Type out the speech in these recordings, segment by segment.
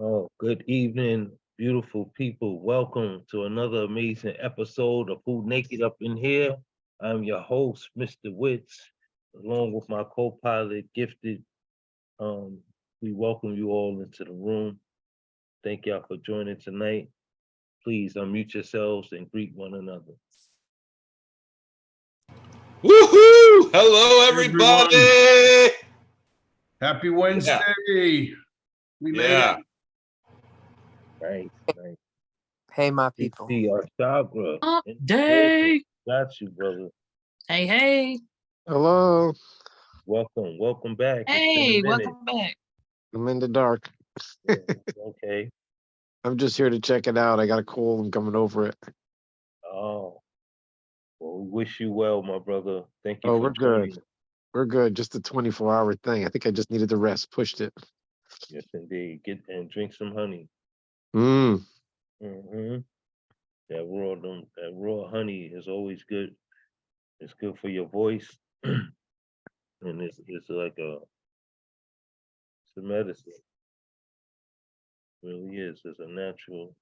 Oh, good evening, beautiful people. Welcome to another amazing episode of Who Naked Up in Here. I'm your host, Mr. Witz, along with my co-pilot, Gifted. Um, we welcome you all into the room. Thank y'all for joining tonight. Please unmute yourselves and greet one another. Woohoo! Hello, Everyone, everybody. happy Yeah, Wednesday. We made yeah. it. Right, right. Hey, my We people. see our chakra Up in the building. day. Got you, brother. Hey. Hello. Welcome back. It's been a Hey, minute. welcome back. I'm in the dark. Yeah, okay. I'm just here to check it out. I got a call. I'm coming over it. Oh, well, we wish you well, my brother. Thank you Oh, for we're good. joining. We're good. Just a 24-hour thing. I think I just needed the rest. Pushed it. Yes, indeed. Get and drink some honey. Mm. hmm that raw honey is always good. It's good for your voice, and it's like it's a medicine. It really is. It's a natural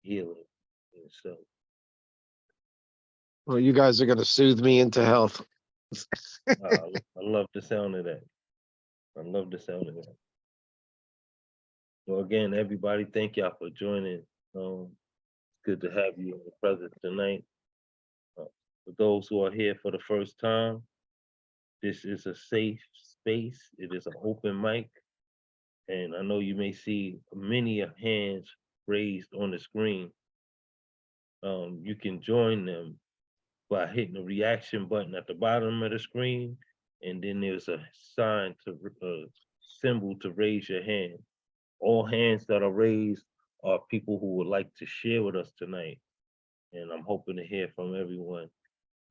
healing in itself. Well, you guys are gonna soothe me into health. I love the sound of that. I love the sound of that. Well, again, everybody, thank y'all for joining. It's good to have you in the presence tonight. Uh, for those who are here for the first time, this is a safe space. It is an open mic. And I know you may see many hands raised on the screen. You can join them by hitting the reaction button at the bottom of the screen. And then there's a sign to symbol to raise your hand. All hands that are raised are people who would like to share with us tonight. And I'm hoping to hear from everyone.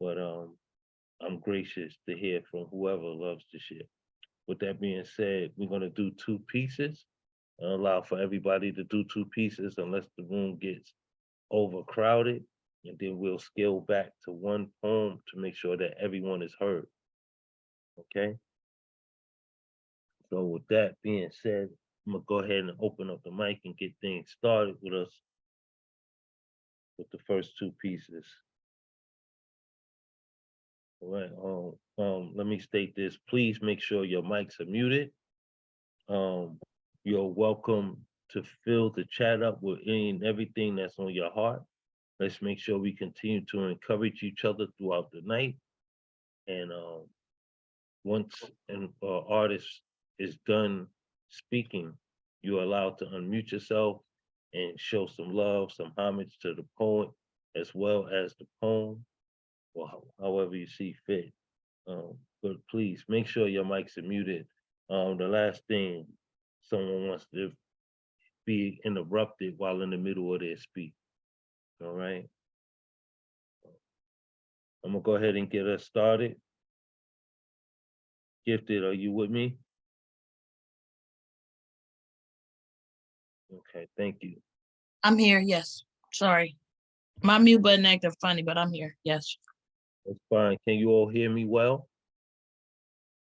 But I'm gracious to hear from whoever loves to share. With that being said, we're going to do two pieces and allow for everybody to do two pieces unless the room gets overcrowded. And then we'll scale back to one poem to make sure that everyone is heard. Okay. So, with that being said, I'm going to go ahead and open up the mic and get things started with us with the first two pieces. All right. Let me state this. Please make sure your mics are muted. Um, you're welcome to fill the chat up with any and everything that's on your heart. Let's make sure we continue to encourage each other throughout the night. And once an artist is done speaking, you're allowed to unmute yourself and show some love, some homage to the poet, as well as the poem, or however you see fit. But please make sure your mics are muted. The last thing, someone wants to be interrupted while in the middle of their speech. All right. I'm gonna go ahead and get us started. Gifted, are you with me? Okay, thank you. I'm here. Yes. Sorry. My mute button acting funny, but I'm here. Yes. That's fine. Can you all hear me well?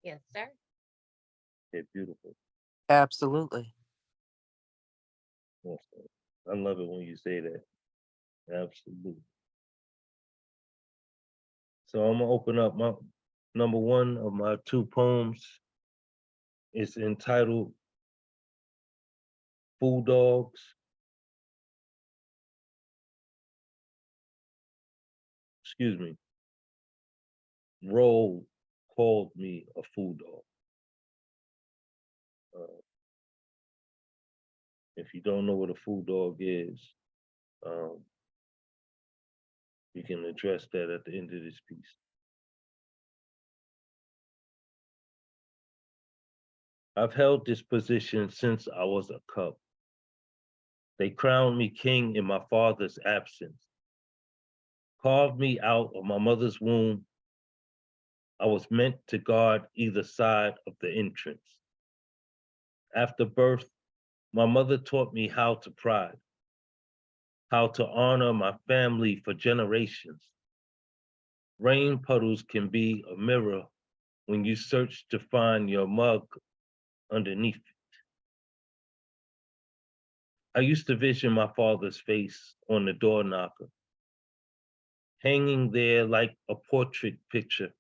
Yes, sir. Okay, beautiful. Absolutely. Awesome. I love it when you say that. Absolutely. So I'm gonna open up my number one of my two poems. It's entitled Food Dogs. Excuse me. Roll called me a food dog. Uh, if you don't know what a food dog is, um, you can address that at the end of this piece. I've held this position since I was a cub. They crowned me king in my father's absence, carved me out of my mother's womb. I was meant to guard either side of the entrance. After birth, my mother taught me how to pride, how to honor my family for generations. Rain puddles can be a mirror when you search to find your mug underneath it. I used to vision my father's face on the door knocker, hanging there like a portrait picture.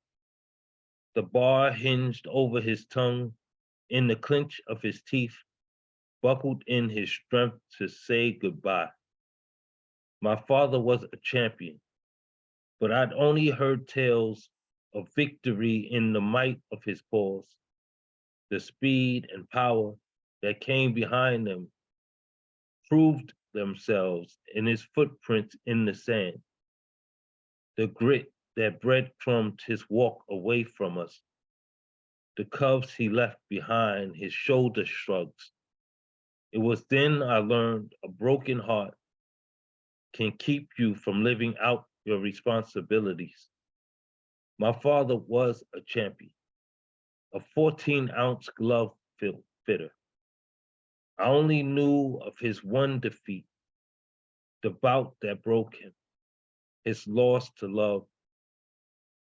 The bar hinged over his tongue, in the clench of his teeth, buckled in his strength to say goodbye. My father was a champion, but I'd only heard tales of victory in the might of his paws. The speed and power that came behind them proved themselves in his footprints in the sand. The grit that breadcrumbed his walk away from us, the cubs he left behind, his shoulder shrugs. It was then I learned a broken heart can keep you from living out your responsibilities. My father was a champion, a 14-ounce glove fitter. I only knew of his one defeat, the bout that broke him, his loss to love,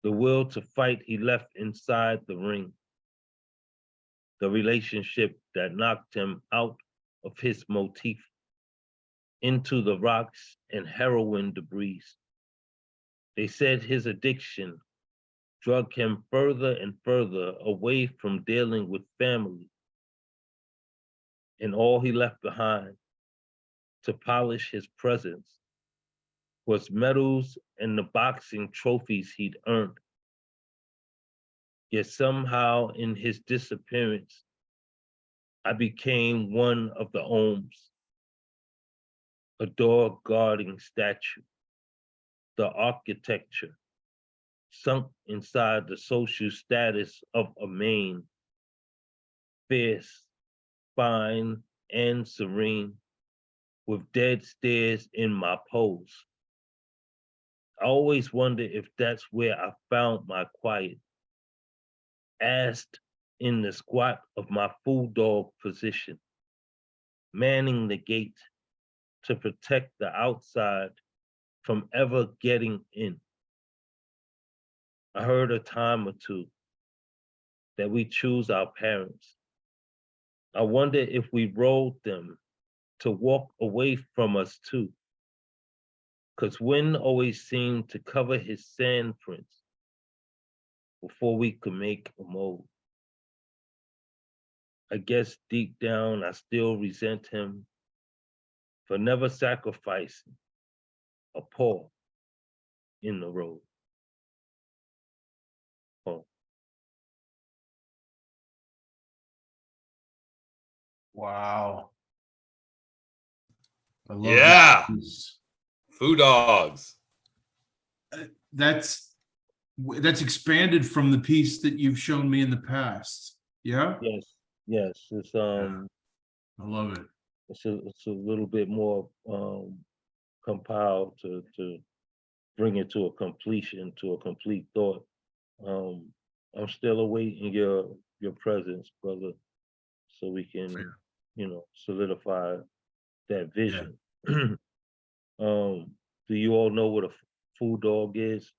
the will to fight he left inside the ring, the relationship that knocked him out of his motif into the rocks and heroin debris. They said his addiction drug him further and further away from dealing with family, and all he left behind to polish his presence was medals and the boxing trophies he'd earned. Yet somehow in his disappearance, I became one of the Ohms, a dog guarding statue, the architecture sunk inside the social status of a Maine, fierce, fine, and serene, with dead stares in my pose. I always wonder if that's where I found my quiet, asked in the squat of my fool dog position, manning the gate to protect the outside from ever getting in. I heard a time or two that we choose our parents. I wonder if we rolled them to walk away from us too. 'Cause wind always seemed to cover his sand prints before we could make a mold. I guess deep down I still resent him for never sacrificing a paw in the road. Oh. Wow. I love Yeah. this. Foo dogs. That's expanded from the piece that you've shown me in the past. Yeah, Yes, it's I love it. it's a little bit more compiled to bring it to a completion, to a complete thought. I'm still awaiting your presence, brother, so we can, Fair. solidify that vision. Do you all know what a fool dog is?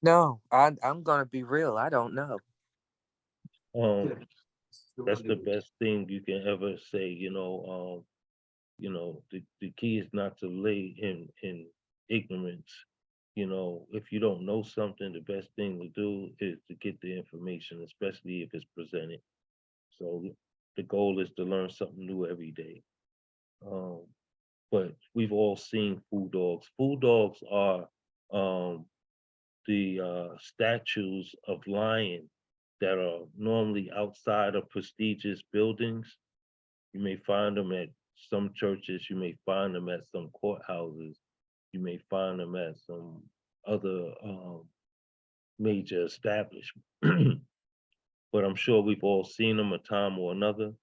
No, I'm gonna be real. I don't know. Um, that's the best thing you can ever say, the key is not to lay in ignorance. If you don't know something, the best thing to do is to get the information, especially if it's presented. So the goal is to learn something new every day. But we've all seen fool dogs. Fool dogs are the statues of lion that are normally outside of prestigious buildings. You may find them at some churches, you may find them at some courthouses, you may find them at some other major establishment. But I'm sure we've all seen them a time or another.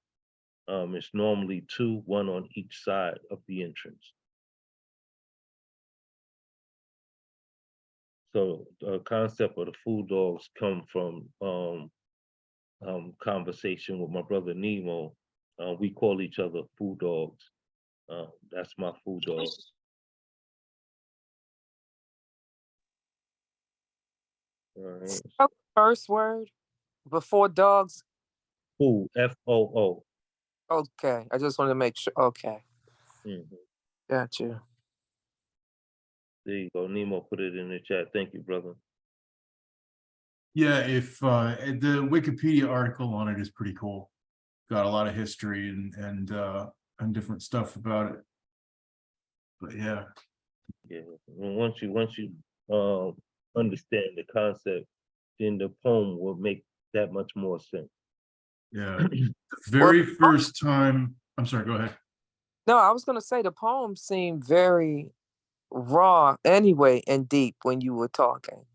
It's normally two, one on each side of the entrance. So the concept of the fool dogs come from conversation with my brother Nemo. We call each other fool dogs. That's my fool dog. All right. First word before dogs. Fool, Foo. Okay, I just want to make sure. Okay, Mhm. got you. There you go. Nemo put it in the chat. Thank you, brother. Yeah, if the Wikipedia article on it is pretty cool. Got a lot of history and different stuff about it. But yeah, Yeah. And once you understand the concept, then the poem will make that much more sense. yeah. The very first time, I'm sorry, go ahead. No, I was gonna say the poem seemed very raw anyway and deep when you were talking,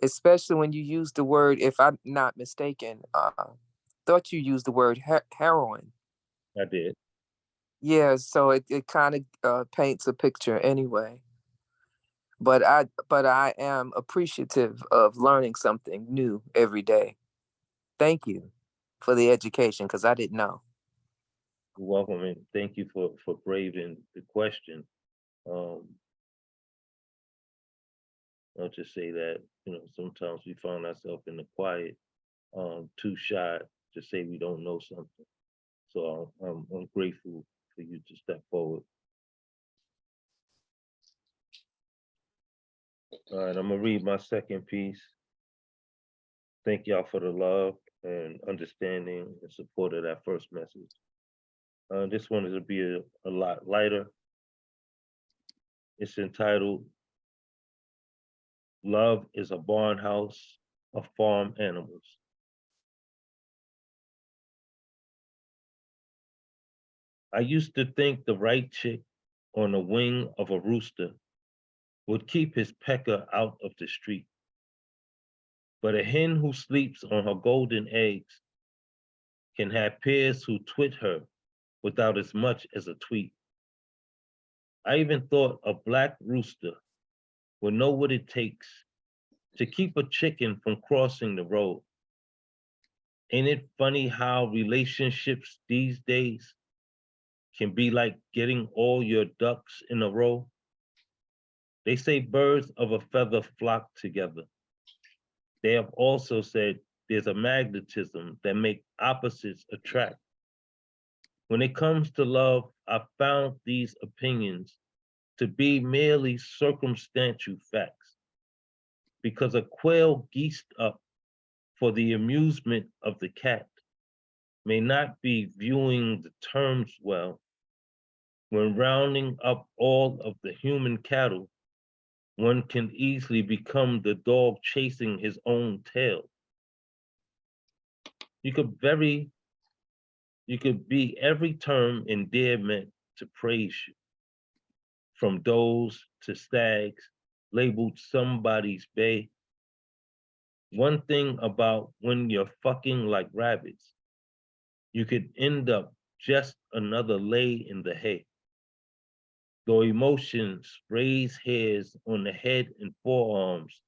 especially when you used the word, if I'm not mistaken, thought you used the word heroin. I did. Yeah, so it kind of paints a picture anyway. But I am appreciative of learning something new every day. Thank you for the education because I didn't know. You're welcome, and thank you for braving the question. I'll just say that, sometimes we find ourselves in the quiet, too shy to say we don't know something. So I'm grateful for you to step forward. All right, I'm gonna read my second piece. Thank y'all for the love and understanding and support of that first message. This one is gonna be a lot lighter. It's entitled Love is a Barn House of Farm Animals. I used to think the right chick on the wing of a rooster would keep his pecker out of the street. But a hen who sleeps on her golden eggs can have peers who twit her without as much as a tweet. I even thought a black rooster would know what it takes to keep a chicken from crossing the road. Ain't it funny how relationships these days can be like getting all your ducks in a row? They say birds of a feather flock together. They have also said there's a magnetism that makes opposites attract. When it comes to love, I found these opinions to be merely circumstantial facts, because a quail geesed up for the amusement of the cat may not be viewing the terms well. When rounding up all of the human cattle, one can easily become the dog chasing his own tail. You could be every term endearment to praise you, from does to stags, labeled somebody's bae. One thing about when you're fucking like rabbits, you could end up just another lay in the hay. Though emotions raise hairs on the head and forearms,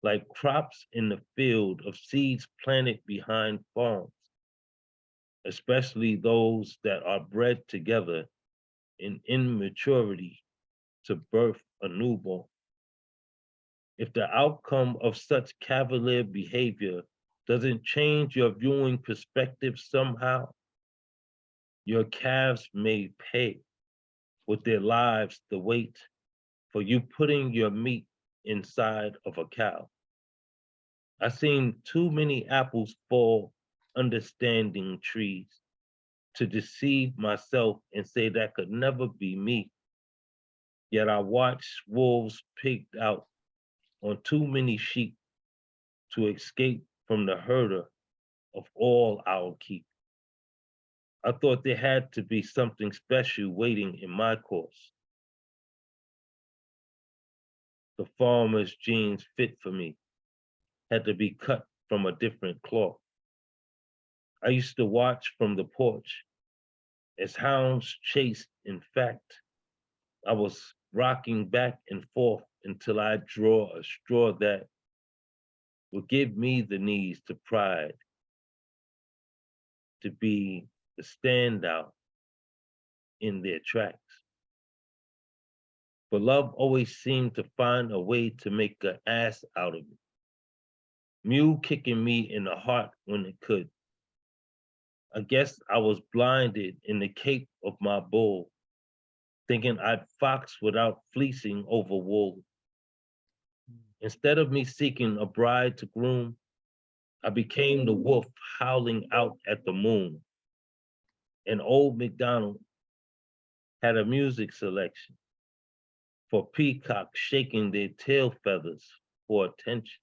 like crops in the field of seeds planted behind farms, especially those that are bred together in immaturity to birth a newborn. If the outcome of such cavalier behavior doesn't change your viewing perspective somehow, your calves may pay with their lives the weight for you putting your meat inside of a cow. I've seen too many apples fall understanding trees to deceive myself and say that could never be me. Yet I watch wolves picked out on too many sheep to escape from the herder of all our keep. I thought there had to be something special waiting in my course. The farmer's jeans fit for me had to be cut from a different cloth. I used to watch from the porch as hounds chased. In fact, I was rocking back and forth until I draw a straw that would give me the knees to pride, to be the standout in their tracks. But love always seemed to find a way to make an ass out of me. Mule kicking me in the heart when it could. I guess I was blinded in the cape of my bull, thinking I'd fox without fleecing over wool. Instead of me seeking a bride to groom, I became the wolf howling out at the moon. And old MacDonald had a music selection for peacocks shaking their tail feathers for attention.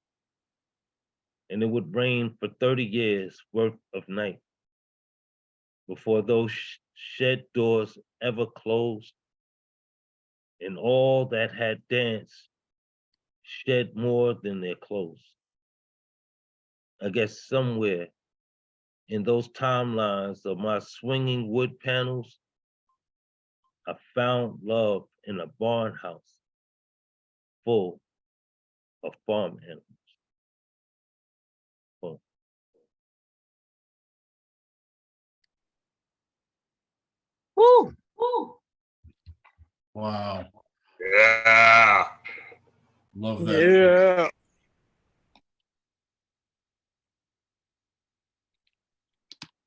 And it would rain for 30 years worth of night before those shed doors ever closed, and all that had danced shed more than their clothes. I guess somewhere in those timelines of my swinging wood panels, I found love in a barn house full of farm animals. Boom. Woo, woo. Wow, Yeah. love that. Yeah.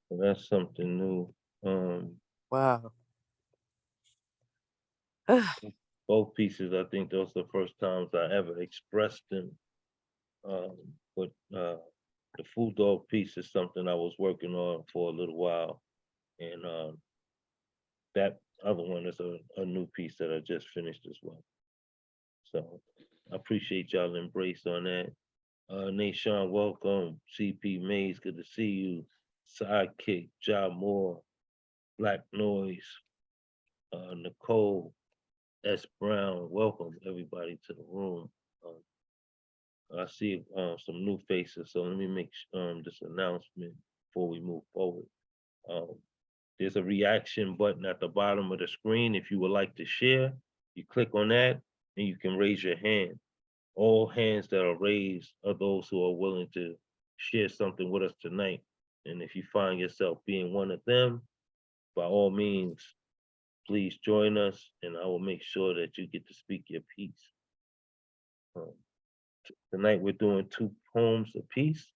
So that's something new. Wow. Both pieces, I think those are the first times I ever expressed them. But the Food Dog piece is something I was working on for a little while. And that other one is a new piece that I just finished as well. So I appreciate y'all embrace on that. Nate Sean, welcome. CP Mays, good to see you. Sidekick, Ja Moore, Black Noise, Nicole S. Brown, welcome everybody to the room. I see some new faces, so let me make this announcement before we move forward. There's a reaction button at the bottom of the screen. If you would like to share, you click on that and you can raise your hand. All hands that are raised are those who are willing to share something with us tonight. And if you find yourself being one of them, by all means, please join us and I will make sure that you get to speak your piece. Tonight we're doing 2 poems apiece,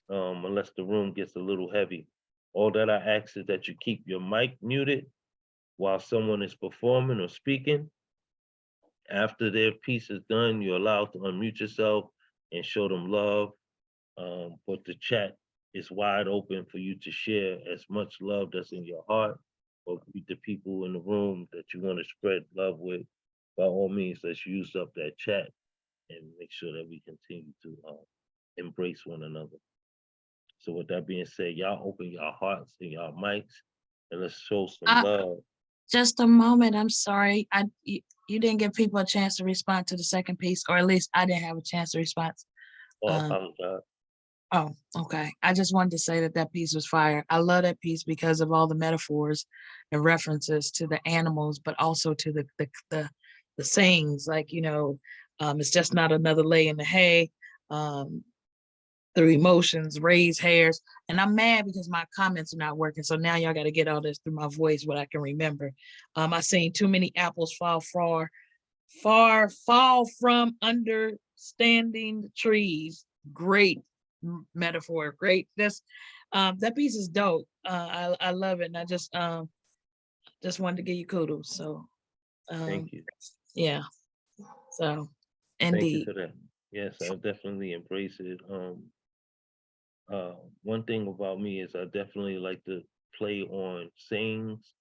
unless the room gets a little heavy. All that I ask is that you keep your mic muted while someone is performing or speaking. After their piece is done, you're allowed to unmute yourself and show them love. But the chat is wide open for you to share as much love that's in your heart or with the people in the room that you want to spread love with. By all means, let's use up that chat and make sure that we continue to embrace one another. So with that being said, y'all open your hearts and y'all mics and let's show some love. Just a moment. I'm sorry. You didn't give people a chance to respond to the second piece, or at least I didn't have a chance to respond. Oh, I apologize. Oh, okay. I just wanted to say that that piece was fire. I love that piece because of all the metaphors and references to the animals, but also to the sayings, like, it's just not another lay in the hay. Through emotions, raise hairs. And I'm mad because my comments are not working. So now y'all got to get all this through my voice, what I can remember. I seen too many apples fall from understanding the trees. Great metaphor. Great. That piece is dope. I love it. And I just wanted to give you kudos. So Thank you. yeah. So Thank you indeed. for that. Yes, I definitely embrace it. One thing about me is I definitely like to play on sayings.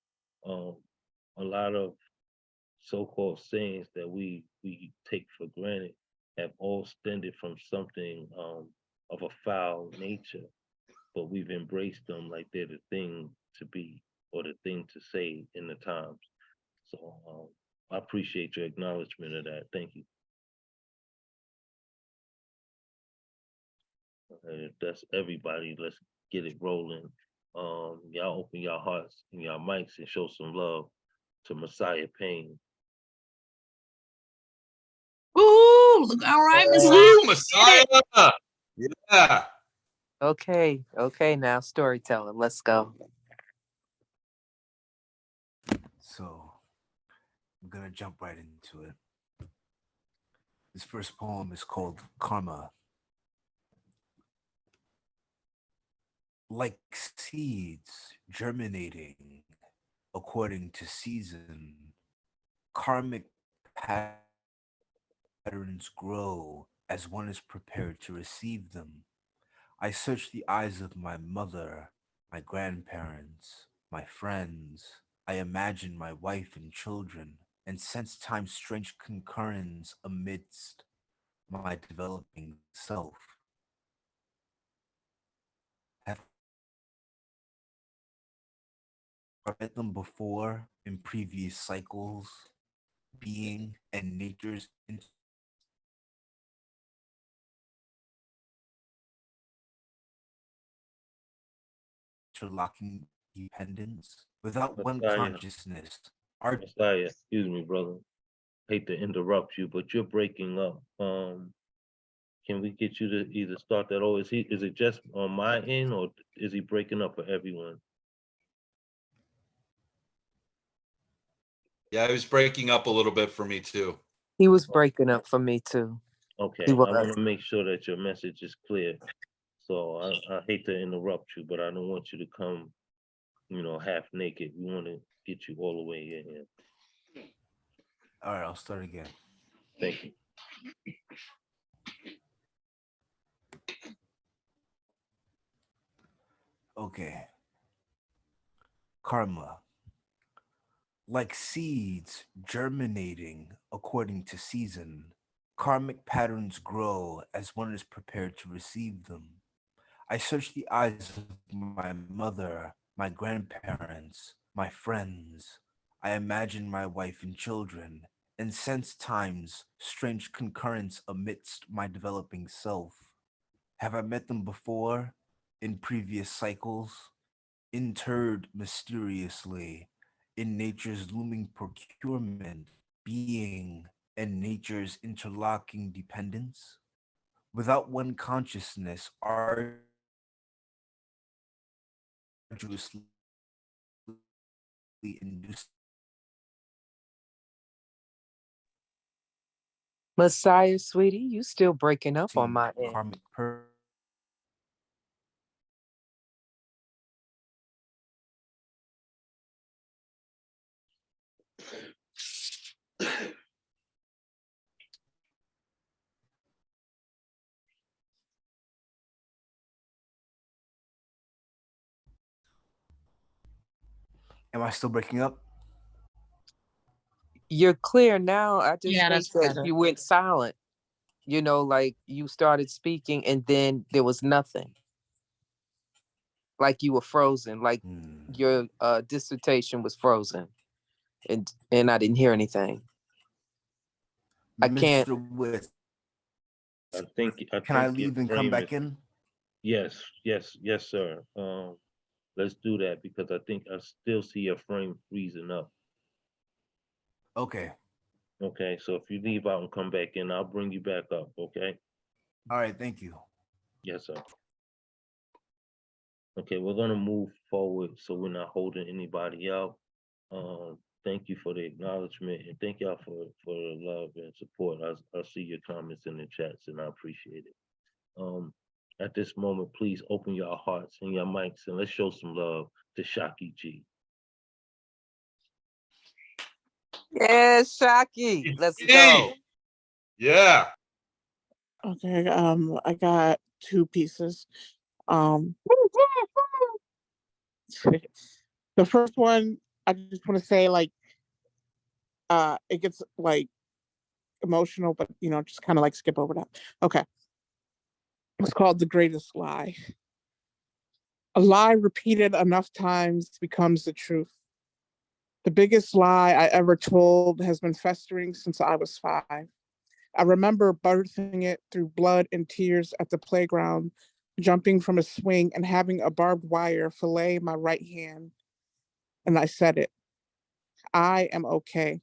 A lot of so-called sayings that we take for granted have all stemmed from something of a foul nature, but we've embraced them like they're the thing to be or the thing to say in the times. So I appreciate your acknowledgement of that. Thank you. If that's everybody, let's get it rolling. Y'all open your hearts and your mics and show some love to Messiah Payne. Ooh, look, all right, Woo, Messiah. Messiah. Yeah. Okay. Okay. Now, storyteller. Let's go. So I'm gonna jump right into it. This first poem is called Karma. like seeds germinating according to season, karmic patterns grow as one is prepared to receive them. I search the eyes of my mother, my grandparents, my friends. I imagine my wife and children, and sense time's strange concurrence amidst my developing self. Have I met them before in previous cycles, being and nature's interlocking dependence? Without one Messiah, consciousness, our Messiah, excuse me, brother. Hate to interrupt you, but you're breaking up. Can we get you to either start that, or is it just on my end, or is he breaking up for everyone? Yeah, it was breaking up a little bit for me too. He was breaking up for me too. Okay, He I was. want to make sure that your message is clear. So I hate to interrupt you, but I don't want you to come, half naked. We want to get you all the way in here. all right, I'll start again. Thank you. Okay. Karma. Like seeds germinating according to season, karmic patterns grow as one is prepared to receive them. I search the eyes of my mother, my grandparents, my friends. I imagine my wife and children, and sense time's strange concurrence amidst my developing self. Have I met them before in previous cycles? Interred mysteriously in nature's looming procurement, being and nature's interlocking dependence? Without one consciousness, arduously induced. Messiah, sweetie, you still breaking up on my end. Karmic Am I still breaking up? You're clear now. I just Yeah, think that's that better. you went silent. Like you started speaking and then there was nothing. Like you were frozen. Like your dissertation was frozen, and I didn't hear anything. I can't. Mr. Witt, I think can I your leave and come frame back is, in? yes, sir. Let's do that because I think I still see your frame freezing up. Okay. Okay, so if you leave out and come back in, I'll bring you back up, okay? All right, thank you. Yes, sir. Okay, we're gonna move forward so we're not holding anybody out. Thank you for the acknowledgement and thank y'all for the love and support. I see your comments in the chats and I appreciate it. At this moment, please open your hearts and your mics and let's show some love to Shaki G. Yeah, Shocky. Let's go. Yeah. Okay, I got two pieces. Um, the first one, I just want to say, like, it gets like emotional, but just kind of like skip over that. Okay, it's called The Greatest Lie. A lie repeated enough times becomes the truth. The biggest lie I ever told has been festering since I was 5. I remember birthing it through blood and tears at the playground, jumping from a swing and having a barbed wire fillet my right hand. And I said it. I am okay.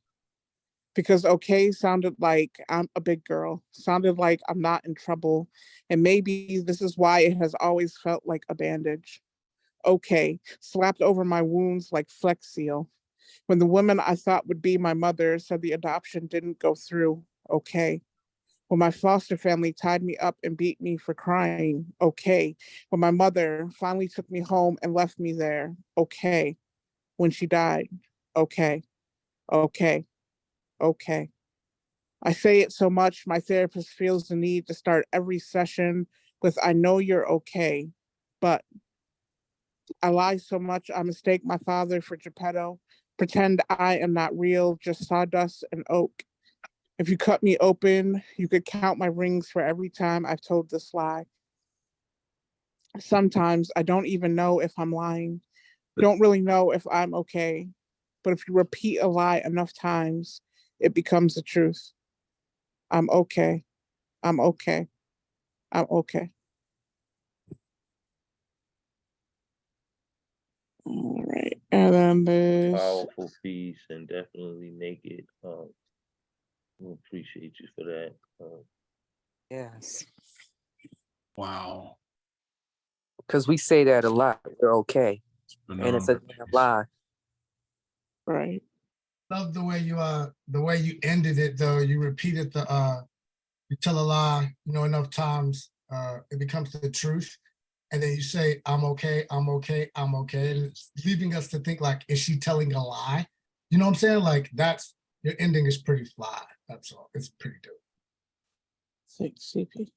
Because okay sounded like I'm a big girl, sounded like I'm not in trouble. And maybe this is why it has always felt like a bandage. Okay, slapped over my wounds like Flex Seal. When the woman I thought would be my mother said the adoption didn't go through, okay. When my foster family tied me up and beat me for crying, okay. When my mother finally took me home and left me there, okay. When she died, okay, okay, okay. I say it so much, my therapist feels the need to start every session with, I know you're okay, but I lie so much, I mistake my father for Geppetto, pretend I am not real, just sawdust and oak. If you cut me open, you could count my rings for every time I've told this lie. Sometimes I don't even know if I'm lying, don't really know if I'm okay. But if you repeat a lie enough times, it becomes the truth. I'm okay. I'm okay. I'm okay. All right. And then there's Powerful piece and definitely make it. We appreciate you for that. Yes. Wow. Because we say that a lot. We're okay. And it's a Phenomenal damn piece. lie. right. Love the way you ended it though. You repeated you tell a lie, enough times, it becomes the truth. And then you say, I'm okay, I'm okay, I'm okay. And it's leaving us to think like, is she telling a lie? You know what I'm saying? Like that's your ending is pretty fly. That's all. It's pretty dope. CP.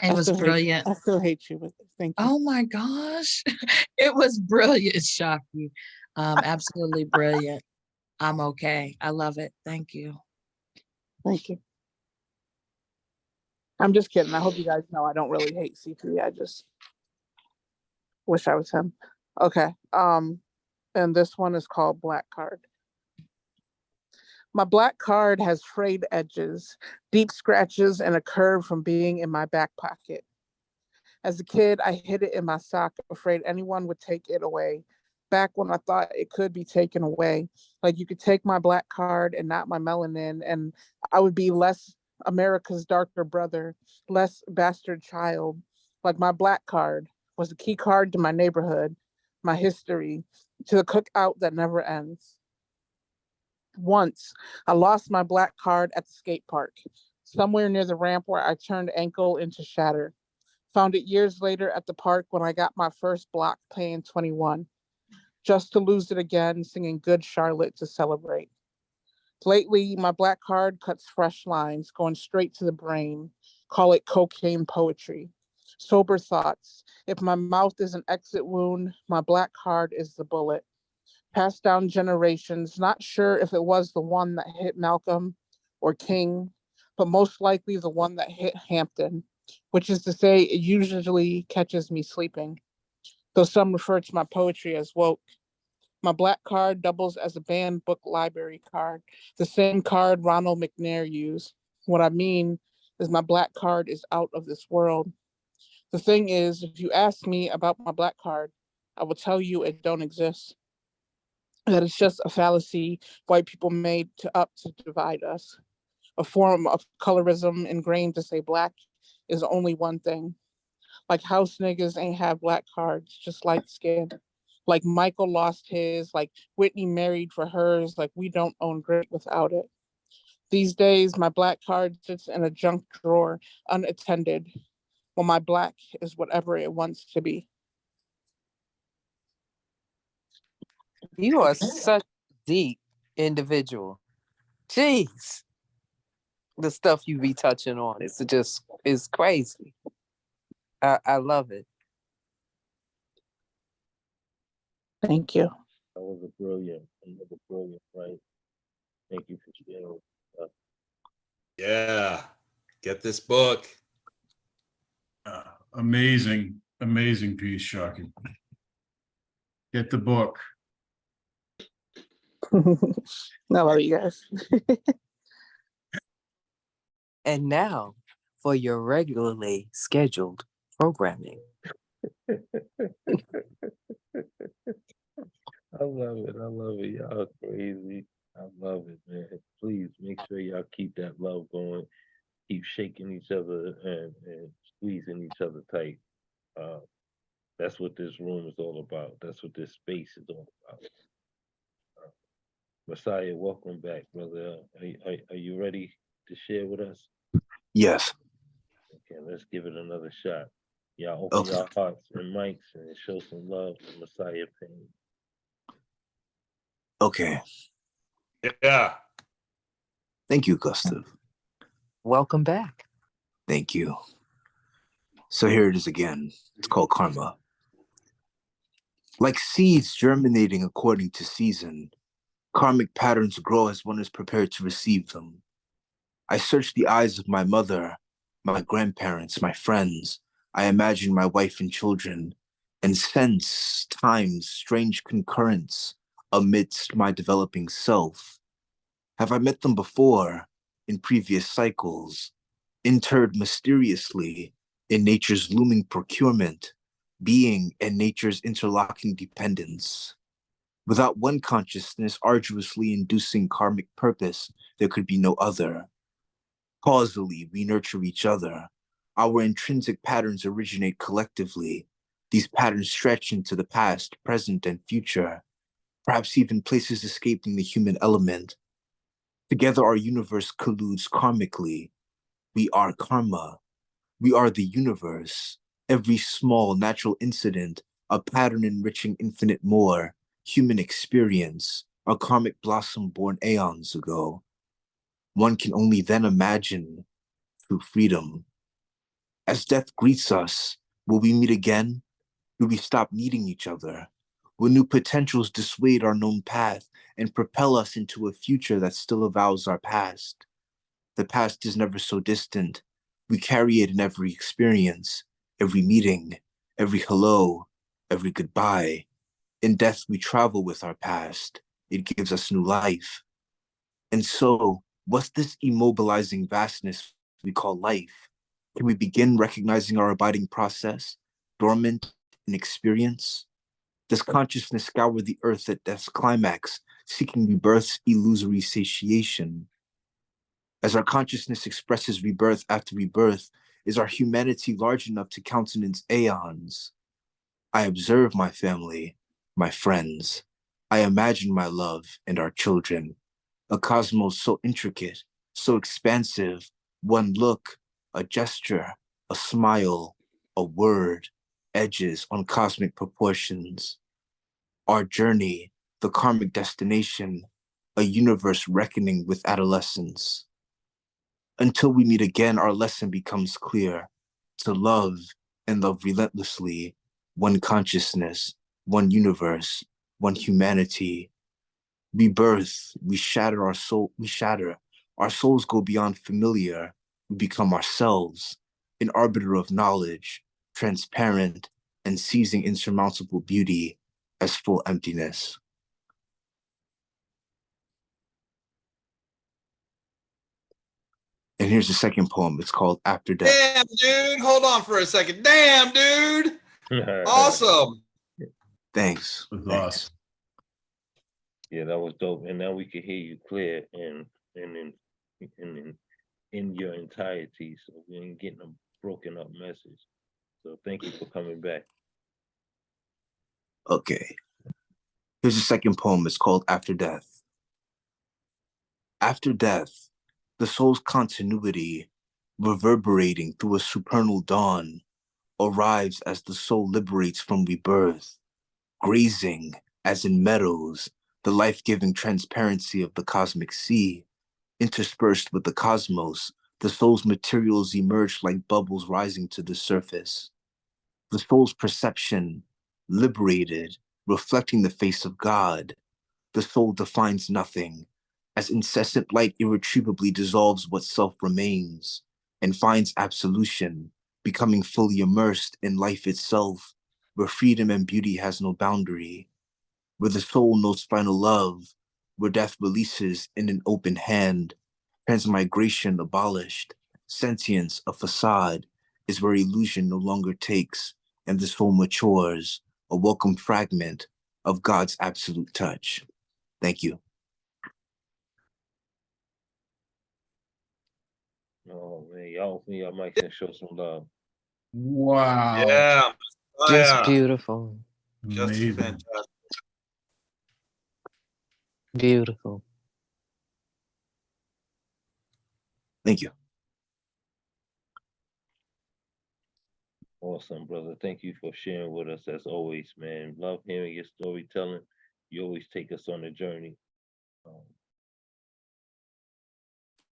It was brilliant. I still hate you with it. Thank you. Oh my gosh. It was brilliant, Shocky. Absolutely brilliant. I'm okay. I love it. Thank you. Thank you. I'm just kidding. I hope you guys know I don't really hate CP. I just wish I was him. Okay. And this one is called Black Card. My black card has frayed edges, deep scratches, and a curve from being in my back pocket. As a kid, I hid it in my sock, afraid anyone would take it away. Back when I thought it could be taken away, like you could take my black card and not my melanin, and I would be less America's darker brother, less bastard child. Like my black card was the key card to my neighborhood, my history, to the cookout that never ends. Once, I lost my black card at the skate park, somewhere near the ramp where I turned ankle into shatter. Found it years later at the park when I got my first block playing 21, just to lose it again, singing Good Charlotte to celebrate. Lately, my black card cuts fresh lines, going straight to the brain. Call it cocaine poetry. Sober thoughts. If my mouth is an exit wound, my black card is the bullet. Passed down generations, not sure if it was the one that hit Malcolm or King, but most likely the one that hit Hampton, which is to say, it usually catches me sleeping, though some refer to my poetry as woke. My black card doubles as a banned book library card, the same card Ronald McNair used. What I mean is my black card is out of this world. The thing is, if you ask me about my black card, I will tell you it don't exist. That it's just a fallacy white people made to divide us. A form of colorism ingrained to say black is only one thing. Like house niggas ain't have black cards, just light skin. Like Michael lost his, like Whitney married for hers, like we don't own great without it. These days, my black card sits in a junk drawer, unattended, while my black is whatever it wants to be. You are such a deep individual. Jeez. The stuff you be touching on is crazy. I love it. Thank you. That was another brilliant, right? Thank you for sharing. Yeah. Get this book. Amazing, amazing piece, Shocking. Get the book. I love you guys. And now for your regularly scheduled programming. I love it. I love it. Y'all crazy. I love it, man. Please make sure y'all keep that love going. Keep shaking each other and squeezing each other tight. That's what this room is all about. That's what this space is all about. Messiah, welcome back, brother. Are you ready to share with us? Yes. Okay, let's give it another shot. Y'all open Okay. your hearts and mics and show some love to Messiah Payne. Okay. Yeah. Thank you, Gustav. Welcome back. Thank you. So here it is again. It's called karma. Like seeds germinating according to season, karmic patterns grow as one is prepared to receive them. I search the eyes of my mother, my grandparents, my friends. I imagine my wife and children, and sense time's strange concurrence amidst my developing self. Have I met them before in previous cycles, interred mysteriously in nature's looming procurement, being and nature's interlocking dependence? Without one consciousness arduously inducing karmic purpose, there could be no other. Causally, we nurture each other. Our intrinsic patterns originate collectively. These patterns stretch into the past, present, and future, perhaps even places escaping the human element. Together, our universe colludes karmically. We are karma. We are the universe. Every small natural incident, a pattern enriching infinite more, human experience, a karmic blossom born aeons ago. One can only then imagine true freedom. As death greets us, will we meet again? Will we stop needing each other? Will new potentials dissuade our known path and propel us into a future that still avows our past? The past is never so distant. We carry it in every experience, every meeting, every hello, every goodbye. In death, we travel with our past. It gives us new life. And so, what's this immobilizing vastness we call life? Can we begin recognizing our abiding process, dormant in experience? Does consciousness scour the earth at death's climax, seeking rebirth's illusory satiation? As our consciousness expresses rebirth after rebirth, is our humanity large enough to countenance aeons? I observe my family, my friends. I imagine my love and our children. A cosmos so intricate, so expansive, one look, a gesture, a smile, a word, edges on cosmic proportions. Our journey, the karmic destination, a universe reckoning with adolescence. Until we meet again, our lesson becomes clear. To love and love relentlessly, one consciousness, one universe, one humanity. Rebirth, we shatter our soul, we shatter. Our souls go beyond familiar. We become ourselves, an arbiter of knowledge, transparent, and seizing insurmountable beauty as full emptiness. And here's the second poem. It's called After Death. Damn, dude. Hold on for a second. Damn, dude. Awesome. With Thanks. Thanks. us. Yeah, that was dope. And now we can hear you clear and in your entirety. So we ain't getting a broken up message. So thank you for coming back. Okay. Here's the second poem. It's called After Death. After death, the soul's continuity, reverberating through a supernal dawn, arrives as the soul liberates from rebirth, grazing, as in meadows, the life-giving transparency of the cosmic sea. Interspersed with the cosmos, the soul's materials emerge like bubbles rising to the surface. The soul's perception, liberated, reflecting the face of God. The soul defines nothing, as incessant light irretrievably dissolves what self remains, and finds absolution, becoming fully immersed in life itself, where freedom and beauty has no boundary, where the soul knows final love, where death releases in an open hand, transmigration abolished, sentience a facade, is where illusion no longer takes, and the soul matures, a welcome fragment of God's absolute touch. Thank you. Oh man, y'all open your mics and show some love. Wow. Yeah. Just Yeah. beautiful. Just Amazing. fantastic. Beautiful. Thank you. Awesome, brother. Thank you for sharing with us as always, man. Love hearing your storytelling. You always take us on a journey. Um,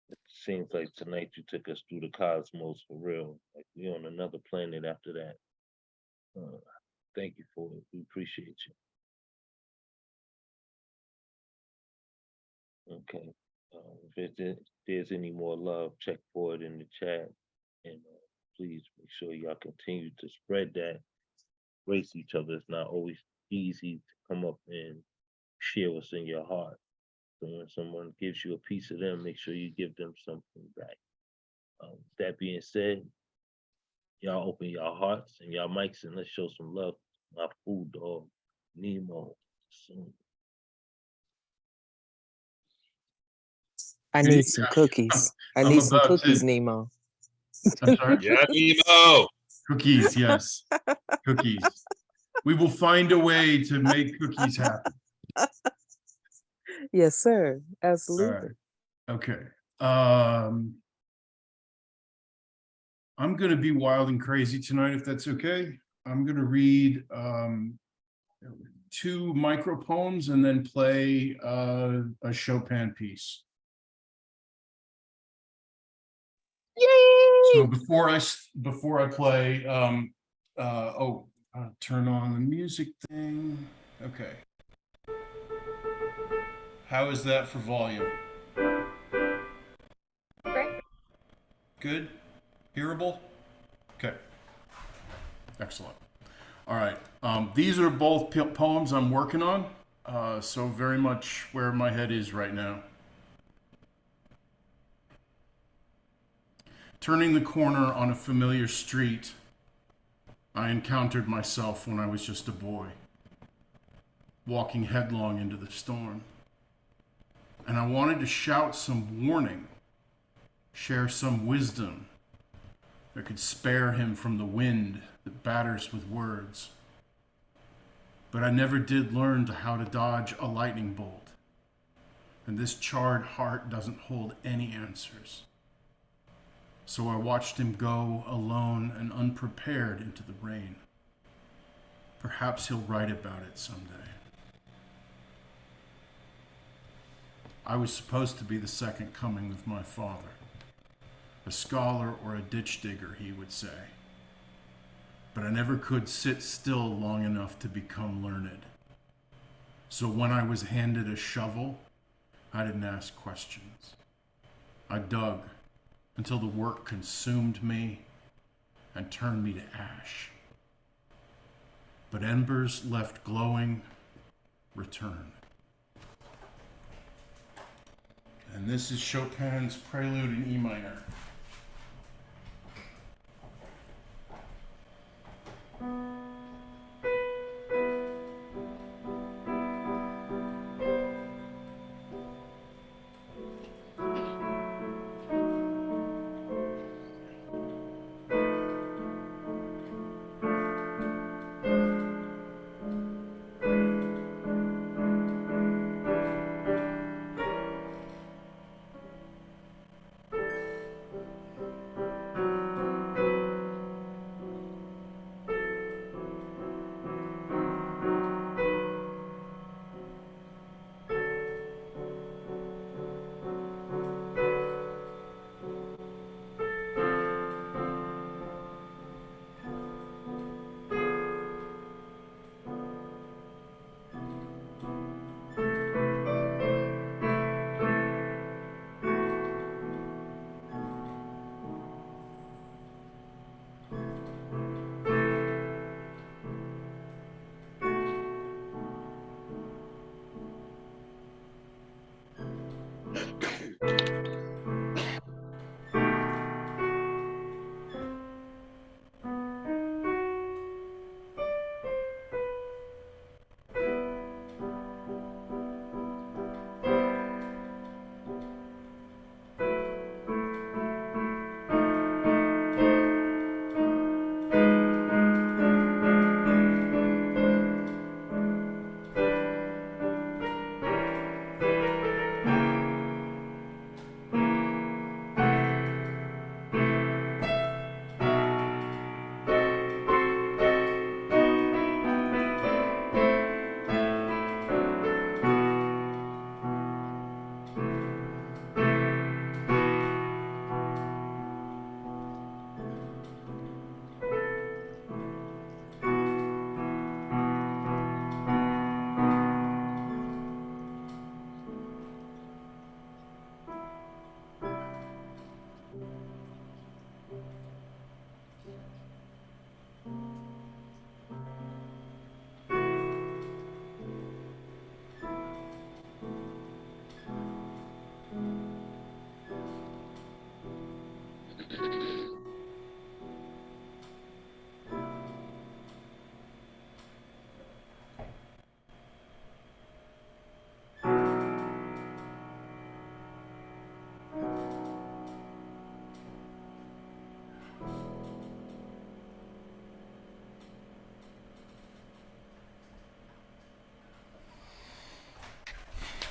it seems like tonight you took us through the cosmos for real. Like we on another planet after that. Uh, thank you for it. We appreciate you. Okay. If there's any more love, check for it in the chat. And please make sure y'all continue to spread that. Grace each other. It's not always easy to come up and share what's in your heart. So when someone gives you a piece of them, make sure you give them something back. That being said, y'all open your hearts and y'all mics and let's show some love to my food dog, Nemo. Soon. I need some cookies. I I'm need some about to- cookies, Nemo. I'm sorry. Yeah, Nemo. Cookies, yes. Cookies. We will find a way to make cookies happen. Yes, sir. All Absolutely. right. Okay. I'm going to be wild and crazy tonight, if that's okay. I'm going to read 2 micro poems and then play a Chopin piece. Yay! So before I play, turn on the music thing. Okay. How is that for volume? Great. Good? Hearable? Okay. Excellent. All right. These are both poems I'm working on, so very much where my head is right now. Turning the corner on a familiar street, I encountered myself when I was just a boy, walking headlong into the storm. And I wanted to shout some warning, share some wisdom that could spare him from the wind that batters with words. But I never did learn how to dodge a lightning bolt. And this charred heart doesn't hold any answers. So I watched him go alone and unprepared into the rain. Perhaps he'll write about it someday. I was supposed to be the second coming of my father. A scholar or a ditch digger, he would say. But I never could sit still long enough to become learned. So when I was handed a shovel, I didn't ask questions. I dug until the work consumed me and turned me to ash. But embers left glowing return. And this is Chopin's Prelude in E minor.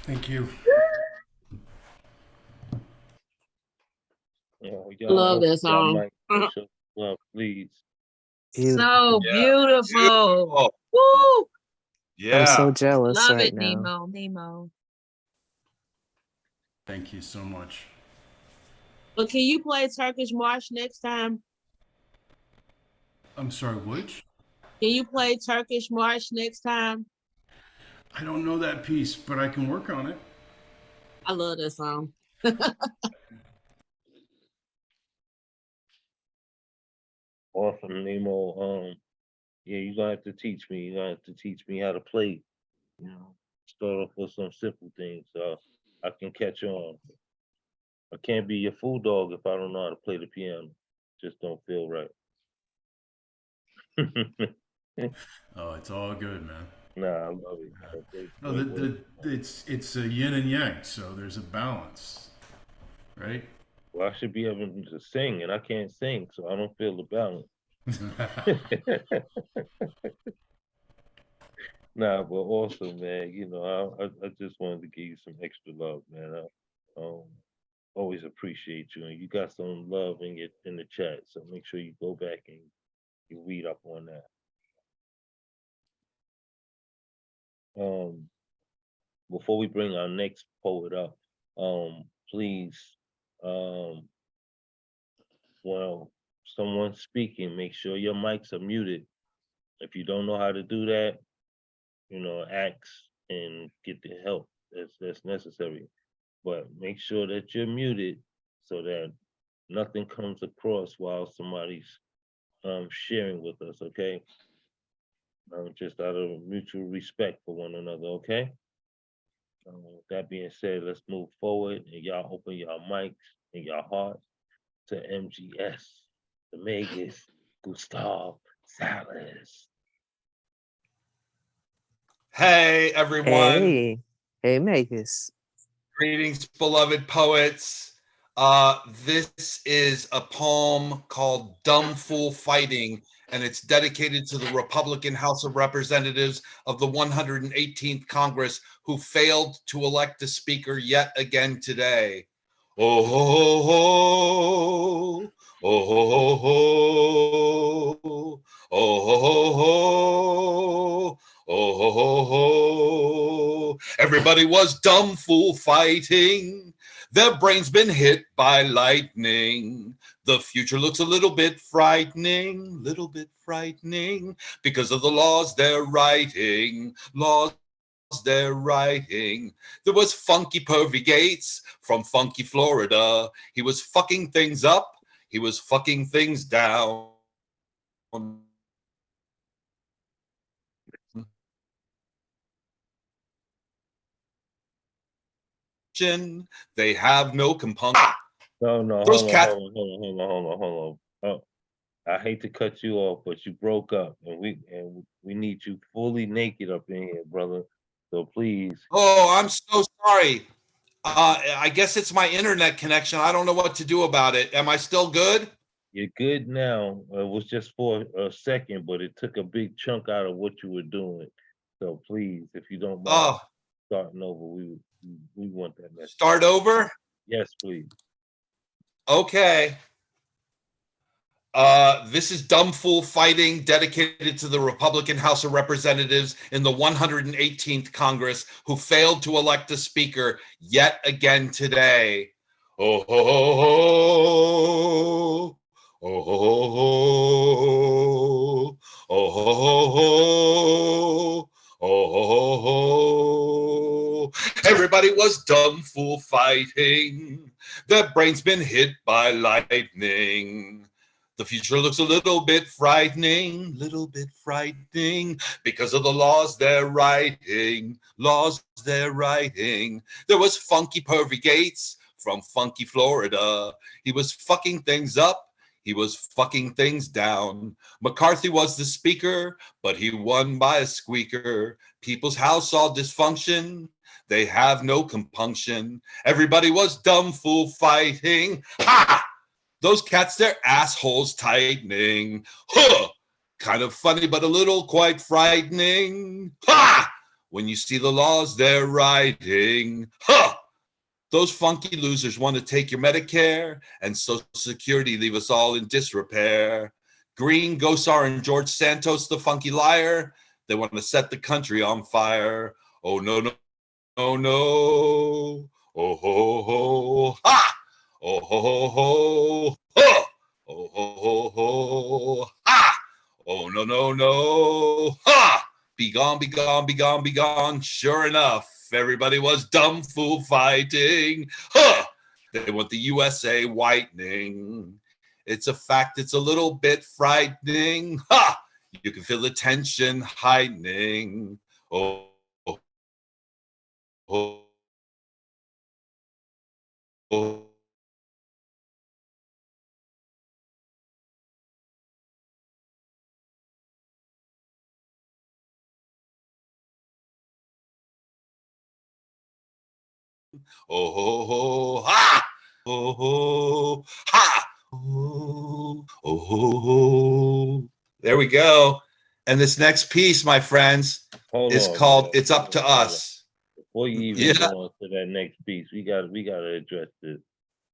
Thank you. Open Love that your song. mic and show love, please. So Yeah. beautiful. Beautiful. Woo! I'm so Yeah. jealous Love right it, now. Nemo. Nemo. Thank you so much. But can you play Turkish March next time? I'm sorry, which? Can you play Turkish March next time? I don't know that piece, but I can work on it. I love that song. Awesome, Nemo. Yeah, you're gonna have to teach me. You're gonna have to teach me how to play. You know, start off with some simple things so I can catch on. I can't be your fool dog if I don't know how to play the piano. Just don't feel right. Oh, it's all good, man. Nah, I love it. Man. Great, No, great work. it's a yin and yang, so there's a balance, right? Well, I should be able to sing, and I can't sing, so I don't feel the balance. Nah, but awesome, man. You know, I just wanted to give you some extra love, man. I always appreciate you, and you got some love in the chat, so make sure you go back and you read up on that. Before we bring our next poet up, please, well, someone speaking, make sure your mics are muted. If you don't know how to do that, you know, ask and get the help that's necessary. But make sure that you're muted so that nothing comes across while somebody's sharing with us, okay? Just out of mutual respect for one another, okay? With that being said, let's move forward and y'all open your mics and your hearts to MGS, the Magus, Gustav Salas. Hey, everyone. Hey, Magus. Greetings, beloved poets. This is a poem called Dumb Fool Fighting, and it's dedicated to the Republican House of Representatives of the 118th Congress who failed to elect a speaker yet again today. Oh, ho, ho, ho. Oh, ho, ho, ho. Oh, ho, ho, ho. Oh, ho, ho, ho. Everybody was dumb fool fighting. Their brains been hit by lightning. The future looks a little bit frightening, because of the laws they're writing, they're writing. There was Funky Pervy Gates from funky Florida. He was fucking things up. He was fucking things down. They have no compunction. No, Those hold cats. on. Oh, I hate to cut you off, but you broke up, and we need you fully naked up in here, brother. So please. Oh, I'm so sorry. I guess it's my internet connection. I don't know what to do about it. Am I still good? You're good now. It was just for a second, but it took a big chunk out of what you were doing. So please, if you don't mind starting over, we want that message. Start over? Yes, please. Okay. This is Dumb Fool Fighting, dedicated to the Republican House of Representatives in the 118th Congress who failed to elect a speaker yet again today. Oh, ho, ho, ho. Oh, ho, ho, ho. Oh, ho, ho, ho. Oh, ho, ho, ho. Everybody was dumb fool fighting. Their brains been hit by lightning. The future looks a little bit frightening, because of the laws they're writing, There was Funky Pervy Gates from funky Florida. He was fucking things up. He was fucking things down. McCarthy was the speaker, but he won by a squeaker. People's house all dysfunction. They have no compunction. Everybody was dumb fool fighting. Ha! Those cats, their assholes tightening. Huh! Kind of funny, but a little quite frightening. Ha! When you see the laws they're writing, huh? Those funky losers want to take your Medicare and Social Security, leave us all in disrepair. Green, Gosar, and George Santos, the funky liar, they want to set the country on fire. Oh, no, no, no, no. Oh, ho, ho, ha! Oh, ho, ho, ho, ho! Oh, ho, ho, ho, ha! Oh, no, no, no, ha! Be gone, be gone, be gone, be gone. Sure enough, everybody was dumb fool fighting. Huh! They want the USA whitening. It's a fact, it's a little bit frightening. Ha! You can feel the tension heightening. Oh, oh, oh, oh. Oh, ho, ho, ha! Oh, ho, ha! Oh, oh, ho, ho. There we go. And this next piece, my friends, Hold is on, called man. It's Up to Hold on. Us. Before you even Yeah. go on to that next piece, we gotta address this.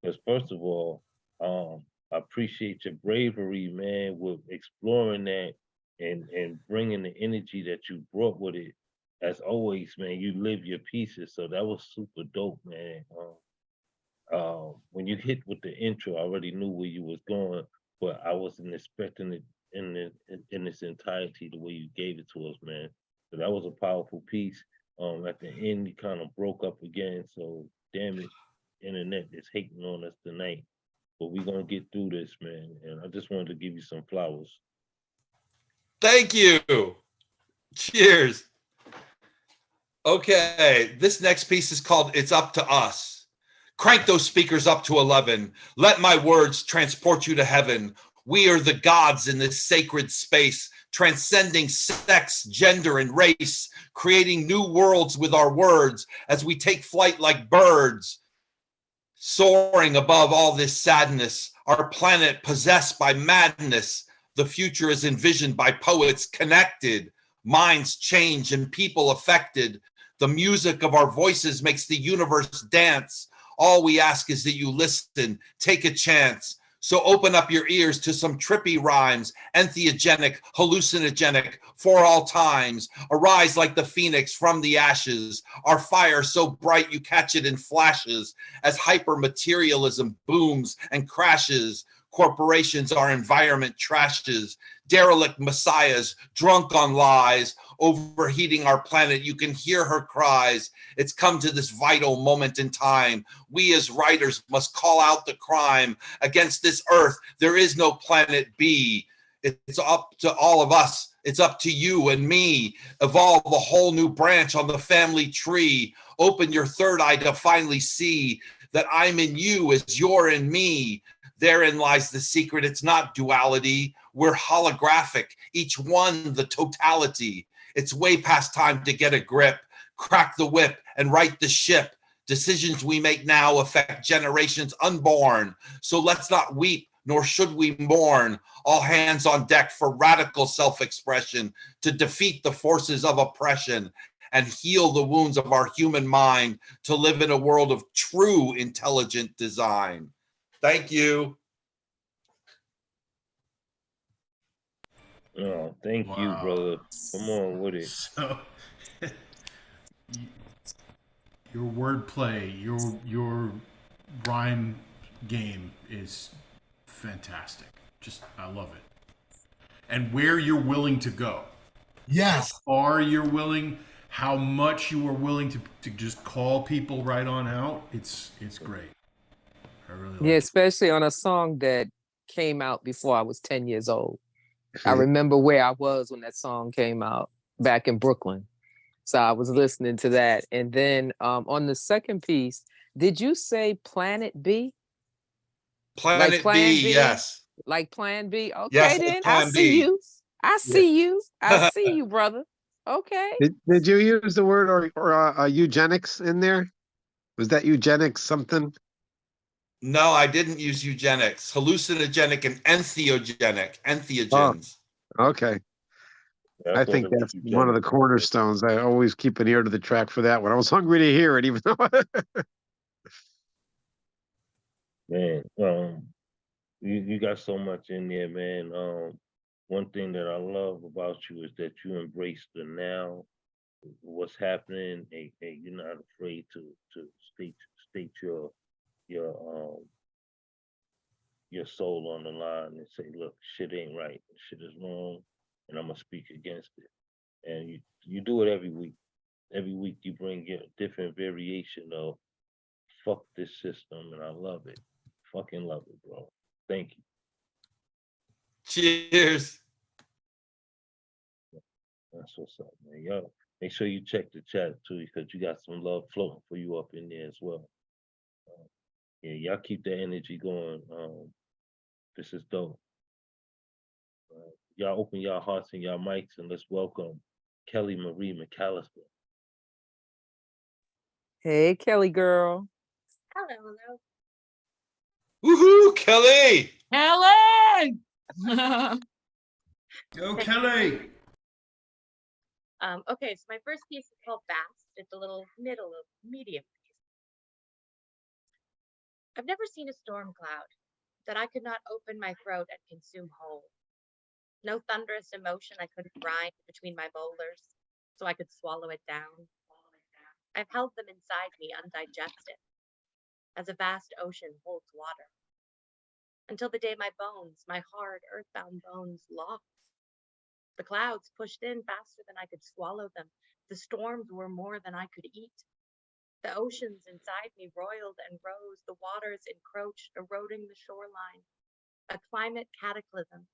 Because first of all, I appreciate your bravery, man, with exploring that and bringing the energy that you brought with it. As always, man, you live your pieces, so that was super dope, man. When you hit with the intro, I already knew where you was going, but I wasn't expecting it in its entirety the way you gave it to us, man. So that was a powerful piece. At the end, you kind of broke up again, so damn it, internet is hating on us tonight. But we're gonna get through this, man. And I just wanted to give you some flowers. Thank you. Cheers. Okay, this next piece is called It's Up to Us. Crank those speakers up to 11. Let my words transport you to heaven. We are the gods in this sacred space, transcending sex, gender, and race, creating new worlds with our words as we take flight like birds, soaring above all this sadness, our planet possessed by madness. The future is envisioned by poets connected, minds change and people affected. The music of our voices makes the universe dance. All we ask is that you listen, take a chance. So open up your ears to some trippy rhymes, entheogenic, hallucinogenic, for all times. Arise like the phoenix from the ashes, our fire so bright you catch it in flashes. As hyper-materialism booms and crashes, corporations, our environment trashes. Derelict messiahs, drunk on lies, overheating our planet, you can hear her cries. It's come to this vital moment in time. We as writers must call out the crime. Against this earth, there is no planet B. It's up to all of us. It's up to you and me. Evolve a whole new branch on the family tree. Open your third eye to finally see that I'm in you as you're in me. Therein lies the secret. It's not duality. We're holographic, each one the totality. It's way past time to get a grip, crack the whip, and right the ship. Decisions we make now affect generations unborn. So let's not weep, nor should we mourn. All hands on deck for radical self-expression to defeat the forces of oppression and heal the wounds of our human mind to live in a world of true intelligent design. Thank you. Oh, thank you, Wow. brother. Come on with it. So, your wordplay, your rhyme game is fantastic. Just, I love it. And where you're willing to go, Yes. how far you're willing, how much you are willing to just call people right on out. It's great. I really like Yeah, it. especially on a song that came out before I was 10 years old. I remember where I was when that song came out back in Brooklyn. So I was listening to that. And then on the second piece, did you say Planet B? Planet Plan B, B? yes. Like Plan B? Okay, Yes, then. I Plan see B. you. I see you. I see you, brother. Okay. Did you use the word or eugenics in there? Was that eugenics something? No, I didn't use eugenics. Hallucinogenic and entheogenic. Entheogens. Okay. I That's one think of the that's few one of the Jennings. cornerstones. I always keep an ear to the track for that one. I was hungry to hear it, even though Man, you got so much in there, man. One thing that I love about you is that you embrace the now, what's happening, and you're not afraid to state your your soul on the line and say, look, shit ain't right, shit is wrong, and I'm gonna speak against it. And you do it every week. Every week you bring a different variation of fuck this system, and I love it. Fucking love it, bro. Thank you. Cheers. That's what's up, man. Yo, make sure you check the chat too, because you got some love floating for you up in there as well. Yeah, y'all keep the energy going. This is dope. Y'all open y'all hearts and y'all mics and let's welcome Kelly Marie McAllister. Hey, Kelly girl. Hello, hello. Woohoo, Kelly! Helen! Go, Kelly! Okay, so my first piece is called Fast. It's a little medium piece. I've never seen a storm cloud that I could not open my throat and consume whole. No thunderous emotion I couldn't grind between my molars so I could swallow it down. I've held them inside me undigested, as a vast ocean holds water, until the day my bones, my hard earthbound bones, locked. The clouds pushed in faster than I could swallow them. The storms were more than I could eat. The oceans inside me roiled and rose. The waters encroached, eroding the shoreline. A climate cataclysm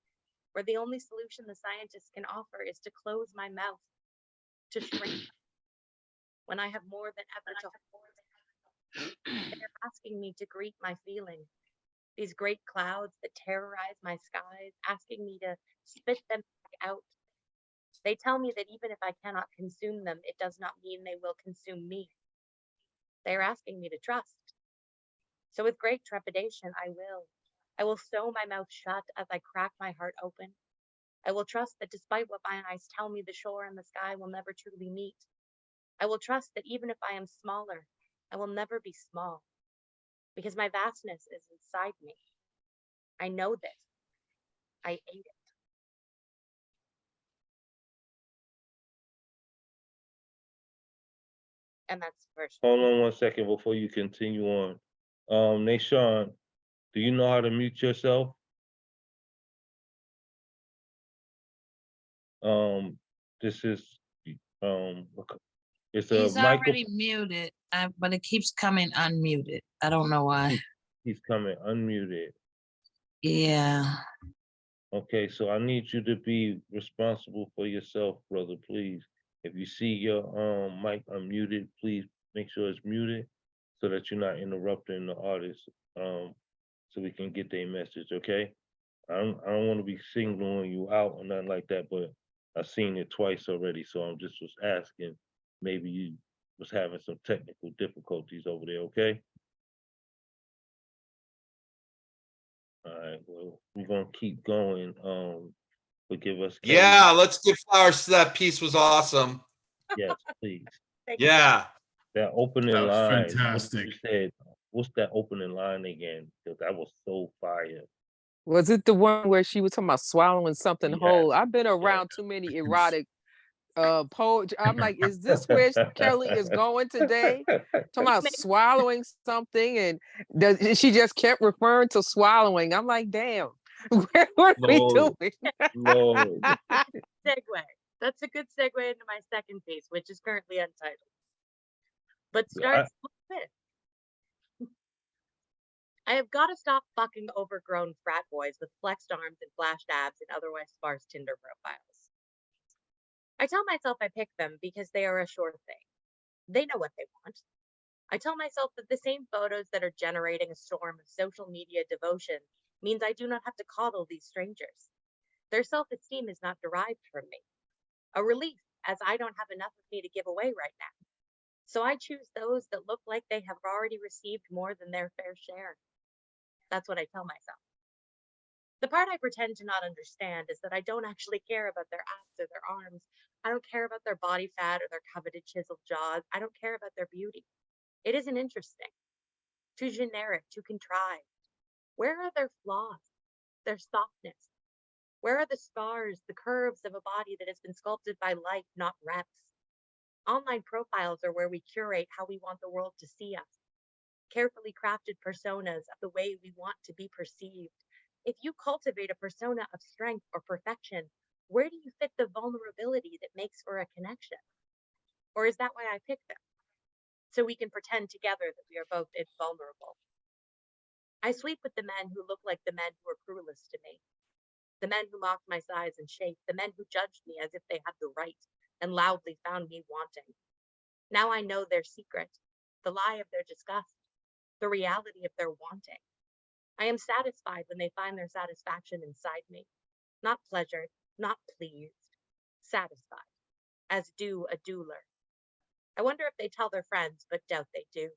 where the only solution the scientists can offer is to close my mouth, to shrink when I have more than ever to hold. They're asking me to greet my feelings. These great clouds that terrorize my skies, asking me to spit them out. They tell me that even if I cannot consume them, it does not mean they will consume me. They are asking me to trust. So with great trepidation, I will sew my mouth shut as I crack my heart open. I will trust that despite what my eyes tell me, the shore and the sky will never truly meet. I will trust that even if I am smaller, I will never be small, because my vastness is inside me. I know this. I ate it. And that's verse. Hold on one second before you continue on. Nashawn, do you know how to mute yourself? This is it's a He's microphone. already muted, but it keeps coming unmuted. I don't know why. He's coming unmuted. Yeah. Okay, so I need you to be responsible for yourself, brother, please. If you see your mic unmuted, please make sure it's muted so that you're not interrupting the artist, so we can get their message, okay? I don't want to be singling you out or nothing like that, but I've seen it twice already, so I'm just was asking, maybe you was having some technical difficulties over there, okay? All right, well, we're gonna keep going. But give us Kelly. Yeah, let's give flowers to that piece. Was awesome. Yes, please. Yeah. That opening That was line. fantastic. You said, what's that opening line again? Because that was so fire. Was it the one where she was talking about swallowing something whole? I've been around too many erotic poetry. I'm like, is this where Kelly is going today? Talking about swallowing something, and she just kept referring to swallowing. I'm like, damn, what are we doing? Lord. Segue. That's a good segue into my second piece, which is currently untitled. But starts with this. I have got to stop fucking overgrown frat boys with flexed arms and flashed abs and otherwise sparse Tinder profiles. I tell myself I pick them because they are a sure thing. They know what they want. I tell myself that the same photos that are generating a storm of social media devotion means I do not have to coddle these strangers. Their self-esteem is not derived from me. A relief, as I don't have enough of me to give away right now. So I choose those that look like they have already received more than their fair share. That's what I tell myself. The part I pretend to not understand is that I don't actually care about their abs or their arms. I don't care about their body fat or their coveted chiseled jaws. I don't care about their beauty. It isn't interesting. Too generic, too contrived. Where are their flaws, their softness? Where are the scars, the curves of a body that has been sculpted by life, not reps? Online profiles are where we curate how we want the world to see us, carefully crafted personas of the way we want to be perceived. If you cultivate a persona of strength or perfection, where do you fit the vulnerability that makes for a connection? Or is that why I picked them? So we can pretend together that we are both invulnerable. I sleep with the men who look like the men who are cruelest to me, the men who mocked my size and shape, the men who judged me as if they had the right and loudly found me wanting. Now I know their secret, the lie of their disgust, the reality of their wanting. I am satisfied when they find their satisfaction inside me, not pleasured, not pleased, satisfied, as do a doer. I wonder if they tell their friends, but doubt they do.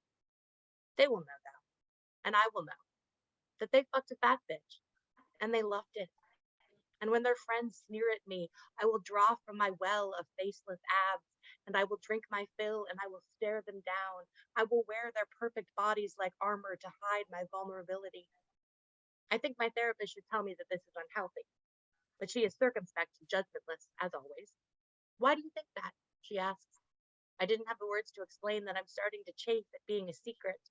They will know though, and I will know, that they fucked a fat bitch, and they loved it. And when their friends sneer at me, I will draw from my well of faceless abs, and I will drink my fill, and I will stare them down. I will wear their perfect bodies like armor to hide my vulnerability. I think my therapist should tell me that this is unhealthy, but she is circumspect and judgmentless, as always. Why do you think that? She asks. I didn't have the words to explain that I'm starting to chafe at being a secret,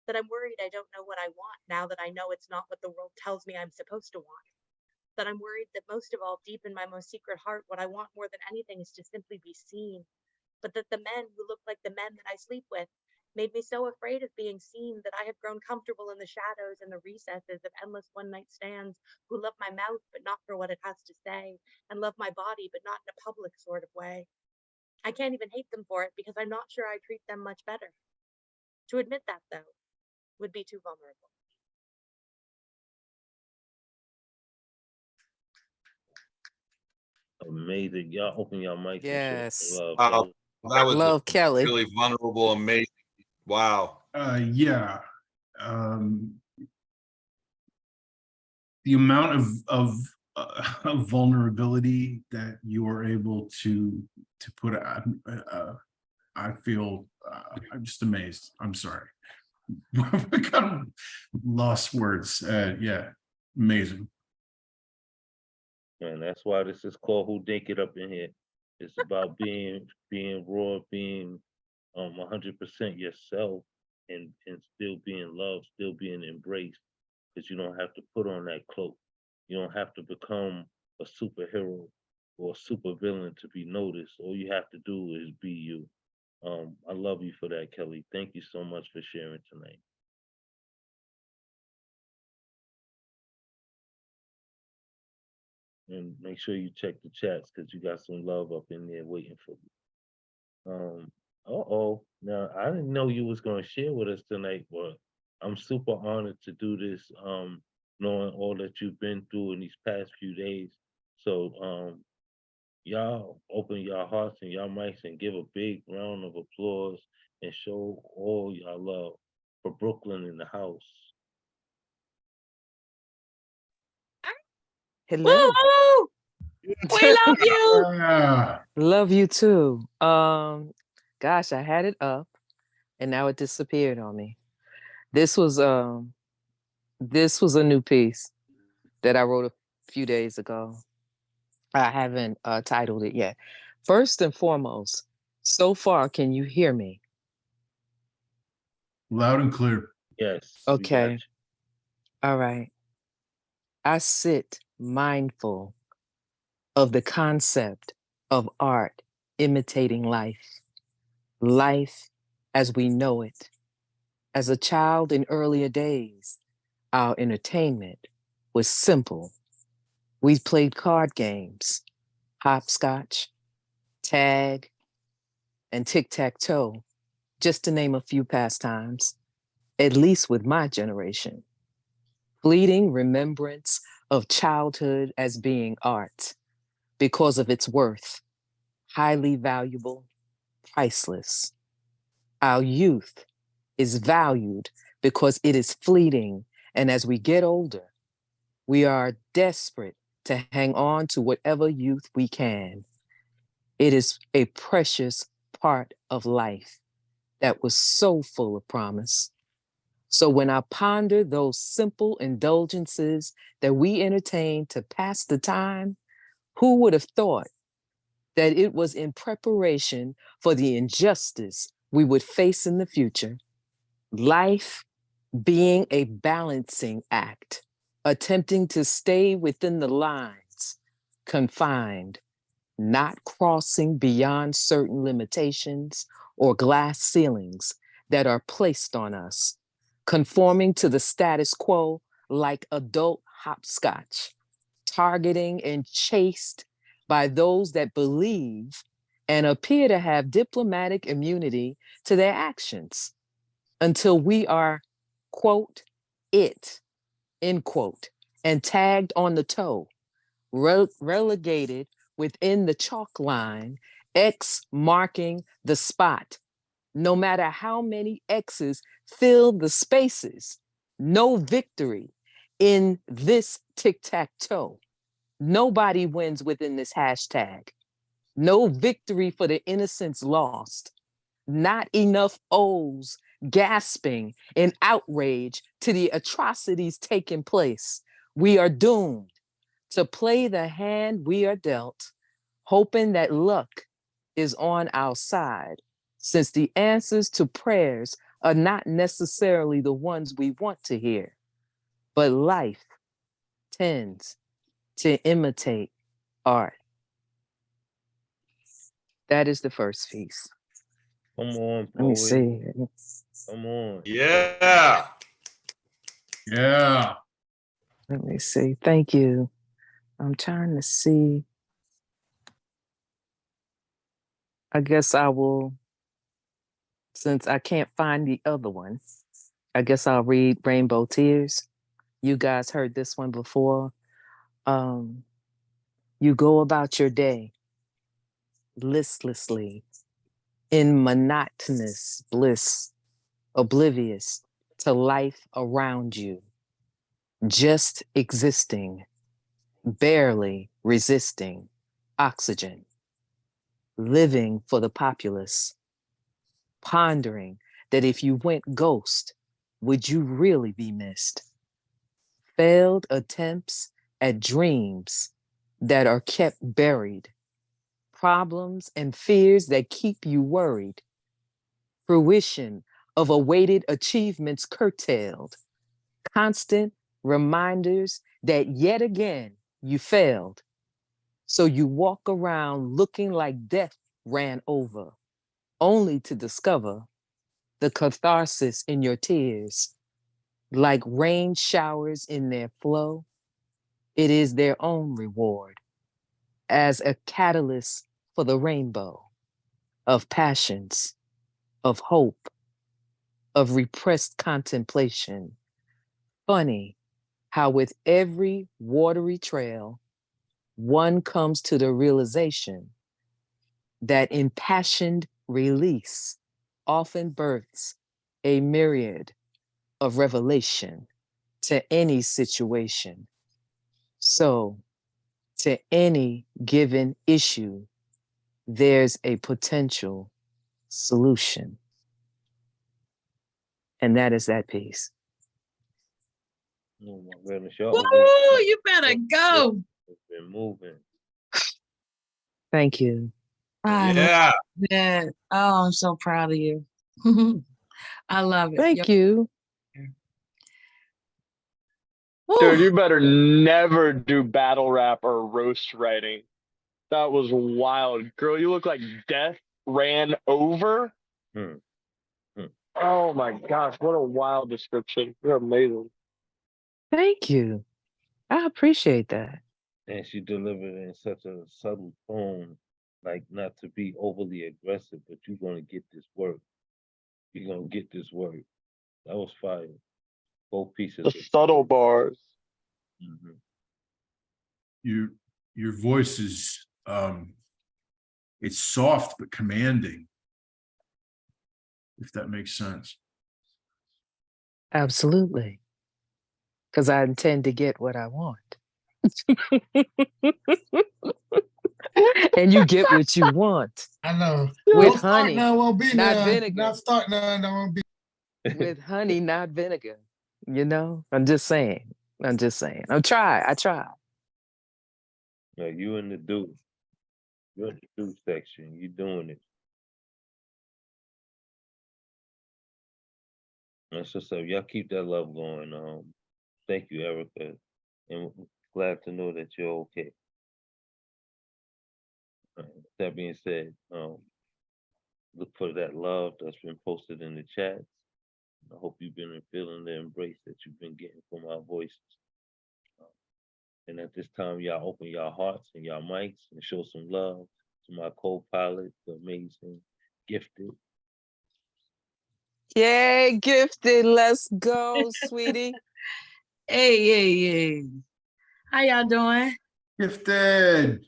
that I'm worried I don't know what I want now that I know it's not what the world tells me I'm supposed to want, that I'm worried that most of all, deep in my most secret heart, what I want more than anything is to simply be seen, but that the men who look like the men that I sleep with made me so afraid of being seen that I have grown comfortable in the shadows and the recesses of endless one-night stands, who love my mouth but not for what it has to say, and love my body but not in a public sort of way. I can't even hate them for it because I'm not sure I treat them much better. To admit that, though, would be too vulnerable. Amazing. Y'all open your mics Yes. and Wow, that was Love Kelly. really vulnerable, amazing. Wow. Yeah. The amount of vulnerability that you are able to put out, I feel I'm just amazed. I'm sorry. I kind of lost words. Yeah, amazing. And that's why this is called Who Dink It Up in Here. It's about being raw, being 100% yourself, and still being loved, still being embraced, because you don't have to put on that cloak. You don't have to become a superhero or a supervillain to be noticed. All you have to do is be you. I love you for that, Kelly. Thank you so much for sharing tonight. And make sure you check the chats because you got some love up in there waiting for you. Now I didn't know you was gonna share with us tonight, but I'm super honored to do this, knowing all that you've been through in these past few days. So y'all open your hearts and your mics and give a big round of applause and show all y'all love for Brooklyn in the house. Hello. Woo! We love you. Yeah. Love you too. Gosh, I had it up and now it disappeared on me. This was a new piece that I wrote a few days ago. I haven't titled it yet. First and foremost, so far, can you hear me? Loud and clear. Yes. we got Okay. you. All right. I sit mindful of the concept of art imitating life, life as we know it. As a child in earlier days, our entertainment was simple. We played card games, hopscotch, tag, and tic-tac-toe, just to name a few pastimes, at least with my generation. Fleeting remembrance of childhood as being art because of its worth, highly valuable, priceless. Our youth is valued because it is fleeting, and as we get older, We are desperate to hang on to whatever youth we can. It is a precious part of life that was so full of promise. So when I ponder those simple indulgences that we entertain to pass the time, who would have thought that it was in preparation for the injustice we would face in the future? Life being a balancing act, attempting to stay within the lines, confined, not crossing beyond certain limitations or glass ceilings that are placed on us, conforming to the status quo like adult hopscotch, targeting and chased by those that believe and appear to have diplomatic immunity to their actions until we are, quote, it, end quote, and tagged on the toe, relegated within the chalk line, X marking the spot. No matter how many X's fill the spaces, no victory in this tic-tac-toe. Nobody wins within this hashtag. No victory for the innocents lost. Not enough O's gasping in outrage to the atrocities taking place. We are doomed to play the hand we are dealt, hoping that luck is on our side, since the answers to prayers are not necessarily the ones we want to hear. But life tends to imitate art. That is the first piece. Come on, Let me poet. see. Come on. Yeah. Yeah. Let me see. Thank you. I'm trying to see. I guess I will, since I can't find the other one, I guess I'll read Rainbow Tears. You guys heard this one before. You go about your day listlessly, in monotonous bliss, oblivious to life around you, just existing, barely resisting oxygen, living for the populace, pondering that if you went ghost, would you really be missed? Failed attempts at dreams that are kept buried, problems and fears that keep you worried, fruition of awaited achievements curtailed, constant reminders that yet again you failed. So you walk around looking like death ran over, only to discover the catharsis in your tears, like rain showers in their flow. It is their own reward as a catalyst for the rainbow of passions, of hope, of repressed contemplation. Funny how with every watery trail, one comes to the realization that impassioned release often births a myriad of revelation to any situation. So, to any given issue, there's a potential solution. And that is that piece. Oh my goodness, y'all. Woo, you better go. It's been moving. Thank you. I love Yeah. that. Oh, I'm so proud of you. I love it. Thank you. Woo. Dude, you better never do battle rap or roast writing. That was wild. Girl, you look like death ran over. Hmm. Oh my gosh, what a wild description. You're amazing. Thank you. I appreciate that. And she delivered it in such a subtle tone, like not to be overly aggressive, but you're gonna get this work. You're gonna get this work. That was fire. Both pieces. The subtle bars. Mhm. Your voice is it's soft but commanding, if that makes sense. Absolutely. because I intend to get what I want. And you get what you want I know. with Don't start honey, none, won't be not none. vinegar. Not start none, there won't be. With honey, not vinegar. You know, I'm just saying. I'm just saying. I try. No, you in the do. You're in the do section. You doing it. That's what's up. Y'all keep that love going. Thank you, Erica. And glad to know that you're okay. That being said, look for that love that's been posted in the chat. I hope you've been feeling the embrace that you've been getting from our voices. And at this time, y'all open your hearts and your mics and show some love to my co-pilot, the amazing, gifted. Yay, gifted. Let's go, sweetie. Hey. How y'all doing? Gifted.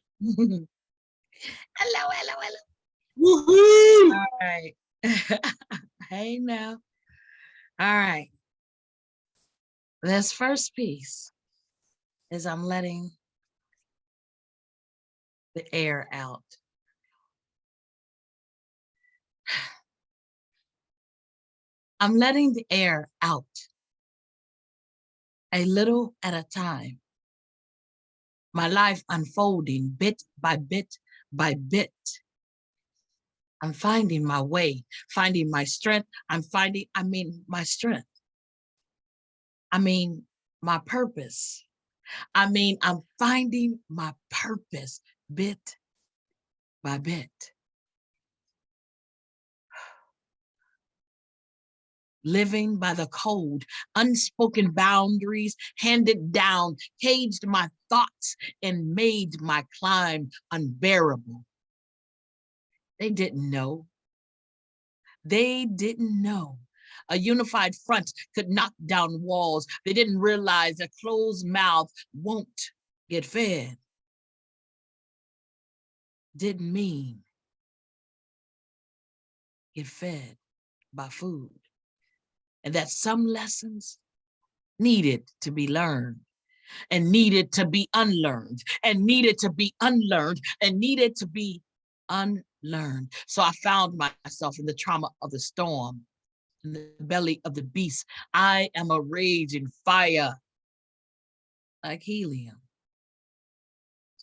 Hello. Woohoo! All right. Hey now. All right. This first piece is I'm letting the air out. I'm letting the air out a little at a time. My life unfolding bit by bit by bit. I'm finding my way, finding my strength. My strength. My purpose. I'm finding my purpose bit by bit. Living by the code, unspoken boundaries handed down, caged my thoughts and made my climb unbearable. They didn't know. They didn't know. A unified front could knock down walls. They didn't realize a closed mouth won't get fed. Didn't mean get fed by food. And that some lessons needed to be learned and needed to be unlearned and needed to be unlearned and needed to be unlearned. So I found myself in the trauma of the storm, in the belly of the beast. I am a raging fire, like helium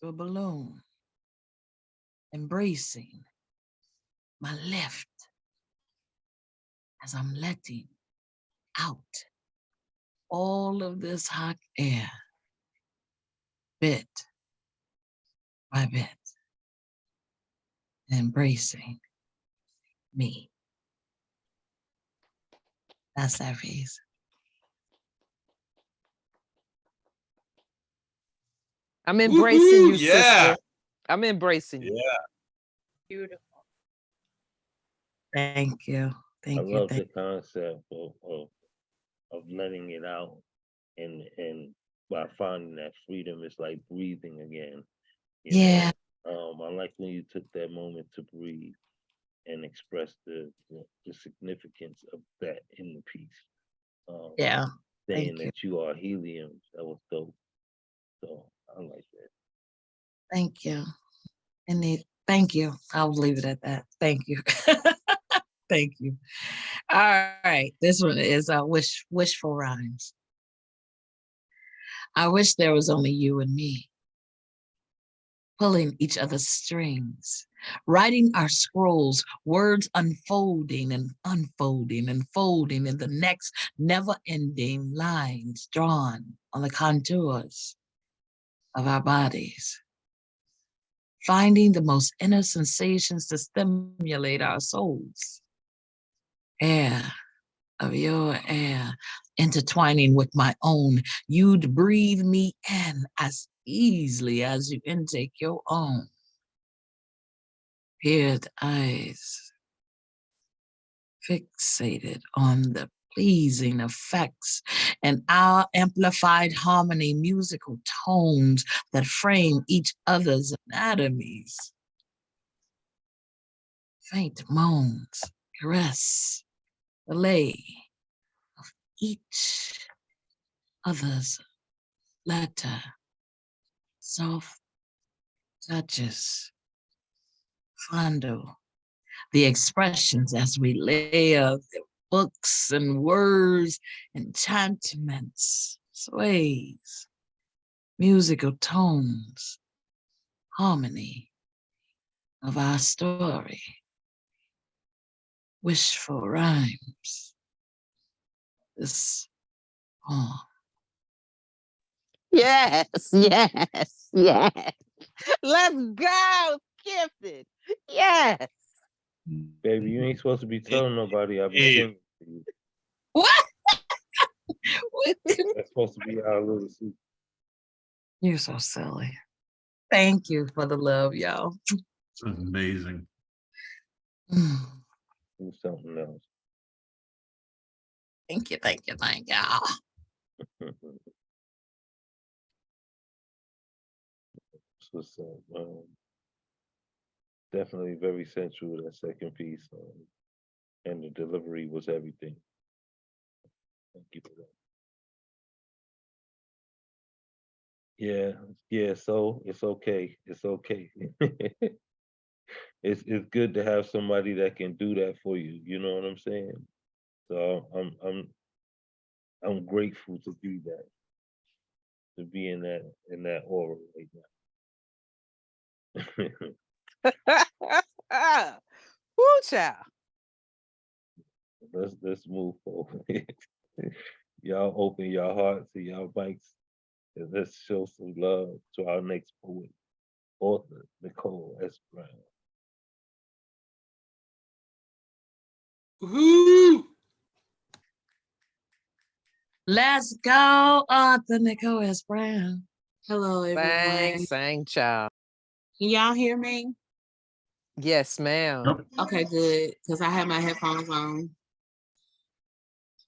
to a balloon, embracing my lift as I'm letting out all of this hot air, bit by bit, embracing me. That's that piece. I'm embracing you, yeah. sister. I'm embracing you. Yeah. Beautiful. Thank you. I love the concept of letting it out and by finding that freedom, it's like breathing again. Yeah. I like when you took that moment to breathe and express the significance of that in the piece. Yeah. Saying Thank you. that you are helium, that was dope. So I like that. Thank you. Thank you. I'll leave it at that. Thank you. Thank you. All right. This one is wishful rhymes. I wish there was only you and me, pulling each other's strings, writing our scrolls, words unfolding and unfolding and folding in the next never-ending lines drawn on the contours of our bodies, finding the most inner sensations to stimulate our souls. Air of your air intertwining with my own, you'd breathe me in as easily as you intake your own. Paired eyes fixated on the pleasing effects and our amplified harmony, musical tones that frame each other's anatomies. Faint moans, caress, delay of each others letter, soft touches, fondle the expressions as we live, the books and words, enchantments, sways, musical tones, harmony of our story, wishful rhymes. This poem. Yes, yes, yes. Let's go, Gifted. Yes. Baby, you ain't supposed to be telling nobody I've been Indeed. singing to you. What? That's supposed to be our little secret. You're so silly. Thank you for the love, y'all. That's amazing. Do something else. Thank you, thank you, thank y'all. So, definitely very sensual, that second piece. And the delivery was everything. Thank you for that. Yeah, so it's okay. It's okay. It's good to have somebody that can do that for you. You know what I'm saying? So I'm grateful to be that, to be in that aura right now. Woo, child. Let's move forward. Y'all open your hearts and y'all mics, and let's show some love to our next poet, author Nicole S. Brown. Woo! Let's go, Arthur Nicholas Brown. Hello, Sang, everyone. sang, child. Can y'all hear me? Yes, ma'am. Yep. Okay, good, because I have my headphones on.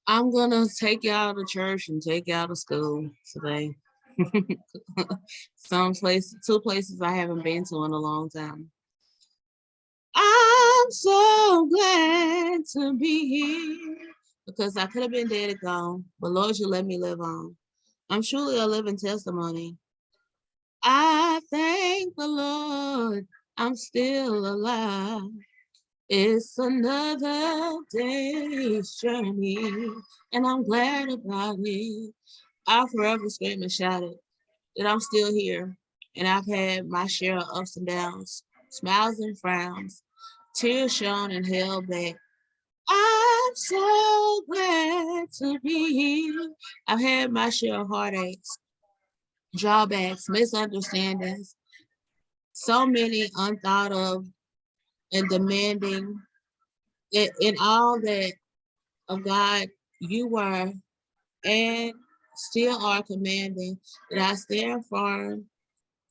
I'm gonna take y'all to church and take y'all to school today. Two places I haven't been to in a long time. I'm so glad to be here because I could have been dead and gone, but Lord, you let me live on. I'm truly a living testimony. I thank the Lord I'm still alive. It's another day's journey, and I'm glad about it. I'll forever scream and shout it that I'm still here, and I've had my share of ups and downs, smiles and frowns, tears shown and held back. I'm so glad to be here. I've had my share of heartaches, drawbacks, misunderstandings, so many unthought of and demanding in all that of God you were and still are commanding that I stand firm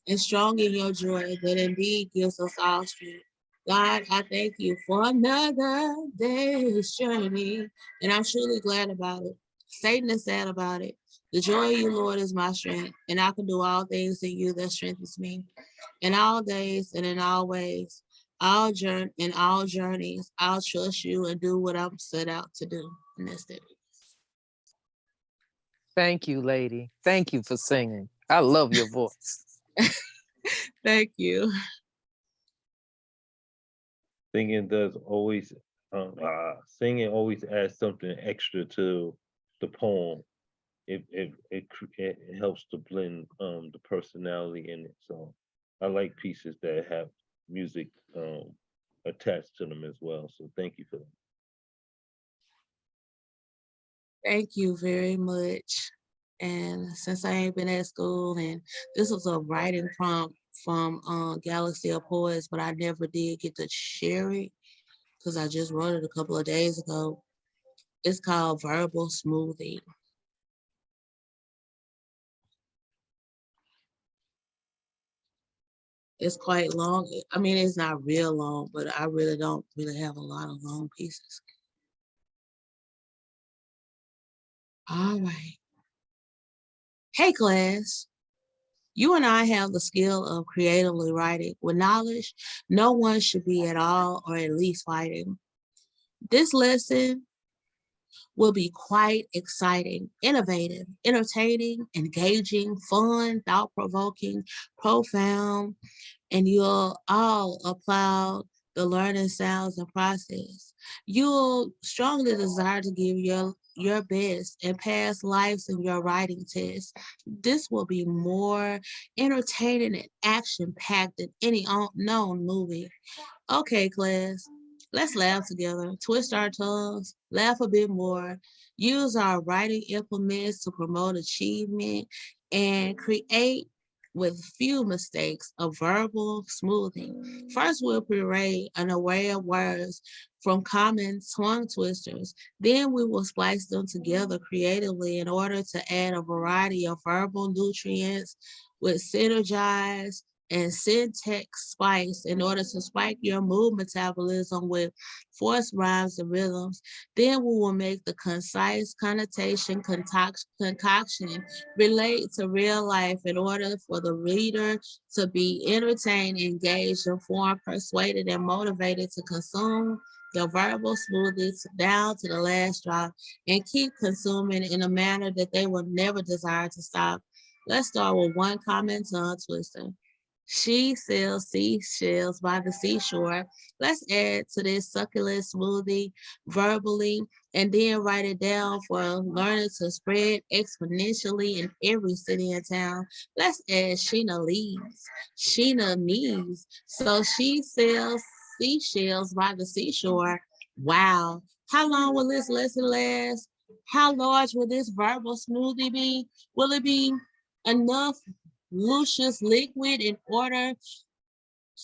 and strong in your joy that indeed gives us all strength. God, I thank you for another day's journey, and I'm truly glad about it. Satan is sad about it. The joy of you, Lord, is my strength, and I can do all things in you that strengthens me. In all days and in all ways, in all journeys, I'll trust you and do what I'm set out to do. And that's it. Thank you, lady. Thank you for singing. I love your voice. Thank you. Singing always adds something extra to the poem. It helps to blend the personality in it. So I like pieces that have music attached to them as well. So thank you for that. Thank you very much. And since I ain't been at school, and this was a writing prompt from Galaxy of Poets, but I never did get to share it because I just wrote it a couple of days ago. It's called Verbal Smoothie. It's quite long. I mean, it's not real long, but I really don't have a lot of long pieces. All right. Hey, class. You and I have the skill of creatively writing. With knowledge, no one should be at all or at least fighting. This lesson will be quite exciting, innovative, entertaining, engaging, fun, thought provoking, profound, and you'll all applaud the learning sounds and process. You'll strongly desire to give your best and pass lives in your writing test. This will be more entertaining and action packed than any known movie. Okay, class, let's laugh together, twist our tongues, laugh a bit more, use our writing implements to promote achievement, and create with few mistakes a verbal smoothing. First, we'll parade an array of words from common tongue twisters. Then we will splice them together creatively in order to add a variety of verbal nutrients with synergize and syntax spice in order to spike your mood metabolism with forced rhymes and rhythms. Then we will make the concise connotation concoction relate to real life in order for the reader to be entertained, engaged, informed, persuaded, and motivated to consume the verbal smoothies down to the last drop and keep consuming in a manner that they will never desire to stop. Let's start with one common tongue twister. She sells seashells by the seashore. Let's add to this succulent smoothie verbally and then write it down for learning to spread exponentially in every city and town. Let's add Sheena leaves, Sheena knees. So she sells seashells by the seashore. Wow. How long will this lesson last? How large will this verbal smoothie be? Will it be enough luscious liquid in order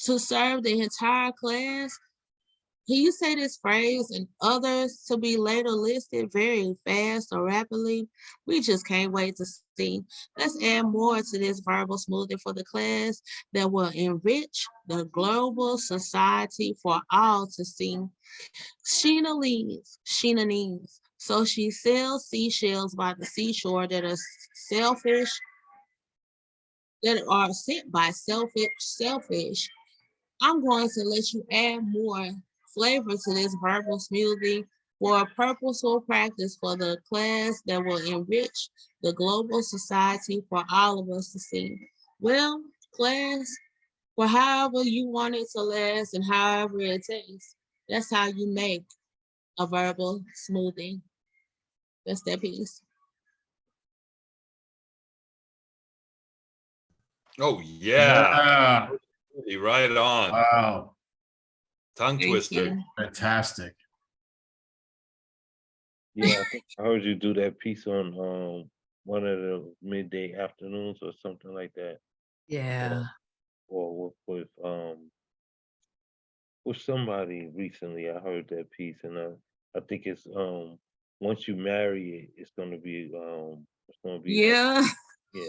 to serve the entire class? Can you say this phrase and others to be later listed very fast or rapidly? We just can't wait to see. Let's add more to this verbal smoothie for the class that will enrich the global society for all to see. Sheena leaves, Sheena needs. So she sells seashells by the seashore that are selfish, that are sent by selfish. I'm going to let you add more flavor to this verbal smoothie for a purposeful practice for the class that will enrich the global society for all of us to see. Well, class, for however you want it to last and however it tastes, that's how you make a verbal smoothie. That's that piece. Oh yeah. Yeah. Right on. Wow. Tongue Thank twister. you. Fantastic. Yeah, I think I heard you do that piece on one of the midday afternoons or something like that. Yeah. Or with somebody recently. I heard that piece, and I think it's once you marry it, it's gonna be like, Yeah. yeah.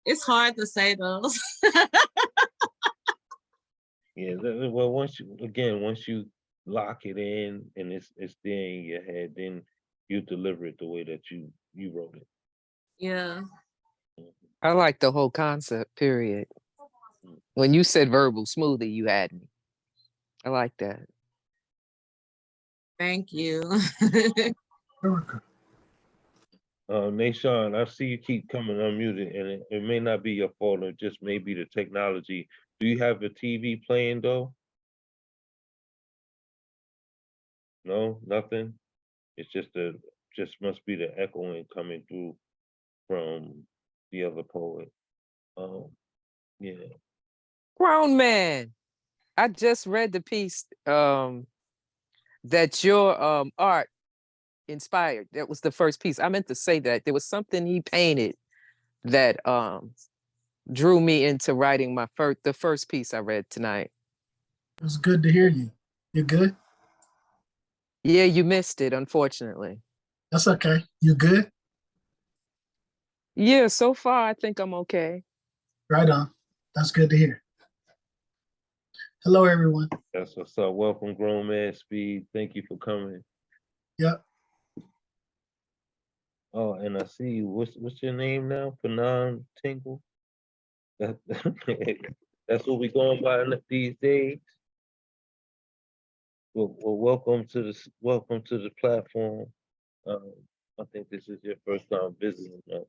It's hard to say those. Yeah, well, once you lock it in and it's there in your head, then you deliver it the way that you wrote it. Yeah. I like the whole concept, period. Mm. When you said verbal smoothie, you had me. I like that. Thank you. Nashawn, I see you keep coming unmuted, and it may not be your fault, it just may be the technology. Do you have the TV playing though? No, nothing. It's just must be the echoing coming through from the other poet. Yeah. Grown man. I just read the piece that your art inspired. That was the first piece. I meant to say that there was something he painted that drew me into writing the first piece I read tonight. It was good to hear you. You good? Yeah, you missed it, unfortunately. That's okay. You good? Yeah, so far I think I'm okay. Right on. That's good to hear. Hello, everyone. That's what's up. Welcome, Grown Man Speed. Thank you for coming. Yep. Oh, and I see you. What's your name now? Fanon Tingle? That, that's what we going by these days. Well, welcome to the platform. Um, I think this is your first time visiting us.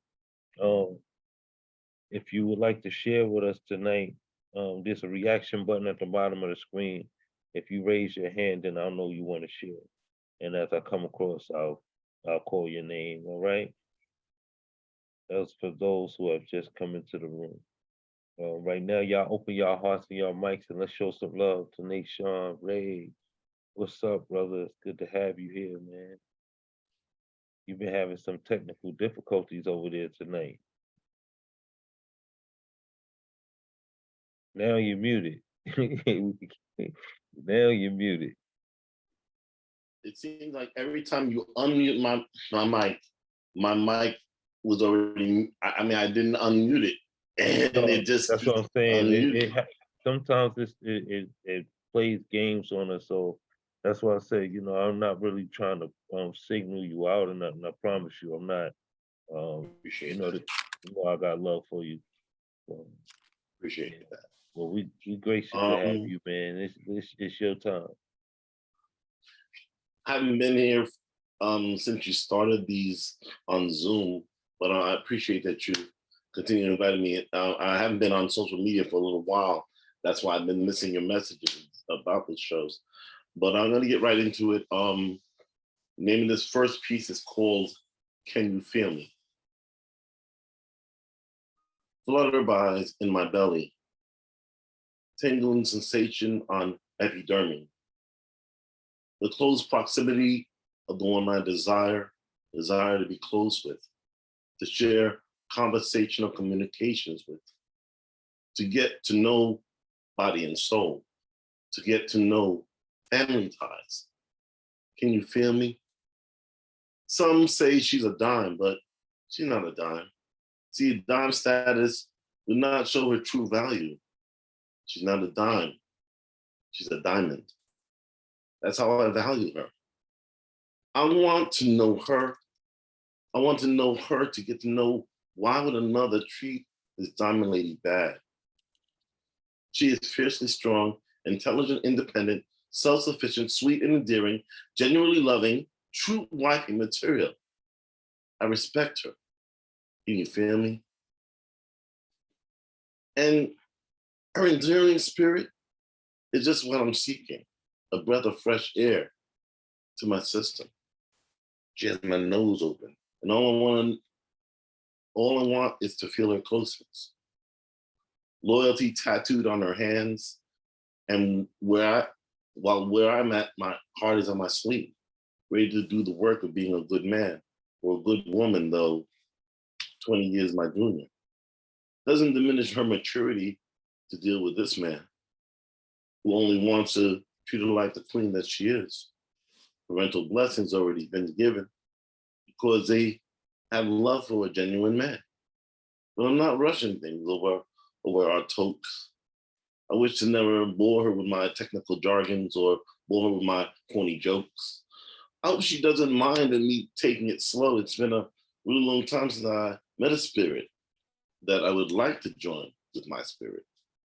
If you would like to share with us tonight, there's a reaction button at the bottom of the screen. If you raise your hand, then I'll know you want to share. And as I come across, I'll call your name. All right. That's for those who have just come into the room. Right now, y'all open y'all hearts and y'all mics and let's show some love to Nate Sean Ray. What's up, brother? It's good to have you here, man. You've been having some technical difficulties over there tonight. Now you're muted. Now you're muted. It seems like every time you unmute my mic was already. I mean, I didn't unmute it, and No, it just that's what I'm keeps saying. unmuting. Sometimes it plays games on us. So that's why I say, I'm not really trying to signal you out or nothing. I promise you, I'm not. Appreciate You know that. I got love for you. Appreciate that. Well, we gracious to have you, man. It's your time. I haven't been here since you started these on Zoom, but I appreciate that you continue to invite me. I haven't been on social media for a little while. That's why I've been missing your messages about the shows. But I'm going to get right into it. The name of this first piece is called Can You Feel Me? Flutterbies in my belly, tingling sensation on epidermis. The close proximity of the one I desire to be close with, to share conversational communications with, to get to know body and soul, to get to know family ties. Can you feel me? Some say she's a dime, but she's not a dime. See, dime status would not show her true value. She's not a dime. She's a diamond. That's how I value her. I want to know her. I want to know her to get to know why would another treat this diamond lady bad. She is fiercely strong, intelligent, independent, self-sufficient, sweet and endearing, genuinely loving, true wifey material. I respect her. Can you feel me? And her enduring spirit is just what I'm seeking, a breath of fresh air to my system. She has my nose open, and all I want is to feel her closeness. Loyalty tattooed on her hands, and where I'm at, my heart is on my sleeve, ready to do the work of being a good man or a good woman, though 20 years my junior. Doesn't diminish her maturity to deal with this man who only wants to treat her like the queen that she is. Parental blessings already been given because they have love for a genuine man. But I'm not rushing things over our tokes. I wish to never bore her with my technical jargons or bore her with my corny jokes. I hope she doesn't mind me taking it slow. It's been a really long time since I met a spirit that I would like to join with my spirit,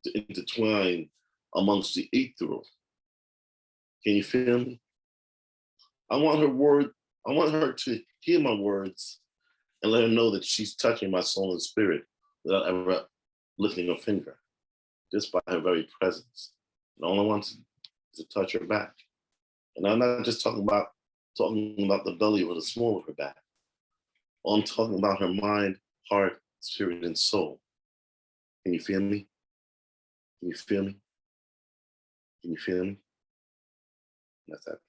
to intertwine amongst the ethereal. Can you feel me? I want her to hear my words and let her know that she's touching my soul and spirit without ever lifting a finger, just by her very presence. And all I want is to touch her back. And I'm not just talking about the belly or the small of her back. I'm talking about her mind, heart, spirit, and soul. Can you feel me? Can you feel me? Can you feel me? That's that.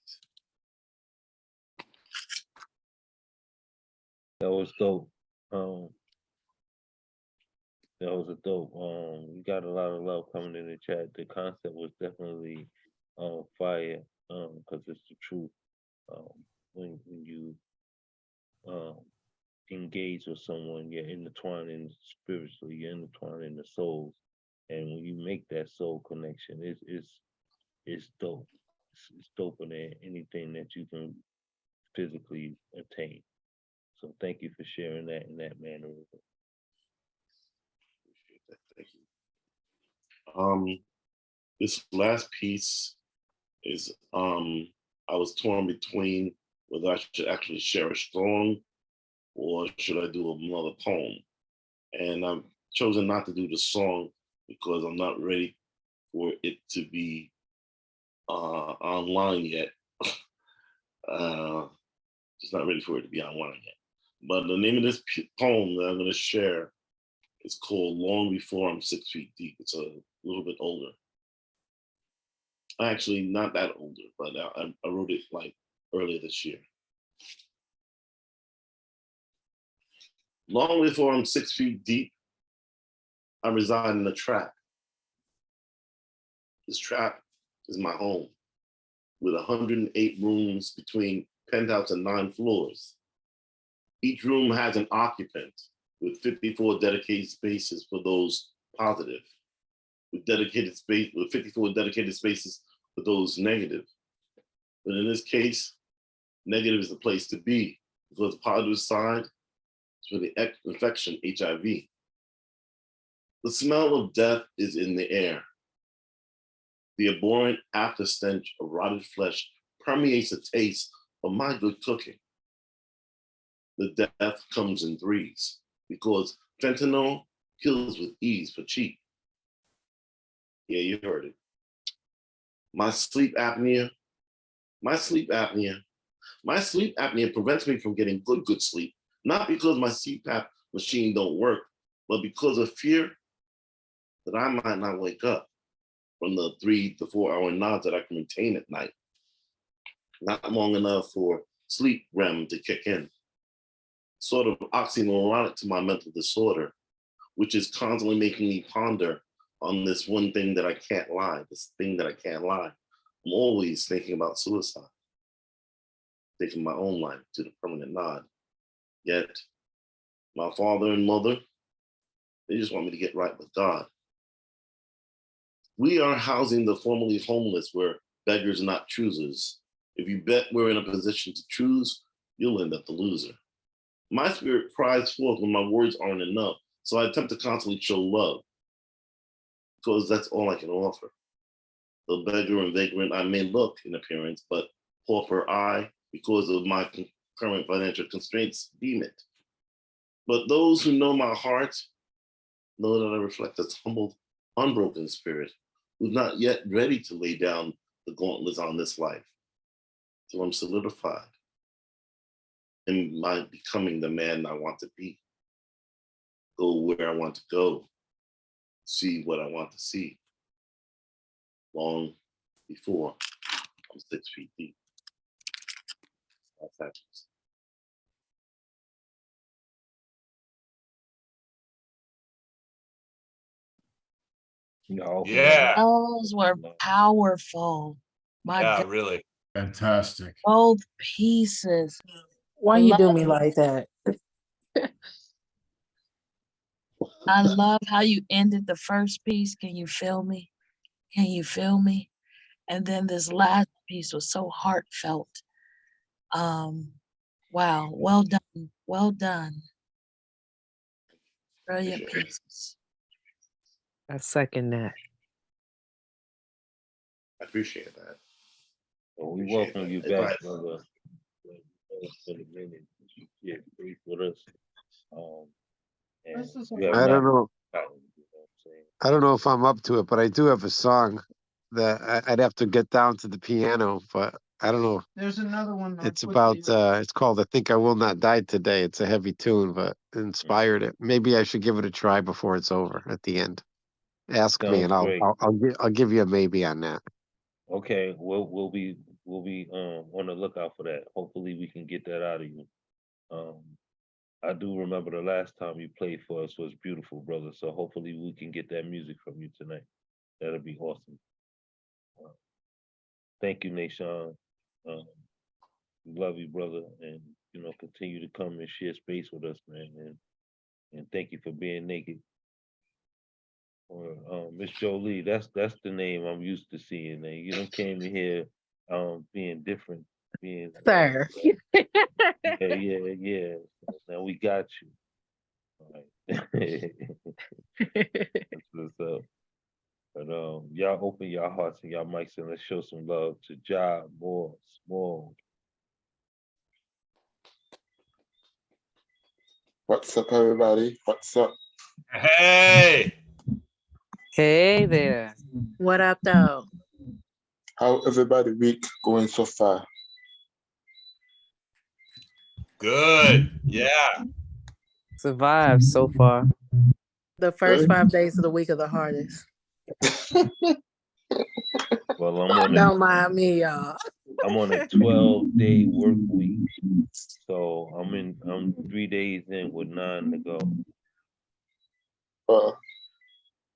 That was dope. That was a dope. You got a lot of love coming in the chat. The concept was definitely fire. Because it's the truth. When you engage with someone, you're intertwining spiritually, you're intertwining the souls, and when you make that soul connection, it's dope. It's doper than anything that you can physically attain. So thank you for sharing that in that manner. Thank you. This last piece is I was torn between whether I should actually share a song or should I do another poem. And I've chosen not to do the song because I'm not ready for it to be online yet. Just not ready for it to be online yet. But the name of this poem that I'm going to share is called Long Before I'm 6 Feet Deep. It's a little bit older. Actually, not that older, but I wrote it like earlier this year. Long before I'm 6 feet deep, I reside in a trap. This trap is my home with 108 rooms between penthouse and 9 floors. Each room has an occupant with 54 dedicated spaces for those positive, with 54 dedicated spaces for those negative. But in this case, negative is the place to be because the positive side is for the infection, HIV. The smell of death is in the air. The abhorrent after stench of rotted flesh permeates the taste of my good cooking. The death comes in threes because fentanyl kills with ease for cheap. Yeah, you heard it. My sleep apnea prevents me from getting good sleep, not because my CPAP machine don't work, but because of fear that I might not wake up from the 3 to 4 hour nods that I can retain at night. Not long enough for sleep REM to kick in. Sort of oxymoronic to my mental disorder, which is constantly making me ponder on this one thing that I can't lie, I'm always thinking about suicide, taking my own life to the permanent nod. Yet, my father and mother, they just want me to get right with God. We are housing the formerly homeless where beggars not choosers. If you bet we're in a position to choose, you'll end up the loser. My spirit cries forth when my words aren't enough, so I attempt to constantly show love, because that's all I can offer. The beggar and vagrant I may look in appearance, but pauper I, because of my current financial constraints, deem it. But those who know my heart know that I reflect a humbled, unbroken spirit who's not yet ready to lay down the gauntlets on this life. So I'm solidified in my becoming the man I want to be. Go where I want to go. See what I want to see. Long before I'm 6 feet deep. That's happens. No, Yeah. Those were powerful. My Yeah, God, really. Fantastic. both pieces. Why you do me like that? I love how you ended the first piece. Can you feel me? Can you feel me? And then this last piece was so heartfelt. Wow, well done. Well done. Brilliant pieces. I second that. I appreciate that. Well, we Appreciate welcome that. you If back, I- brother. For the minute you shared space with us. And you have I don't not know. forgotten, you know what I'm saying? I don't know if I'm up to it, but I do have a song that I'd have to get down to the piano, but I don't know. There's another one. It's about it's called I Think I Will Not Die Today. It's a heavy tune, but it inspired it. Maybe I should give it a try before it's over at the end. Ask me Sounds and great. I'll give you a maybe on that. Okay, we'll be on the lookout for that. Hopefully we can get that out of you. I do remember the last time you played for us was beautiful, brother. So hopefully we can get that music from you tonight. That'll be awesome. Thank you, Nation. Love you, brother, and continue to come and share space with us, man. And thank you for being naked. Or Miss Jolie, that's the name I'm used to seeing. Now you don't came in here being different, being Sir. yeah. Now we got you. All right. That's what's up. But y'all open your hearts and y'all mics and let's show some love to Job more, small. What's up, everybody? What's up? Hey, Hey there. What up, though? How everybody week going so far? good. Yeah. Survived so far. The first Good. 5 days of the week are the hardest. Well, I'm Don't mind me, y'all. on a 12-day work week. So I'm 3 days in with 9 to go.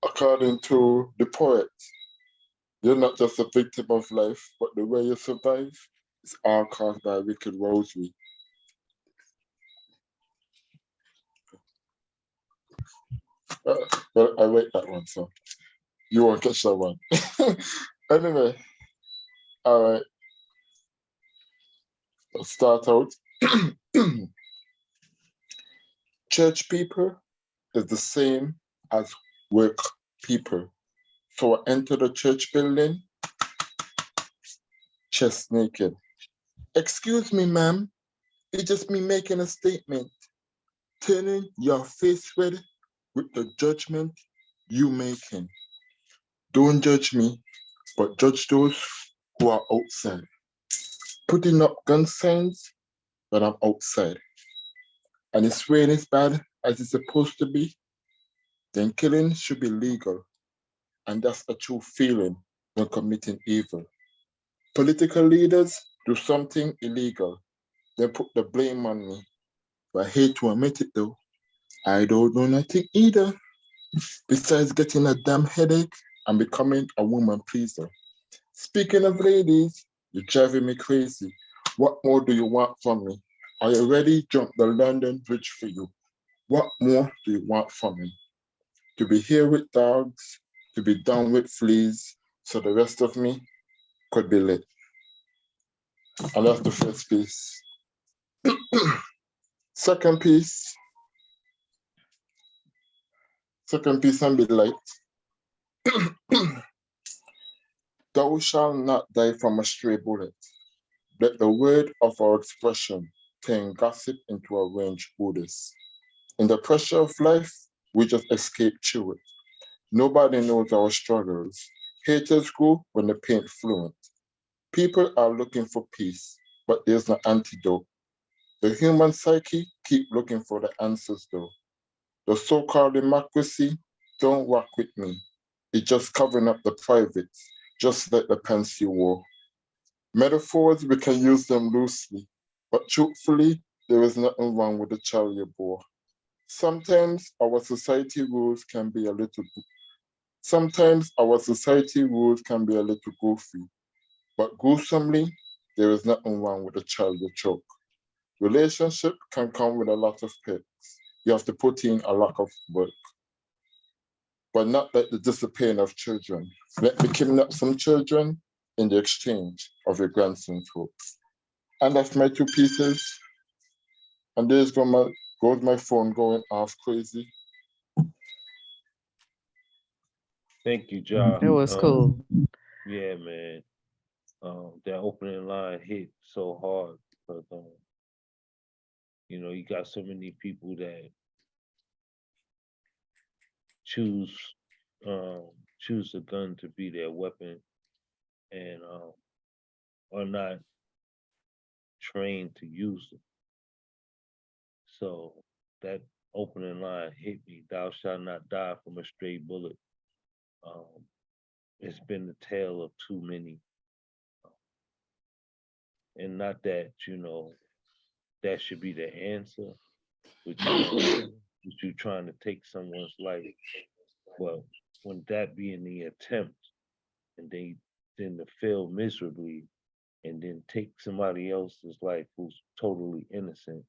According to the poet, you're not just a victim of life, but the way you survive is all caused by a wicked rosary. Well, I rate that one, so you won't catch that one. Anyway, all right, let's start out. Church people is the same as work people. So I enter the church building, chest naked. Excuse me, ma'am. It's just me making a statement. Turning your face red with the judgment you making. Don't judge me, but judge those who are outside. Putting up gun signs when I'm outside. And it's rain is bad as it's supposed to be, then killing should be legal. And that's a true feeling when committing evil. Political leaders do something illegal, then put the blame on me. But I hate to admit it though, I don't know nothing either. Besides getting a damn headache and becoming a woman pleaser. Speaking of ladies, you're driving me crazy. What more do you want from me? I already jumped the London Bridge for you. What more do you want from me? To be here with dogs, to be down with fleas, so the rest of me could be lit. And that's the first piece. Second piece and be light. Thou shalt not die from a stray bullet. Let the word of our expression turn gossip into a range Buddhist. In the pressure of life, we just escape through it. Nobody knows our struggles. Haters grow when the paint fluent. People are looking for peace, but there's no antidote. The human psyche keep looking for the answers though. The so-called democracy don't work with me. It's just covering up the privates, just like the pants you wore. Metaphors, we can use them loosely, but truthfully, there is nothing wrong with the child you bore. Sometimes our society rules can be a little goofy, but gruesomely, there is nothing wrong with the child you choke. Relationship can come with a lot of perks. You have to put in a lot of work, but not like the discipline of children. Let me kidnap some children in the exchange of your grandson's hopes. And that's my 2 pieces. And there's goes my phone going off crazy. Thank you, Job. It was cool. Yeah, man. That opening line hit so hard because you got so many people that choose a gun to be their weapon and are not trained to use it. So that opening line hit me. Thou shalt not die from a stray bullet. It's been the tale of too many. And not that, that should be the answer, but you trying to take someone's life. Well, when that being the attempt and then to fail miserably and then take somebody else's life who's totally innocent,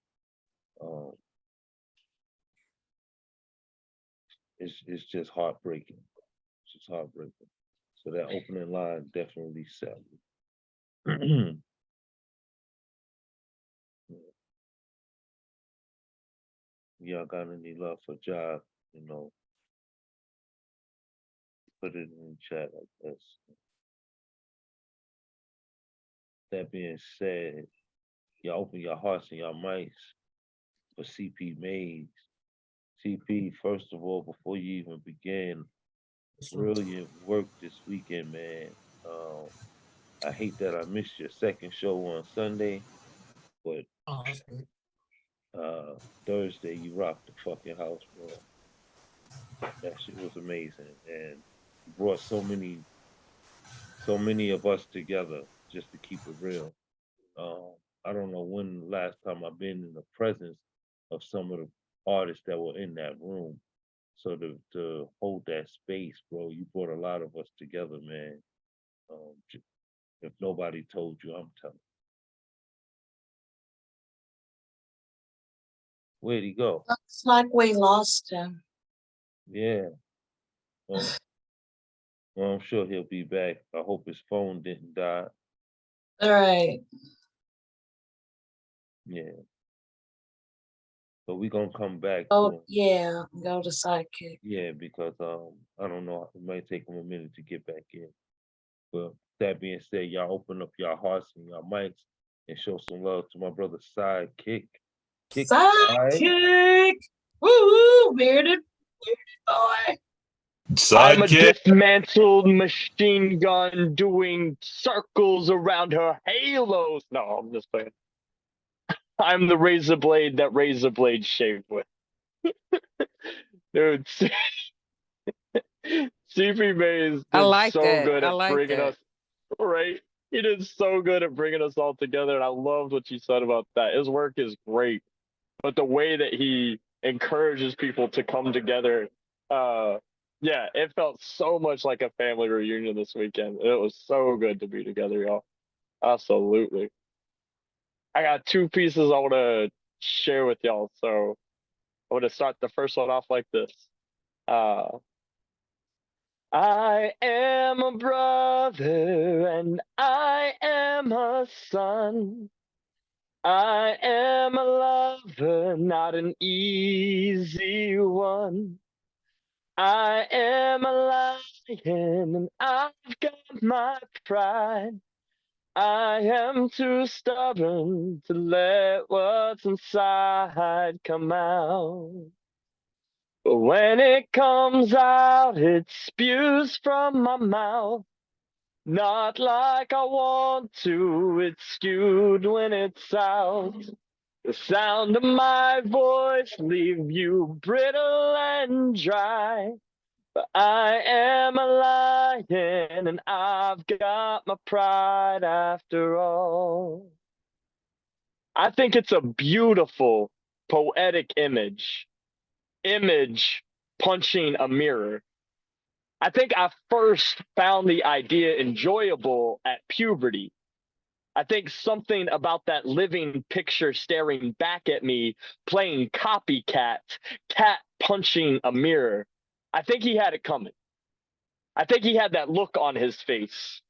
it's just heartbreaking. It's just heartbreaking. So that opening line definitely set me. Y'all got any love for Job? put it in the chat like this. That being said, y'all open your hearts and your mics for CP Mays. CP, first of all, before you even begin, brilliant work this weekend, man. I hate that I missed your second show on Sunday, but Oh, that's good. Thursday you rocked the fucking house, bro. That shit was amazing, and you brought so many of us together just to keep it real. I don't know when the last time I've been in the presence of some of the artists that were in that room. So to hold that space, bro, you brought a lot of us together, man. If nobody told you, I'm telling. Where'd he go? Looks like we lost him. Yeah. Well, I'm sure he'll be back. I hope his phone didn't die. All right. Yeah. But we gonna come back to Oh him. yeah, go to sidekick. Yeah, because I don't know, it might take him a minute to get back in. But that being said, y'all open up your hearts and your mics and show some love to my brother Sidekick. Sidekick. Woo, bearded boy. I'm a Sidekick. dismantled machine gun doing circles around her halos. No, I'm just playing. I'm the razor blade that razor blade shaved with. Dude, CP Mays I did like so that. good I at like bringing that. us, right? He did so good at bringing us all together, and I loved what you said about that. His work is great, but the way that he encourages people to come together, yeah, it felt so much like a family reunion this weekend. It was so good to be together, y'all. Absolutely. I got two pieces I want to share with y'all, so I want to start the first one off like this. I am a brother and I am a son. I am a lover, not an easy one. I am a lion and I've got my pride. I am too stubborn to let what's inside come out. But when it comes out, it spews from my mouth. Not like I want to, it's skewed when it's out. The sound of my voice leave you brittle and dry. But I am a lion and I've got my pride after all. I think it's a beautiful, poetic image punching a mirror. I think I first found the idea enjoyable at puberty. I think something about that living picture staring back at me, playing copycat, cat punching a mirror. I think he had it coming. I think he had that look on his face.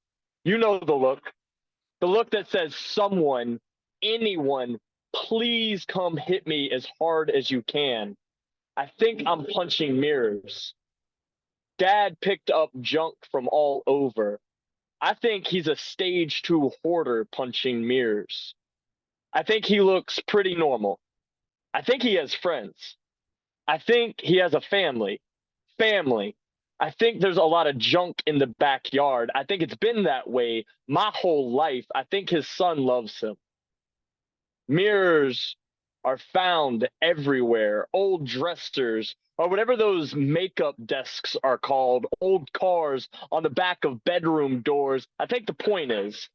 You know the look that says, someone, anyone, please come hit me as hard as you can. I think I'm punching mirrors. Dad picked up junk from all over. I think he's a stage 2 hoarder punching mirrors. I think he looks pretty normal. I think he has friends. I think he has a family. I think there's a lot of junk in the backyard. I think it's been that way my whole life. I think his son loves him. Mirrors are found everywhere. Old dressers, or whatever those makeup desks are called, old cars on the back of bedroom doors. I think the point is,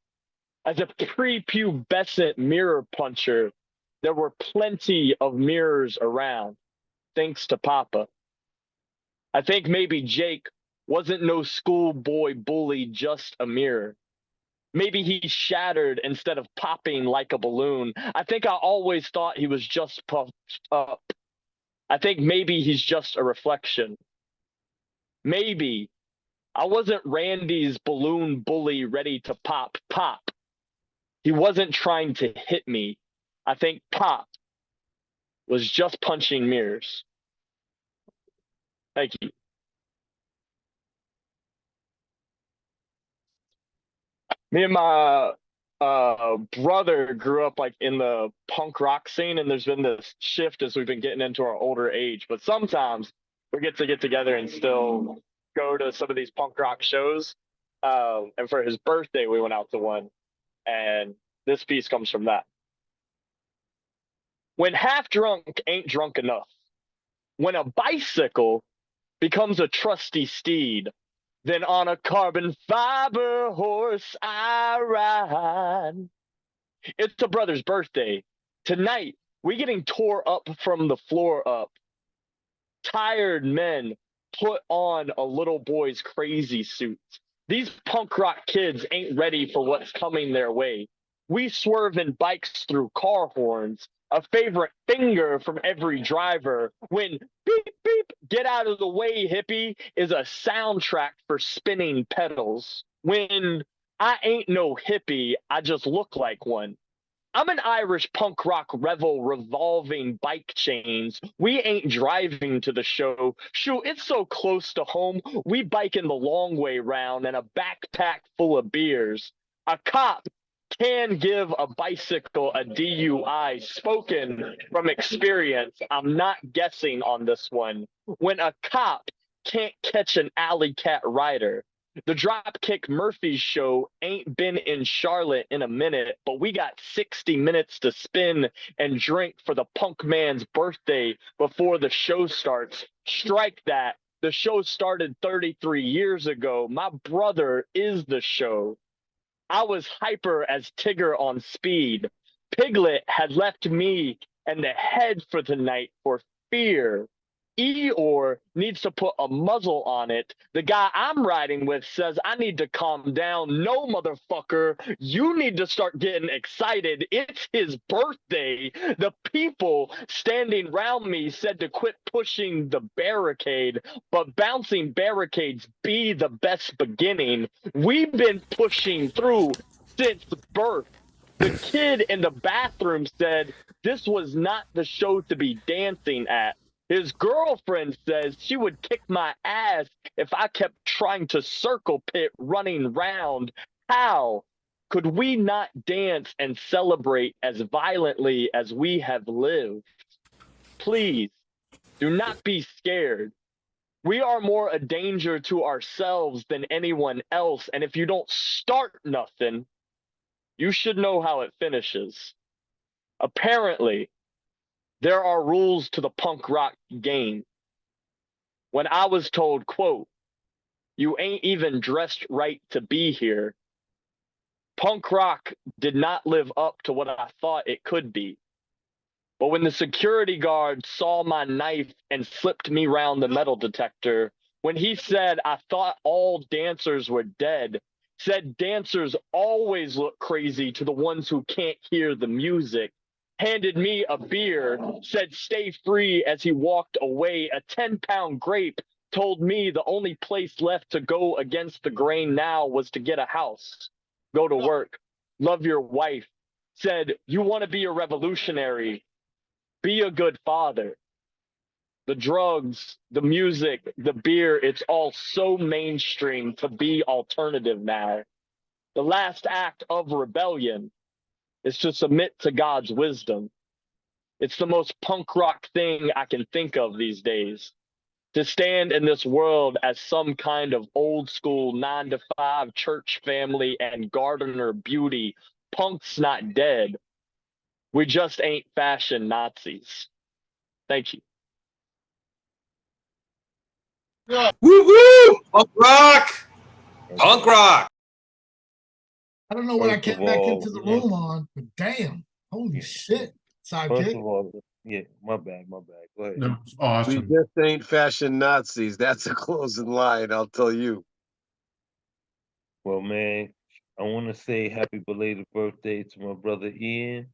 as a prepubescent mirror puncher, there were plenty of mirrors around, thanks to Papa. I think maybe Jake wasn't no schoolboy bully, just a mirror. Maybe he shattered instead of popping like a balloon. I think I always thought he was just puffed up. I think maybe he's just a reflection. Maybe I wasn't Randy's balloon bully ready to pop. He wasn't trying to hit me. I think Pop was just punching mirrors. Thank you. Me and my brother grew up like in the punk rock scene, and there's been this shift as we've been getting into our older age. But sometimes we get to get together and still go to some of these punk rock shows. And for his birthday, we went out to one, and this piece comes from that. When half drunk ain't drunk enough, when a bicycle becomes a trusty steed, then on a carbon fiber horse I ride. It's a brother's birthday. Tonight, we getting tore up from the floor up. Tired men put on a little boy's crazy suits. These punk rock kids ain't ready for what's coming their way. We swerving bikes through car horns, a favorite finger from every driver. When beep, beep, get out of the way, hippie, is a soundtrack for spinning pedals. When I ain't no hippie, I just look like one. I'm an Irish punk rock revel revolving bike chains. We ain't driving to the show. Shoot, it's so close to home. We biking the long way round and a backpack full of beers. A cop can give a bicycle a DUI, spoken from experience. I'm not guessing on this one. When a cop can't catch an alley cat rider. The Dropkick Murphys show ain't been in Charlotte in a minute, but we got 60 minutes to spin and drink for the punk man's birthday before the show starts. Strike that. The show started 33 years ago. My brother is the show. I was hyper as Tigger on speed. Piglet had left me and the head for the night for fear. Eeyore needs to put a muzzle on it. The guy I'm riding with says I need to calm down. No, motherfucker, you need to start getting excited. It's his birthday. The people standing round me said to quit pushing the barricade, but bouncing barricades be the best beginning. We've been pushing through since birth. The kid in the bathroom said this was not the show to be dancing at. His girlfriend says she would kick my ass if I kept trying to circle pit running round. How could we not dance and celebrate as violently as we have lived? Please do not be scared. We are more a danger to ourselves than anyone else. And if you don't start nothing, you should know how it finishes. Apparently, there are rules to the punk rock game. When I was told, quote, you ain't even dressed right to be here, punk rock did not live up to what I thought it could be. But when the security guard saw my knife and flipped me round the metal detector, when he said I thought all dancers were dead, said dancers always look crazy to the ones who can't hear the music, handed me a beer, said stay free as he walked away. A 10-pound grape told me the only place left to go against the grain now was to get a house, go to work, love your wife, said you want to be a revolutionary, be a good father. The drugs, the music, the beer, it's all so mainstream to be alternative now. The last act of rebellion is to submit to God's wisdom. It's the most punk rock thing I can think of these days. To stand in this world as some kind of old school 9-to-5 church family and gardener beauty. Punk's not dead. We just ain't fashion Nazis. Thank you. Woo woo! Punk rock! Punk rock! I don't know what I First of came back all, into the you know, room on, but damn, holy Yeah. shit. first Sidekick. of all, yeah, my bad. Go ahead. That was We awesome. just ain't fashion Nazis. That's a closing line, I'll tell you. Well, man, I want to say happy belated birthday to my brother Ian.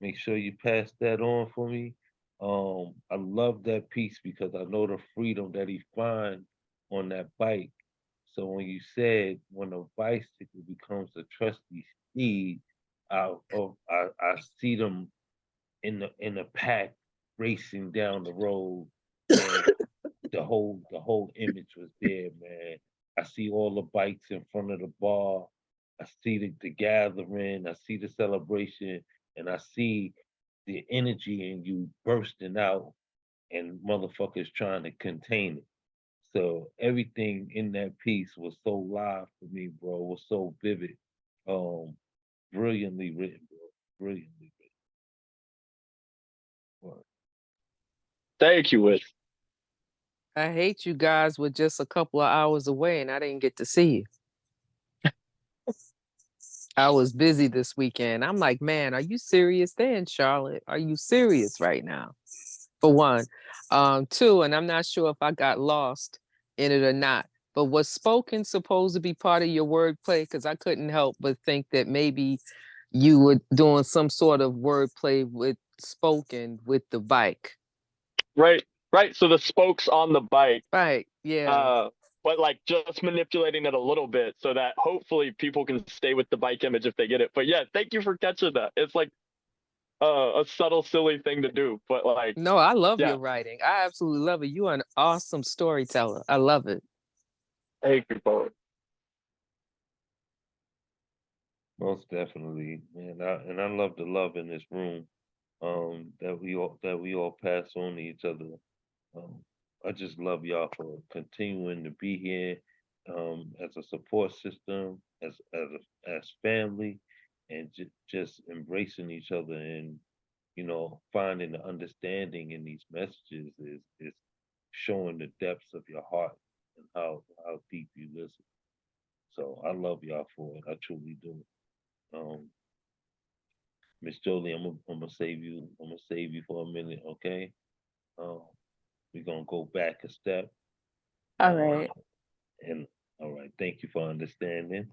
Make sure you pass that on for me. I love that piece because I know the freedom that he find on that bike. So when you said when a bicycle becomes a trusty steed, I see them in the pack racing down the road, and the whole image was there, man. I see all the bikes in front of the bar. I see the gathering, I see the celebration, and I see the energy in you bursting out and motherfuckers trying to contain it. So everything in that piece was so live for me, bro. It was so vivid. Um, Brilliantly written, bro. Brilliantly written. Thank you, Wiz. I hate you guys were just a couple of hours away and I didn't get to see you. I was busy this weekend. I'm like, man, are you serious? They're in Charlotte. Are you serious right now? For one. Two, and I'm not sure if I got lost in it or not, but was spoken supposed to be part of your wordplay? Because I couldn't help but think that maybe you were doing some sort of wordplay with spoken with the bike. Right, right. So the spokes on the bike. Right, yeah. But like just manipulating it a little bit so that hopefully people can stay with the bike image if they get it. But yeah, thank you for catching that. It's like a subtle, silly thing to do, but like No, I love yeah. your writing. I absolutely love it. You are an awesome storyteller. I love it. Thank you, poet. Most definitely, man. I love the love in this room. That we all pass on to each other. I just love y'all for continuing to be here, as a support system, as family, and just embracing each other, and finding the understanding in these messages is showing the depths of your heart and how deep you listen. So I love y'all for it. I truly do. Um, Miss Jolie, I'm gonna save you. I'm gonna save you for a minute, okay? Um, we're gonna go back a step. All right. And all right, thank you for understanding.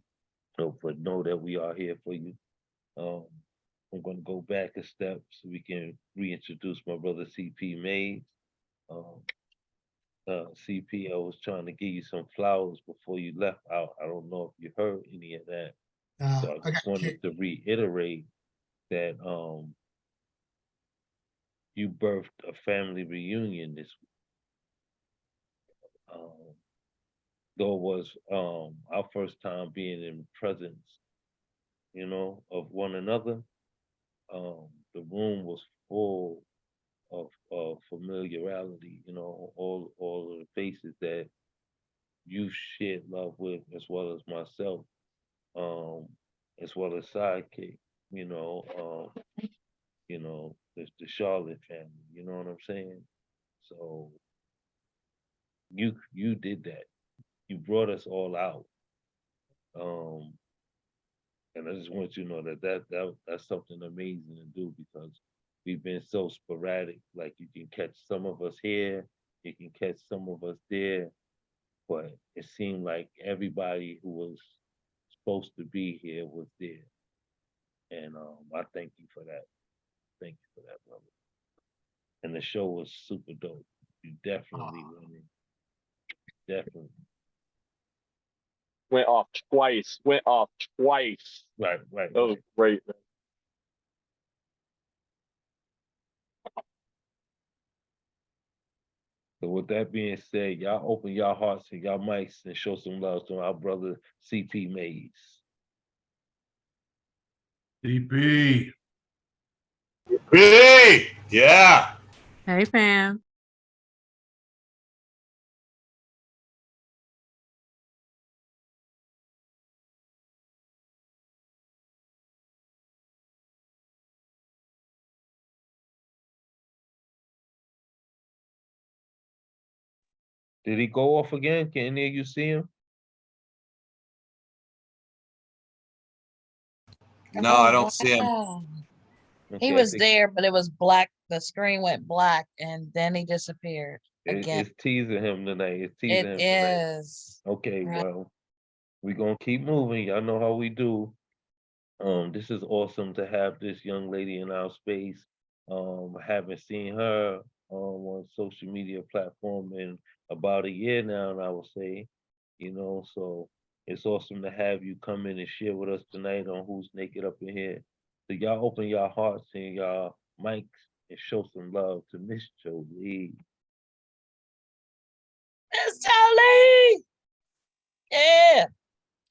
So, but know that we are here for you. Um, I'm gonna go back a step so we can reintroduce my brother CP Mays. Um, CP, I was trying to give you some flowers before you left out. I don't know if you heard any of that. So I I just got wanted to reiterate that you birthed a family reunion this week. Though it was our first time being in presence, of one another. The room was full of familiarity, all of the faces that you shared love with, as well as myself, as well as Sidekick, the Charlotte family, you know what I'm saying? So you did that. You brought us all out. Um, and I just want you to know that's something amazing to do, because we've been so sporadic. Like, you can catch some of us here, you can catch some of us there, but it seemed like everybody who was supposed to be here was there. And I thank you for that. Thank you for that, brother. And the show was super dope. You definitely winning. Definitely. Went off twice. Right. That was great, man. So with that being said, y'all open y'all hearts and y'all mics and show some love to our brother CP Mays. CP. Hey, yeah. Hey, fam. Did he go off again? Can any of you see him? No, I don't see him. Wow. Okay, He I was think there, but it was black. The screen went black and then he disappeared again. it's teasing him tonight. It's It teasing him tonight. is. Okay, Right. well, we're gonna keep moving. Y'all know how we do. This is awesome to have this young lady in our space. I haven't seen her on social media platform in about a year now, and I would say, so it's awesome to have you come in and share with us tonight on Who's Naked Up in Here. So y'all open your hearts and y'all mics and show some love to Miss Jolie. Miss Jolie! Yeah.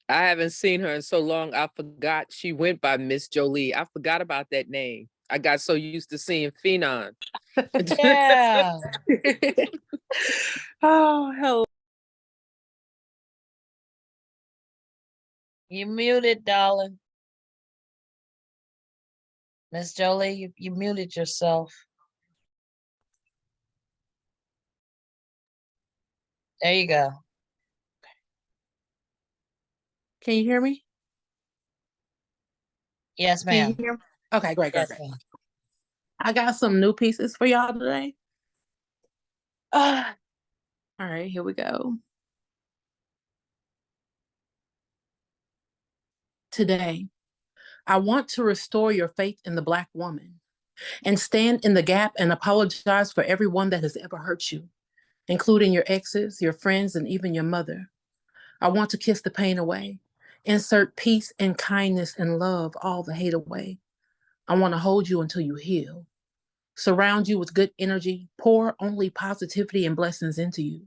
I haven't seen her in so long. I forgot she went by Miss Jolie. I forgot about that name. I got so used to seeing Phenon. Yeah. Oh, hello. You muted, darling. Miss Jolie, you muted yourself. There you go. Can you hear me? Yes, Can you ma'am. hear me? Okay, great, great, Yes, great. ma'am. I got some new pieces for y'all today. All right, here we go. Today, I want to restore your faith in the Black woman and stand in the gap and apologize for everyone that has ever hurt you, including your exes, your friends, and even your mother. I want to kiss the pain away, insert peace and kindness and love, all the hate away. I want to hold you until you heal, surround you with good energy, pour only positivity and blessings into you.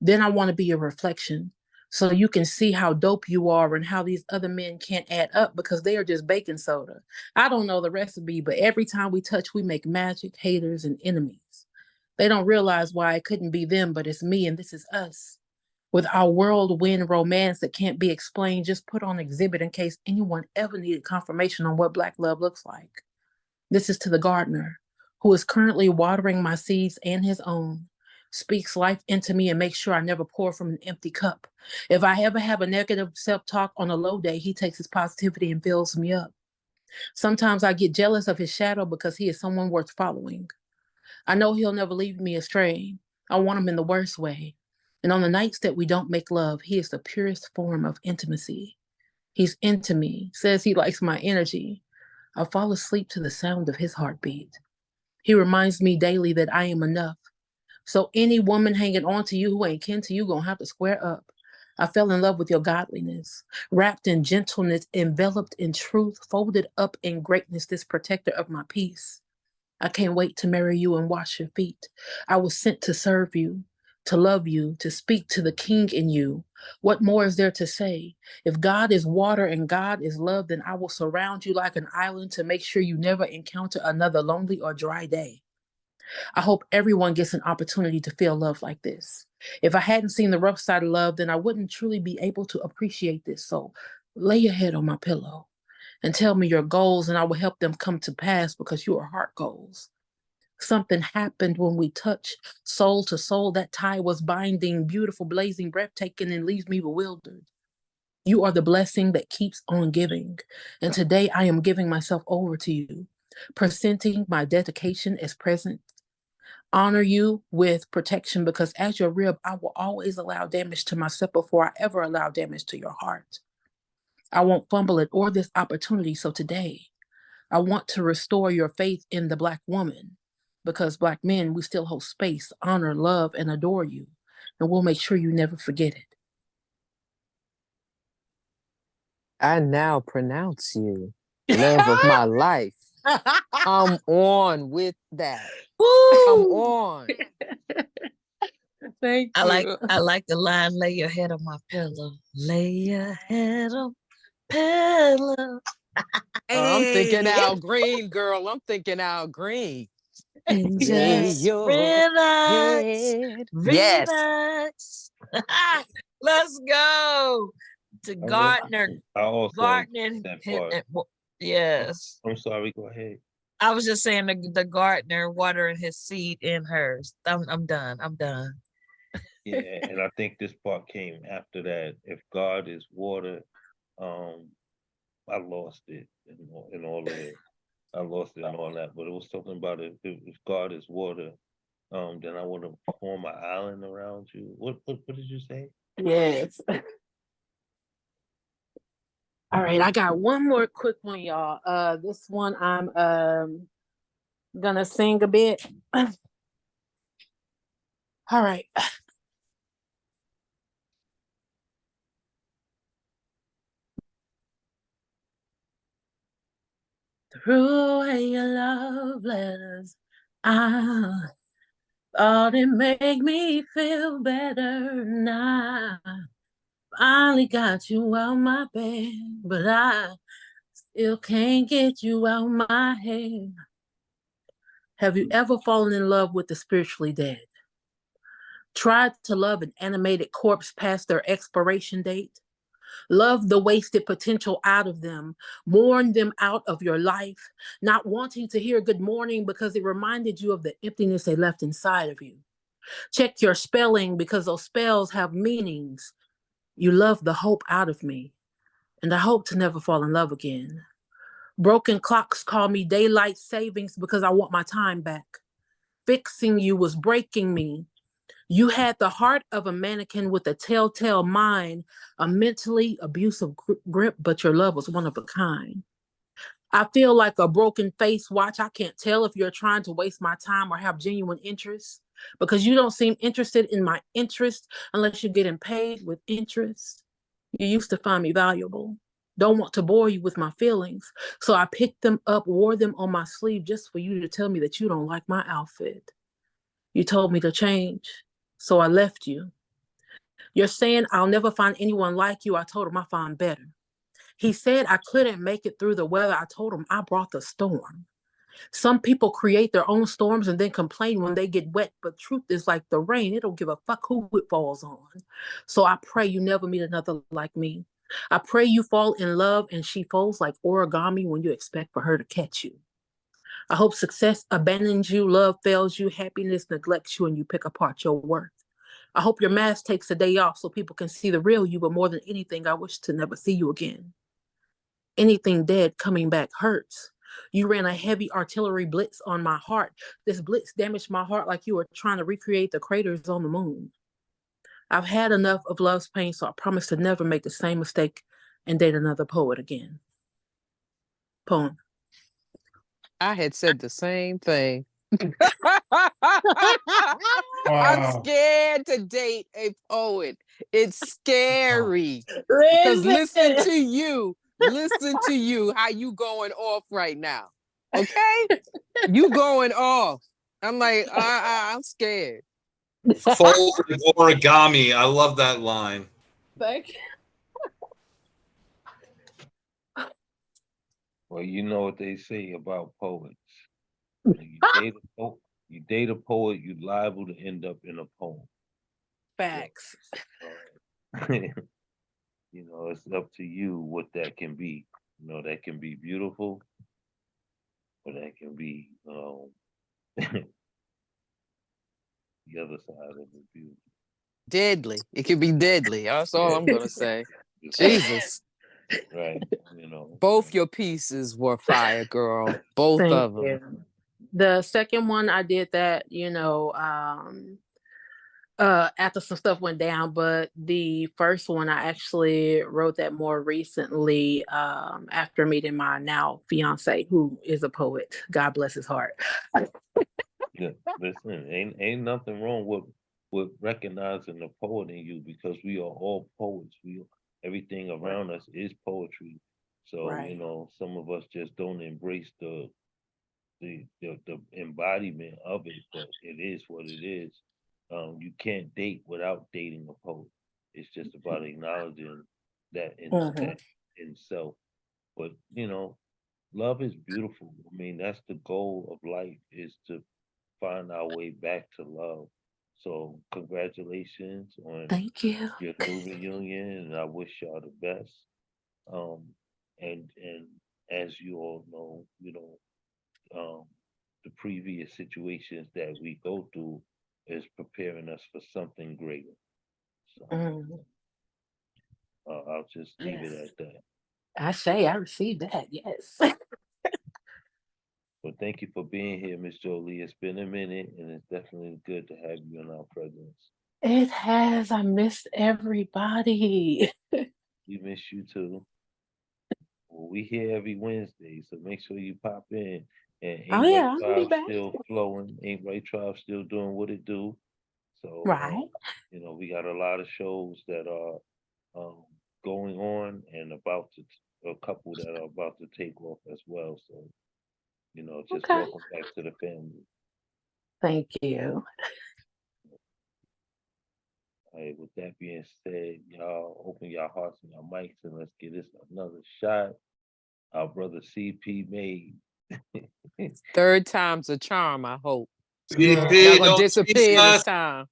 Then I want to be a reflection so you can see how dope you are and how these other men can't add up because they are just baking soda. I don't know the recipe, but every time we touch, we make magic, haters, and enemies. They don't realize why it couldn't be them, but it's me and this is us. With our whirlwind romance that can't be explained, just put on exhibit in case anyone ever needed confirmation on what Black love looks like. This is to the gardener, who is currently watering my seeds and his own, speaks life into me and makes sure I never pour from an empty cup. If I ever have a negative self-talk on a low day, he takes his positivity and fills me up. Sometimes I get jealous of his shadow because he is someone worth following. I know he'll never lead me astray. I want him in the worst way. And on the nights that we don't make love, he is the purest form of intimacy. He's into me, says he likes my energy. I fall asleep to the sound of his heartbeat. He reminds me daily that I am enough. So any woman hanging on to you who ain't kin to you gonna have to square up. I fell in love with your godliness, wrapped in gentleness, enveloped in truth, folded up in greatness, this protector of my peace. I can't wait to marry you and wash your feet. I was sent to serve you, to love you, to speak to the king in you. What more is there to say? If God is water and God is love, then I will surround you like an island to make sure you never encounter another lonely or dry day. I hope everyone gets an opportunity to feel love like this. If I hadn't seen the rough side of love, then I wouldn't truly be able to appreciate this. So lay your head on my pillow and tell me your goals, and I will help them come to pass because you are heart goals. Something happened when we touched soul to soul. That tie was binding, beautiful, blazing, breathtaking, and leaves me bewildered. You are the blessing that keeps on giving. And today I am giving myself over to you, presenting my dedication as present. Honor you with protection because as your rib, I will always allow damage to myself before I ever allow damage to your heart. I won't fumble it or this opportunity. So today, I want to restore your faith in the Black woman because Black men, we still hold space, honor, love, and adore you. And we'll make sure you never forget it. I now pronounce you love of my life. Come on with that. Come Woo! on. Thank I you. like the line, lay your head on my pillow. Lay your head on pillow. I'm thinking Hey. Al Green, girl. I'm thinking Al Green. And Lay just your relax. head. Yes. Relax. Let's go to I Gardner. also Gardner. that part. Yes. I'm sorry. Go ahead. I was just saying the gardener watering his seed in hers. I'm done. I'm done. Yeah, and I think this part came after that. If God is water, I lost it in all of it. I lost it in all that, but it was talking about if God is water, then I want to form an island around you. What did you say? Yes. All right, I got one more quick one, y'all. This one I'm gonna sing a bit. All right. Threw away your love letters. I thought it made me feel better now. Finally got you out my bed, but I still can't get you out my head. Have you ever fallen in love with the spiritually dead? Tried to love an animated corpse past their expiration date? Love the wasted potential out of them, mourn them out of your life, not wanting to hear good morning because it reminded you of the emptiness they left inside of you. Check your spelling because those spells have meanings. You love the hope out of me, and I hope to never fall in love again. Broken clocks call me daylight savings because I want my time back. Fixing you was breaking me. You had the heart of a mannequin with a telltale mind, a mentally abusive grip, but your love was one of a kind. I feel like a broken face watch. I can't tell if you're trying to waste my time or have genuine interest because you don't seem interested in my interest unless you're getting paid with interest. You used to find me valuable. Don't want to bore you with my feelings. So I picked them up, wore them on my sleeve just for you to tell me that you don't like my outfit. You told me to change. So I left you. You're saying I'll never find anyone like you. I told him I find better. He said I couldn't make it through the weather. I told him I brought the storm. Some people create their own storms and then complain when they get wet, but truth is like the rain. It don't give a fuck who it falls on. So I pray you never meet another like me. I pray you fall in love and she folds like origami when you expect for her to catch you. I hope success abandons you, love fails you, happiness neglects you, and you pick apart your worth. I hope your mask takes a day off so people can see the real you, but more than anything, I wish to never see you again. Anything dead coming back hurts. You ran a heavy artillery blitz on my heart. This blitz damaged my heart like you were trying to recreate the craters on the moon. I've had enough of love's pain, so I promise to never make the same mistake and date another poet again. Poem. I had said the same thing. I'm Wow. scared to date a poet. It's scary. Because listen to you, how you going off right now. Okay? You going off. I'm like, I'm scared. Folded origami. I love that line. Thank you. Well, you know what they say about poets. You date a poet, you liable to end up in a poem. Facts. You know, it's up to you what that can be. You know, that can be beautiful, or that can be the other side of the beauty. Deadly. It could be deadly. That's all I'm gonna say. Jesus. Right. You know. Both your pieces were fire, girl. Both Thank of them. you. The second one I did that, after some stuff went down, but the first one I actually wrote that more recently after meeting my now fiance, who is a poet. God bless his heart. Yeah, listen, ain't nothing wrong with recognizing the poet in you because we are all poets. Everything around us is poetry. So Right. you know, some of us just don't embrace the embodiment of it, but it is what it is. You can't date without dating a poet. It's just about acknowledging that Mhm. in self. But you know, love is beautiful. I mean, that's the goal of life is to find our way back to love. So congratulations on Thank you. your new reunion, and I wish y'all the best. Um, and as you all know, the previous situations that we go through is preparing us for something greater. So Mm, I'll just leave it yes. at that. I received that. Yes. But thank you for being here, Miss Jolie. It's been a minute, and it's definitely good to have you in our presence. It has. I missed everybody. We miss you too. Well, we here every Wednesday, so make sure you pop in. And Oh Ain't Right yeah, I'll be Tribe back. still flowing. Ain't Right Tribe still doing what it do. So, Right. we got a lot of shows that are um, going on and a couple that are about to take off as well. So, just Okay. welcome back to the family. Thank you. All right, with that being said, y'all open your hearts and your mics and let's get this another shot. Our brother CP made. Third time's a charm, I hope. Yeah, Not CP, gonna don't disappear tease this us. time.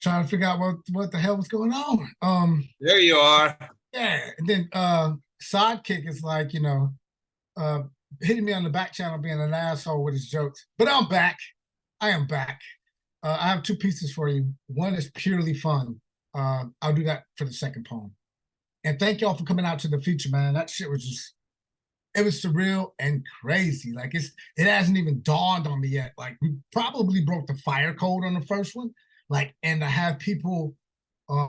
trying to figure out what the hell was going on. There you are. Yeah, and then Sidekick is like, hitting me on the back channel being an asshole with his jokes. But I'm back. I am back. I have two pieces for you. One is purely fun. I'll do that for the second poem. And thank y'all for coming out to the feature, man. That shit was just, it was surreal and crazy. Like it hasn't even dawned on me yet. Like we probably broke the fire code on the first one. Like, and to have people, I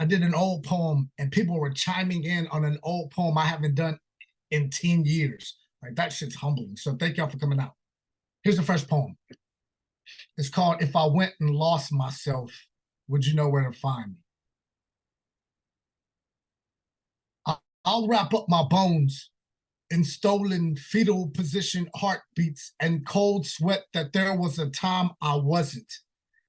did an old poem and people were chiming in on an old poem I haven't done in 10 years. Like that shit's humbling. So thank y'all for coming out. Here's the first poem. It's called If I Went and Lost Myself, Would You Know Where to Find Me? I'll wrap up my bones in stolen fetal position heartbeats and cold sweat that there was a time I wasn't.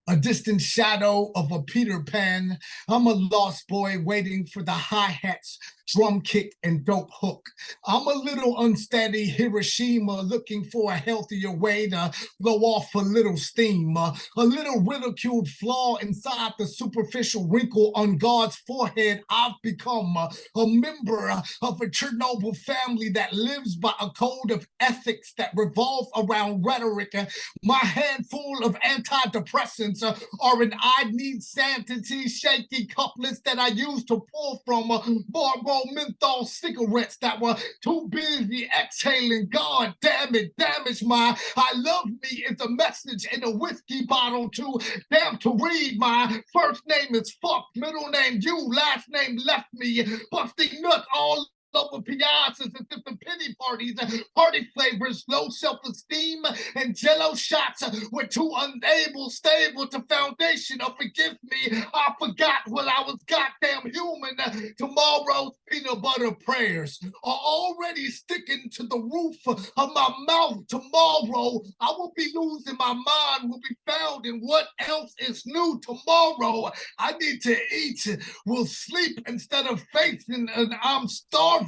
A distant shadow of a Peter Pan. I'm a lost boy waiting for the hi-hats, drum kick, and dope hook. I'm a little unsteady Hiroshima looking for a healthier way to blow off a little steam. A little ridiculed flaw inside the superficial wrinkle on God's forehead. I've become a member of a Chernobyl family that lives by a code of ethics that revolve around rhetoric. My handful of antidepressants are an I need sanity shaky couplets that I used to pull from Marlboro menthol cigarettes that were too busy exhaling. God damn it, damage my I love me is a message in a whiskey bottle too damn to read. My first name is fuck, middle name you, last name left me busting nuts all over piazzas and different pity parties, party flavors, low self-esteem, and jello shots were too stable to foundation. Or forgive me, I forgot when I was goddamn human. Tomorrow's peanut butter prayers are already sticking to the roof of my mouth. Tomorrow, I will be losing my mind, will be found in what else is new. Tomorrow, I need to eat, will sleep instead of facing, and I'm starving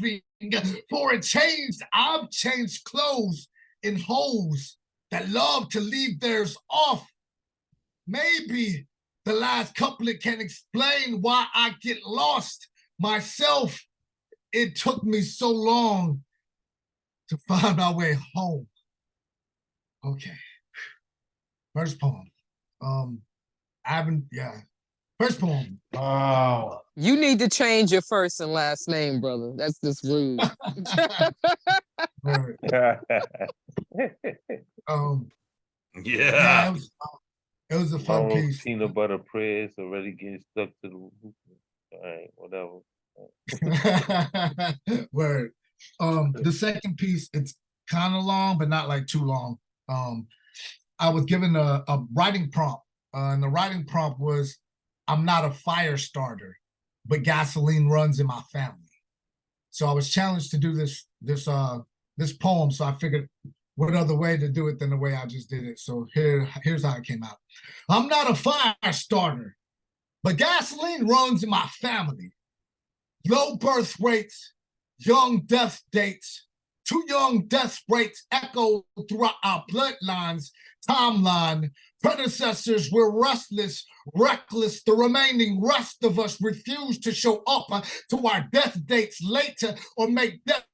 for a change. I've changed clothes in hoes that love to leave theirs off. Maybe the last couplet can explain why I get lost myself. It took me so long to find my way home. Okay. First poem. First poem. Wow. You need to change your first and last name, brother. That's just rude. Yeah. It was a fun All those piece. peanut butter prayers already getting stuck to the roof. All right, whatever. Word. The second piece, it's kind of long, but not like too long. I was given a writing prompt, and the writing prompt was, I'm not a fire starter, but gasoline runs in my family. So I was challenged to do this poem. So I figured, what other way to do it than the way I just did it? So here's how it came out. I'm not a fire starter, but gasoline runs in my family. Low birth rates, young death dates, too young death rates echo throughout our bloodlines, timeline. Predecessors were restless, reckless. The remaining rest of us refuse to show up to our death dates later or make death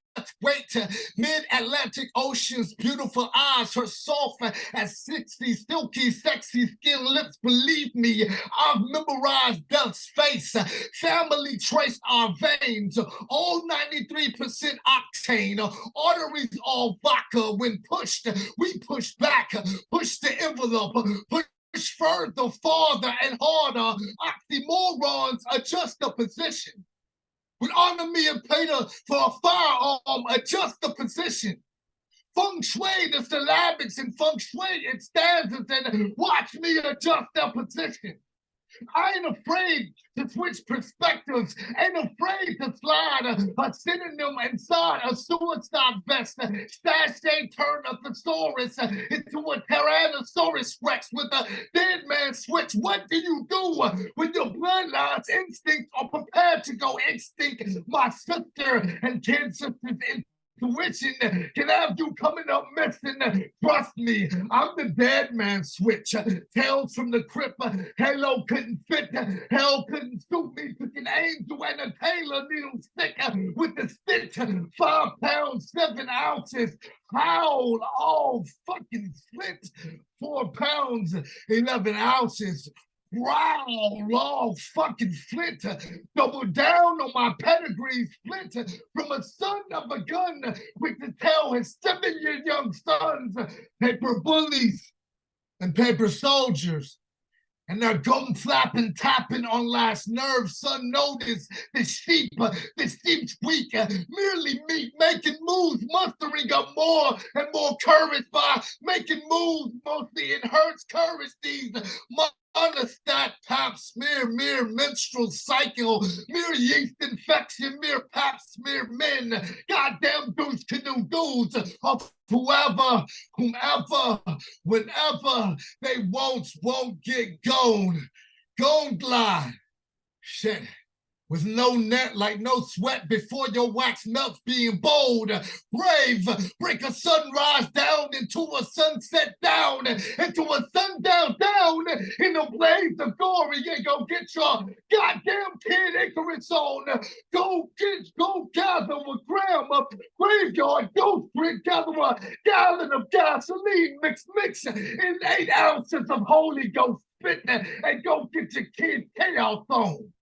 wait. Mid-Atlantic Ocean's beautiful eyes, her soft as 60, silky, sexy skin lips. Believe me, I've memorized death's face. Family traced our veins, all 93% octane. Arteries all vodka. When pushed, we push back, push the envelope, push further, farther, and harder. Oxymorons adjust the position. Would honor me and Peter for a firearm, adjust the position. Feng Shui, the syllabics in Feng Shui, it stands and watch me adjust their position. I ain't afraid to switch perspectives, ain't afraid to slide a synonym inside a suicide vest. Sashay turn a thesaurus into a Tyrannosaurus Rex with a dead man switch. What do you do when your bloodline's instincts are prepared to go extinct? My sister and kid sister's intuition can have you coming up missing. Trust me, I'm the dead man switch. Tales from the crypt, Halo couldn't fit, hell couldn't suit me. Took an angel and a tailor needle stick with the stitch. 5 pounds, 7 ounces. Howl all fucking split. 4 pounds, 11 ounces. Growl all fucking flint. Double down on my pedigree split from a son of a gun, quick to tell his 7-year young sons. Paper bullies and paper soldiers, and they're gum flapping, tapping on last nerves. Son, notice the sheep's weak, merely meat, making moves, mustering up more and more courage by making moves, mostly in hurts courage. These monostat, pap smear, mere menstrual cycle, mere yeast infection, mere pap smear men, goddamn douche canoe dudes of whoever, whomever, whenever they won't get gone glide. Shit. With no net, like no sweat before your wax melts, being bold, brave, break a sunrise down into a sunset down, into a sundown down, in a blaze of glory. Yeah, go get your goddamn Kid Icarus on. Go gather a gram of graveyard ghost drink, gather a gallon of gasoline, mix in 8 ounces of Holy Ghost spit, and go get your kid chaos on.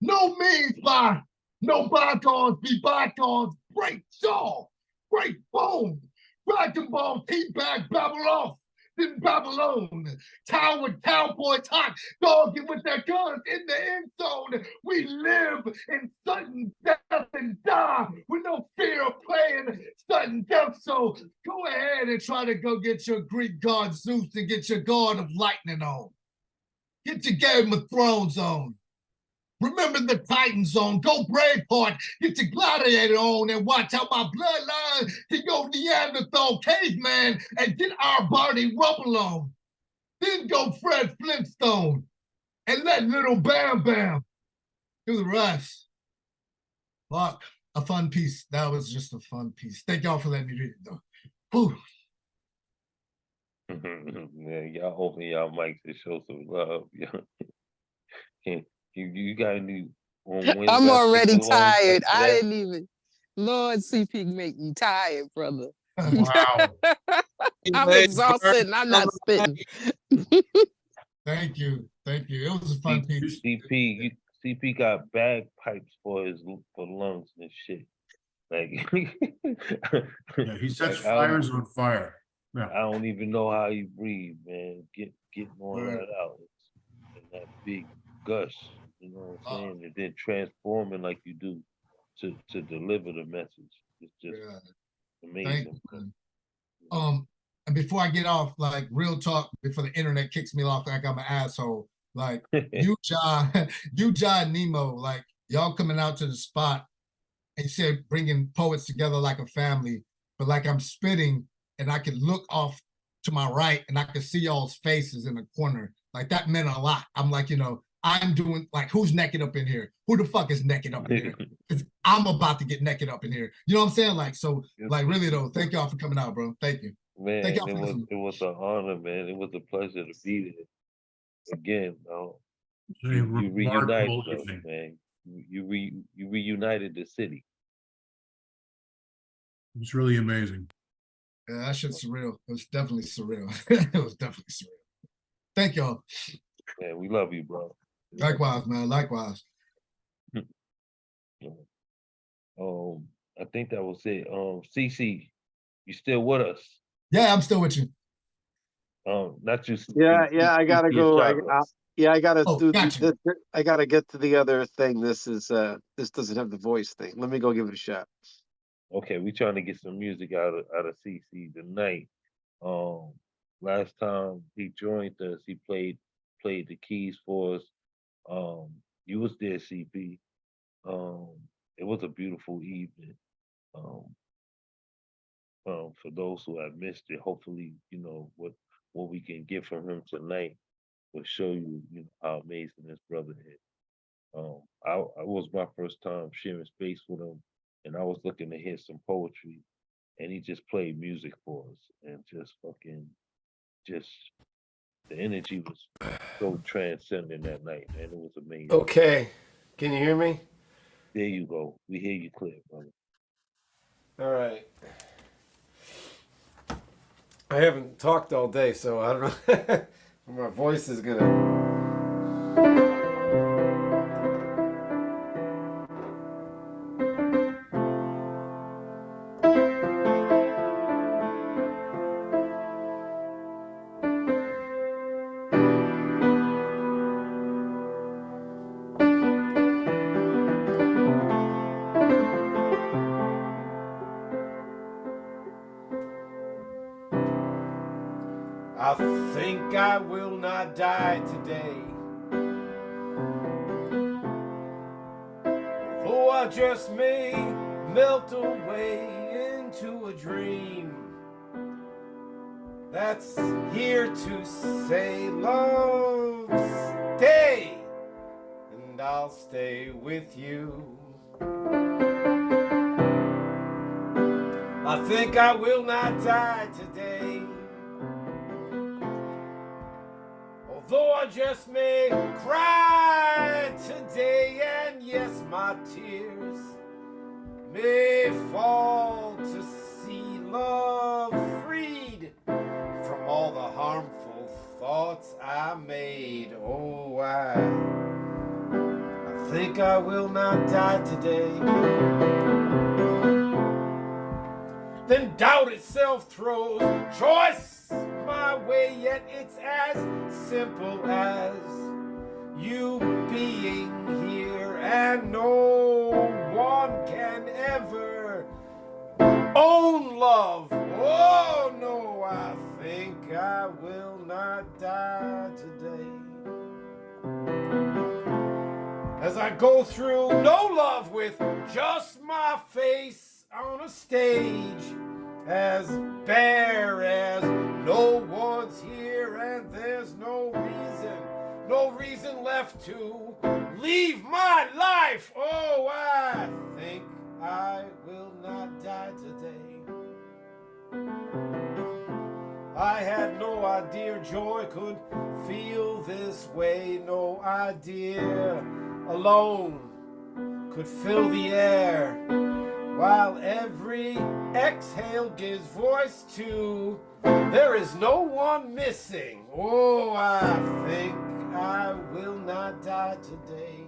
No means by no bygones be bygones. Break jaw, break bone. Dragon Ball teabag babble off. Then Babylon, towered cowboys hot, dogging with their guns in the end zone. We live in sudden death and die with no fear of playing sudden death. So go ahead and try to go get your Greek god Zeus and get your god of lightning on. Get your Game of Thrones on. Remember the Titans on. Go Braveheart. Get your Gladiator on and watch how my bloodline can go Neanderthal caveman and get our body rubble on. Then go Fred Flintstone and let little Bam Bam do the rest. Fuck, a fun piece. That was just a fun piece. Thank y'all for letting me read it though. Whew. Yeah, y'all open y'all mics and show some love. Can you got any I'm already tired. I I didn't even. Lord, CP make me tired, brother. Wow. I'm exhausted and I'm not spitting. Thank you. It was a fun piece. CP got bagpipes for lungs and shit. Like Yeah, he sets like, fires on fire. Yeah. I don't even know how you breathe, man. Getting all that out and that big gush, you know what I'm saying? And then transforming like you do to deliver the message. It's just amazing. And before I get off, like real talk, before the internet kicks me off like I'm an asshole, like you, John and Nemo, like y'all coming out to the spot and you said bringing poets together like a family, but like I'm spitting and I can look off to my right and I can see y'all's faces in the corner. Like that meant a lot. I'm like, I'm doing like, who's naked up in here? Who the fuck is naked up in here? Because I'm about to get naked up in here. You know what I'm saying? Like, so like really though, thank y'all for coming out, bro. Thank you. Man, thank y'all it for was an honor, man. It was a pleasure to be there. Again, you reunited us, man. You reunited the city. It was really amazing. Yeah, that shit's surreal. It was definitely surreal. It was definitely surreal. Thank y'all. Yeah, we love you, bro. Likewise, man. Likewise. I think that was it. CC, you still with us? Yeah, I'm still with you. Not you. Yeah, I gotta go. I gotta do gotcha. this. I gotta get to the other thing. This doesn't have the voice thing. Let me go give it a shot. Okay, we trying to get some music out of CC tonight. Last time he joined us, he played played the keys for us. You was there, CP. It was a beautiful evening. Um, for those who have missed it, hopefully, what we can get from him tonight will show you, how amazing this brother is. I was my first time sharing space with him, and I was looking to hear some poetry, and he just played music for us, and just the energy was so transcendent that night, man. It was amazing. Okay. Can you hear me? There you go. We hear you clear, brother. All right. I haven't talked all day, so I don't know. My voice is gonna. I think I will not die today, though I just may melt away into a dream that's here to say, love, stay, and I'll stay with you. I think I will not die today, although I just may cry today, and yes, my tears may fall to see love freed from all the harmful thoughts I made. Oh, I think I will not die today. Then doubt itself throws choice my way, yet it's as simple as you being here, and no one can ever own love. Oh no, I think I will not die today, as I go through no love with just my face on a stage, as bare as no one's here, and there's no reason left to leave my life. Oh, I think I will not die today. I had no idea joy could feel this way, no idea alone could fill the air, while every exhale gives voice to there is no one missing. Oh, I think I will not die today.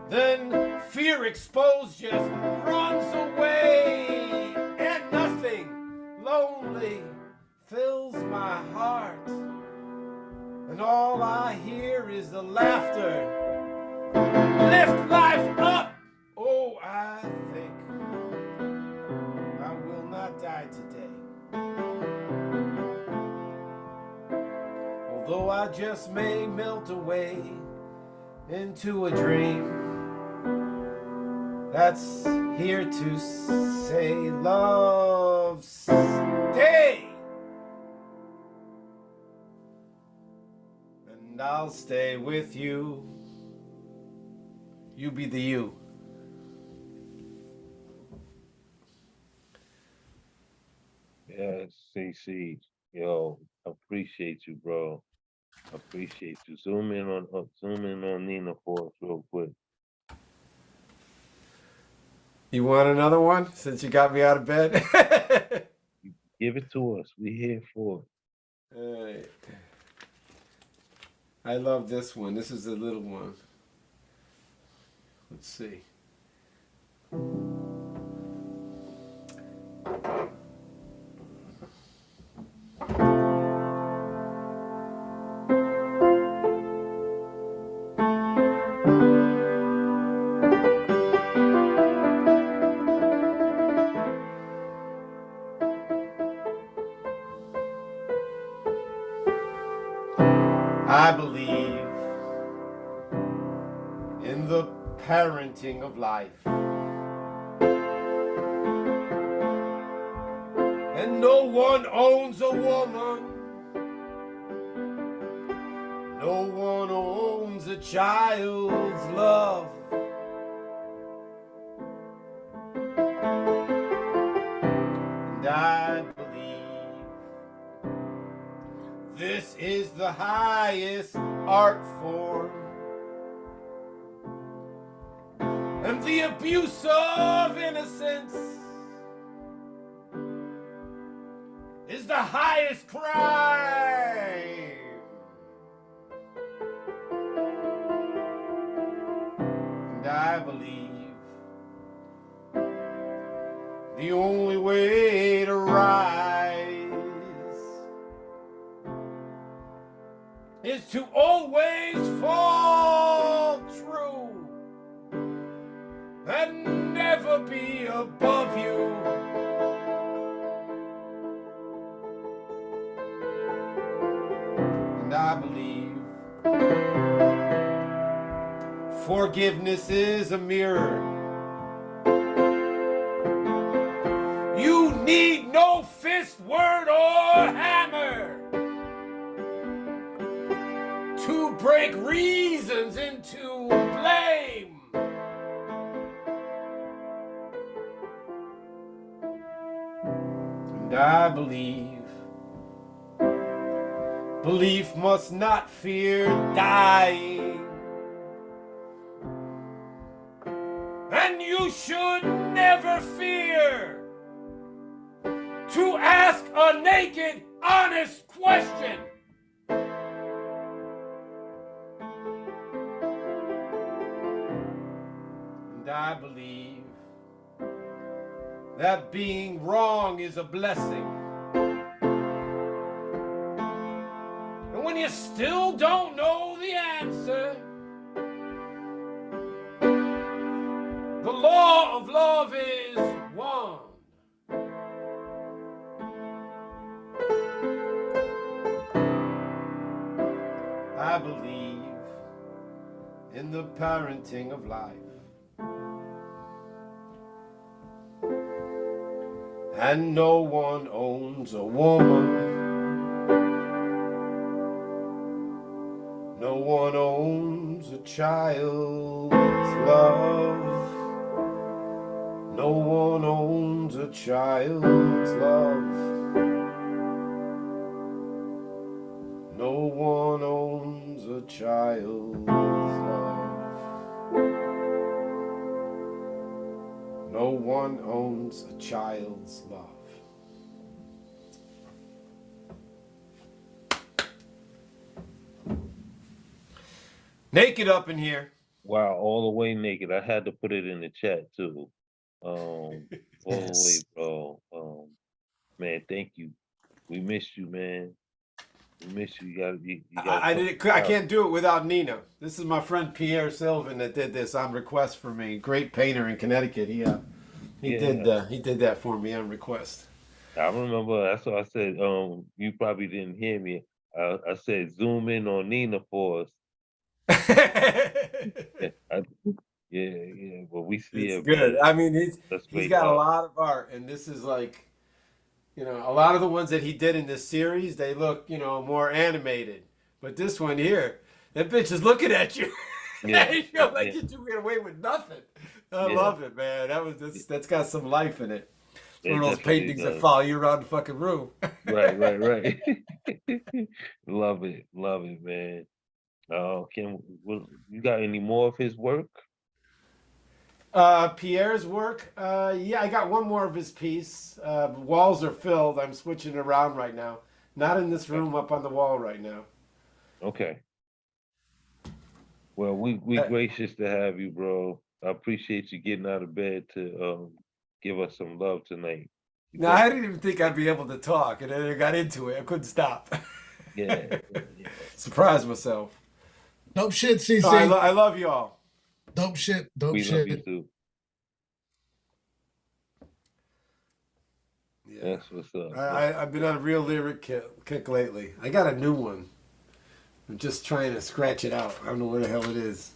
Then fear exposed just runs away, and nothing lonely fills my heart, and all I hear is the laughter. Lift life up. Oh, I think I will not die today, although I just may melt away into a dream that's here to say, love, stay, and I'll stay with you. You be the you. Yes, CC. Yo, appreciate you, bro. Appreciate you. Zoom in on Nina for us real quick. You want another one since you got me out of bed? Give it to us. We here for it. All right. I love this one. This is a little one. Let's see. I believe in the parenting of life. And no one owns a woman. No one owns a child's love. And I believe this is the highest art form. And the abuse of innocence is the highest crime. And I believe the only way to rise is to always fall true and never be above you. And I believe forgiveness is a mirror. You need no fist, word, or hammer to break reasons into blame. And I believe belief must not fear dying. And you should never fear to ask a naked, honest question. And I believe that being wrong is a blessing. And when you still don't know the answer, the law of love is one. I believe in the parenting of life. And no one owns a woman. No one owns a child's love. No one owns a child's love. No one owns a child's love. No one owns a child's love. Naked up in here. Wow, all the way naked. I had to put it in the chat too. All the way, bro. Man, thank you. We missed you, man. We missed you. You gotta I can't do it without Nina. This is my friend Pierre Sylvan that did this on request for me. Great painter in Connecticut. He did that for me on request. I remember that's what I said. You probably didn't hear me. I said zoom in on Nina for us. Yeah, but we see It's it. good. Man. I mean, he's great got art. a lot of art, and this is like, a lot of the ones that he did in this series, they look, more animated. But this one here, that bitch is looking at you. Yeah, You feel like you two get away with nothing. I love it, man. That's got some life in it. It's one of those paintings that follow you around the fucking room. Right. Love it, man. You got any more of his work? Pierre's work, yeah, I got one more of his piece. Walls are filled. I'm switching it around right now. Not in this room, up on the wall right now. Okay. Well, we gracious to have you, bro. I appreciate you getting out of bed to give us some love tonight. No, I didn't even think I'd be able to talk, and then I got into it. I couldn't stop. Yeah. Surprised myself. Dope shit, CC. No, I love y'all. Dope shit. Dope We shit. love you too. Yeah. That's what's up. I've been on a real lyric kick lately. I got a new one. I'm just trying to scratch it out. I don't know where the hell it is.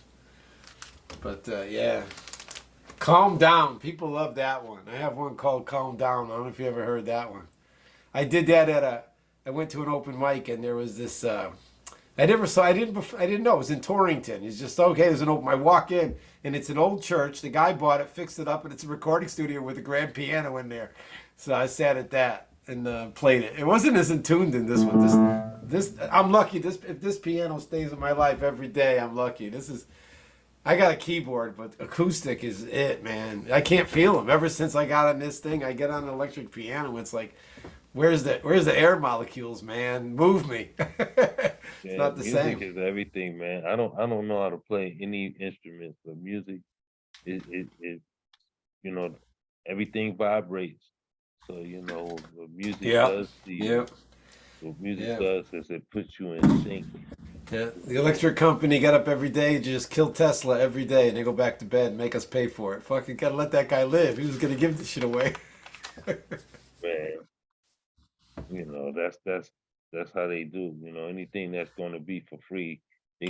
But yeah. Calm Down. People love that one. I have one called Calm Down. I don't know if you ever heard that one. I did that I went to an open mic and there was this, I didn't know. It was in Torrington. It's just, okay, there's an open, I walk in and it's an old church. The guy bought it, fixed it up, and it's a recording studio with a grand piano in there. So I sat at that and played it. It wasn't as tuned in this one. This I'm lucky. If this piano stays in my life every day, I'm lucky. I got a keyboard, but acoustic is it, man. I can't feel them. Ever since I got on this thing, I get on an electric piano. It's like, where's the air molecules, man? Move me. It's not the same. Music is everything, man. I don't know how to play any instruments, but music is everything vibrates. So what music does to you. What music does is it puts you in sync. Yeah, the electric company got up every day to just kill Tesla every day, and they go back to bed and make us pay for it. Fucking gotta let that guy live. He was gonna give the shit away. Man, that's how they do. Anything that's going to be for free.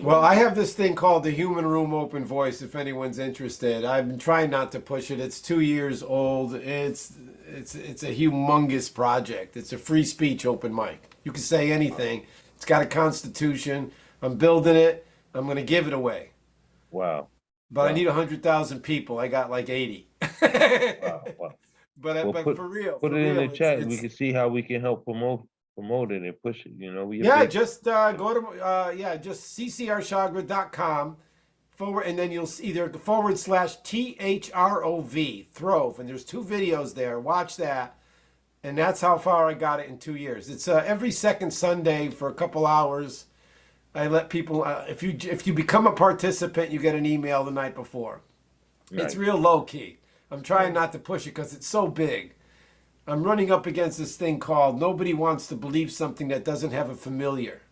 Well, I have this thing called the Human Room Open Voice. If anyone's interested, I've been trying not to push it. It's 2 years old. It's a humongous project. It's a free speech open mic. You can say anything. It's got a constitution. I'm building it. I'm going to give it away. Wow. But I need 100,000 people. I got like 80. Wow. But for real. Put it in the chat. We can see how we can help promote it and push it. Just go to just ccrchagrin.com and then you'll either /THROV Throve, and there's 2 videos there. Watch that. And that's how far I got it in 2 years. It's every second Sunday for a couple hours. I let people, if you become a participant, you get an email the night before. Nice. It's real low key. I'm trying not to push it because it's so big. I'm running up against this thing called nobody wants to believe something that doesn't have a familiar.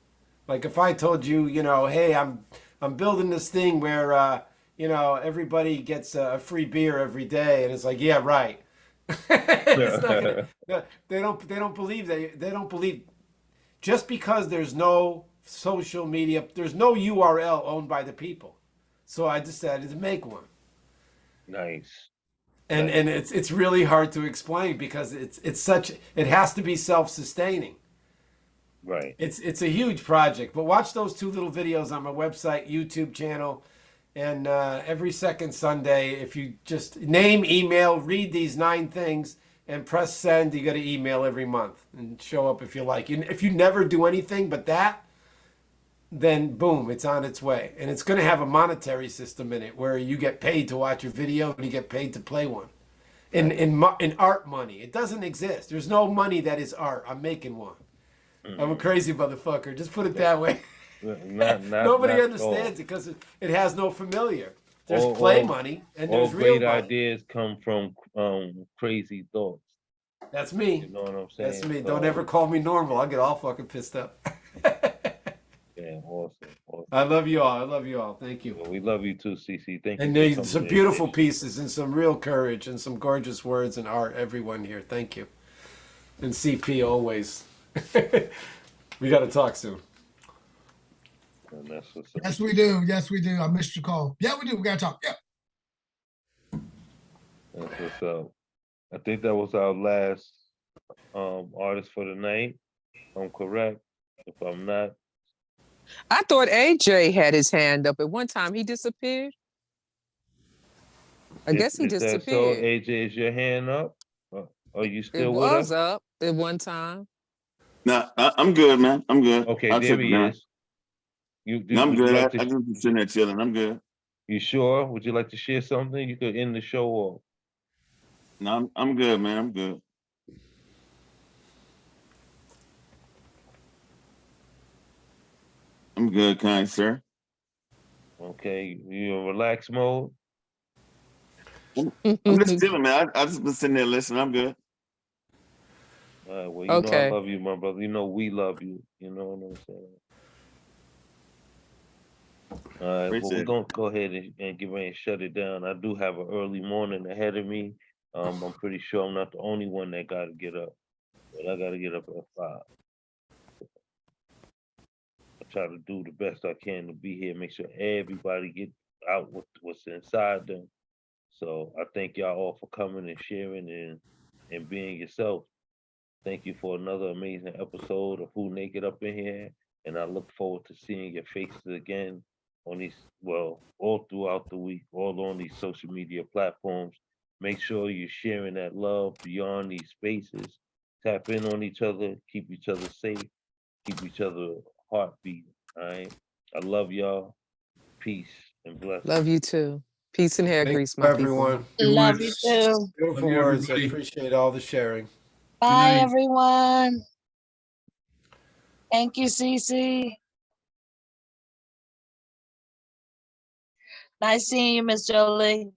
Like if I told you, hey, I'm building this thing where, everybody gets a free beer every day, and it's like, yeah, right. It's not gonna, they don't believe that. They don't believe just because there's no social media, there's no URL owned by the people. So I decided to make one. Nice. And it's really hard to explain because it has to be self-sustaining. Right. It's a huge project. But watch those 2 little videos on my website, YouTube channel, and every second Sunday, if you just name, email, read these 9 things, and press send, you get an email every month and show up if you like. If you never do anything but that, then boom, it's on its way. And it's going to have a monetary system in it where you get paid to watch a video and you get paid to play one. In art money. It doesn't exist. There's no money that is art. I'm making one. I'm a crazy motherfucker. Just put it that way. Nobody understands it because it has no familiar. There's play money and there's real money. All great ideas come from crazy thoughts. That's me. You know what I'm saying? That's me. Don't ever call me normal. I'll get all fucking pissed up. Yeah, awesome. I love you all. Thank you. Well, we love you too, CC. Thank you. And there's some beautiful pieces and some real courage and some gorgeous words and art. Everyone here. Thank you. And CP always. We got to talk soon. And that's what's up. Yes, we do. Yes, we do. I missed your call. Yeah, we do. We got to talk. Yeah. That's what's up. I think that was our last artist for the night. If I'm correct. If I'm not. I thought AJ had his hand up. At one time, he disappeared. I guess he Is that disappeared. so, AJ, is your hand up? Are you It still with was us? up at one time. No, I'm good, man. I'm good. Okay, I'll there take he it, man. is. I'm would you good. like I to- just been sitting there chilling. I'm good. You sure? Would you like to share something? You could end the show off. No, I'm good, man. I'm good. I'm good, kind sir. Okay, you in relaxed mode? I'm just chilling, man. I just been sitting there listening. I'm good. All right, well, you know I Okay. love you, my brother. You know we love you. You know what I'm saying? All right, well, Appreciate we're it. going to go ahead and get ready and shut it down. I do have an early morning ahead of me. I'm pretty sure I'm not the only one that got to get up. But I got to get up at 5. try to do the best I can to be here, make sure everybody get out what's inside them. So I thank y'all all for coming and sharing and being yourself. Thank you for another amazing episode of Who Naked Up in Here. And I look forward to seeing your faces again on these, well, all throughout the week, all on these social media platforms. Make sure you're sharing that love beyond these spaces. Tap in on each other, keep each other safe, keep each other heartbeat. All right. I love y'all. Peace and blessings. Love you too. Peace and hair Thank grease, you, my everyone. people. Love you too. Beautiful Love you, words. I everybody. appreciate all the sharing. Bye, everyone. Thank you, Cece. Nice seeing you, Miss Jolie.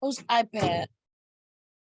Whose iPad?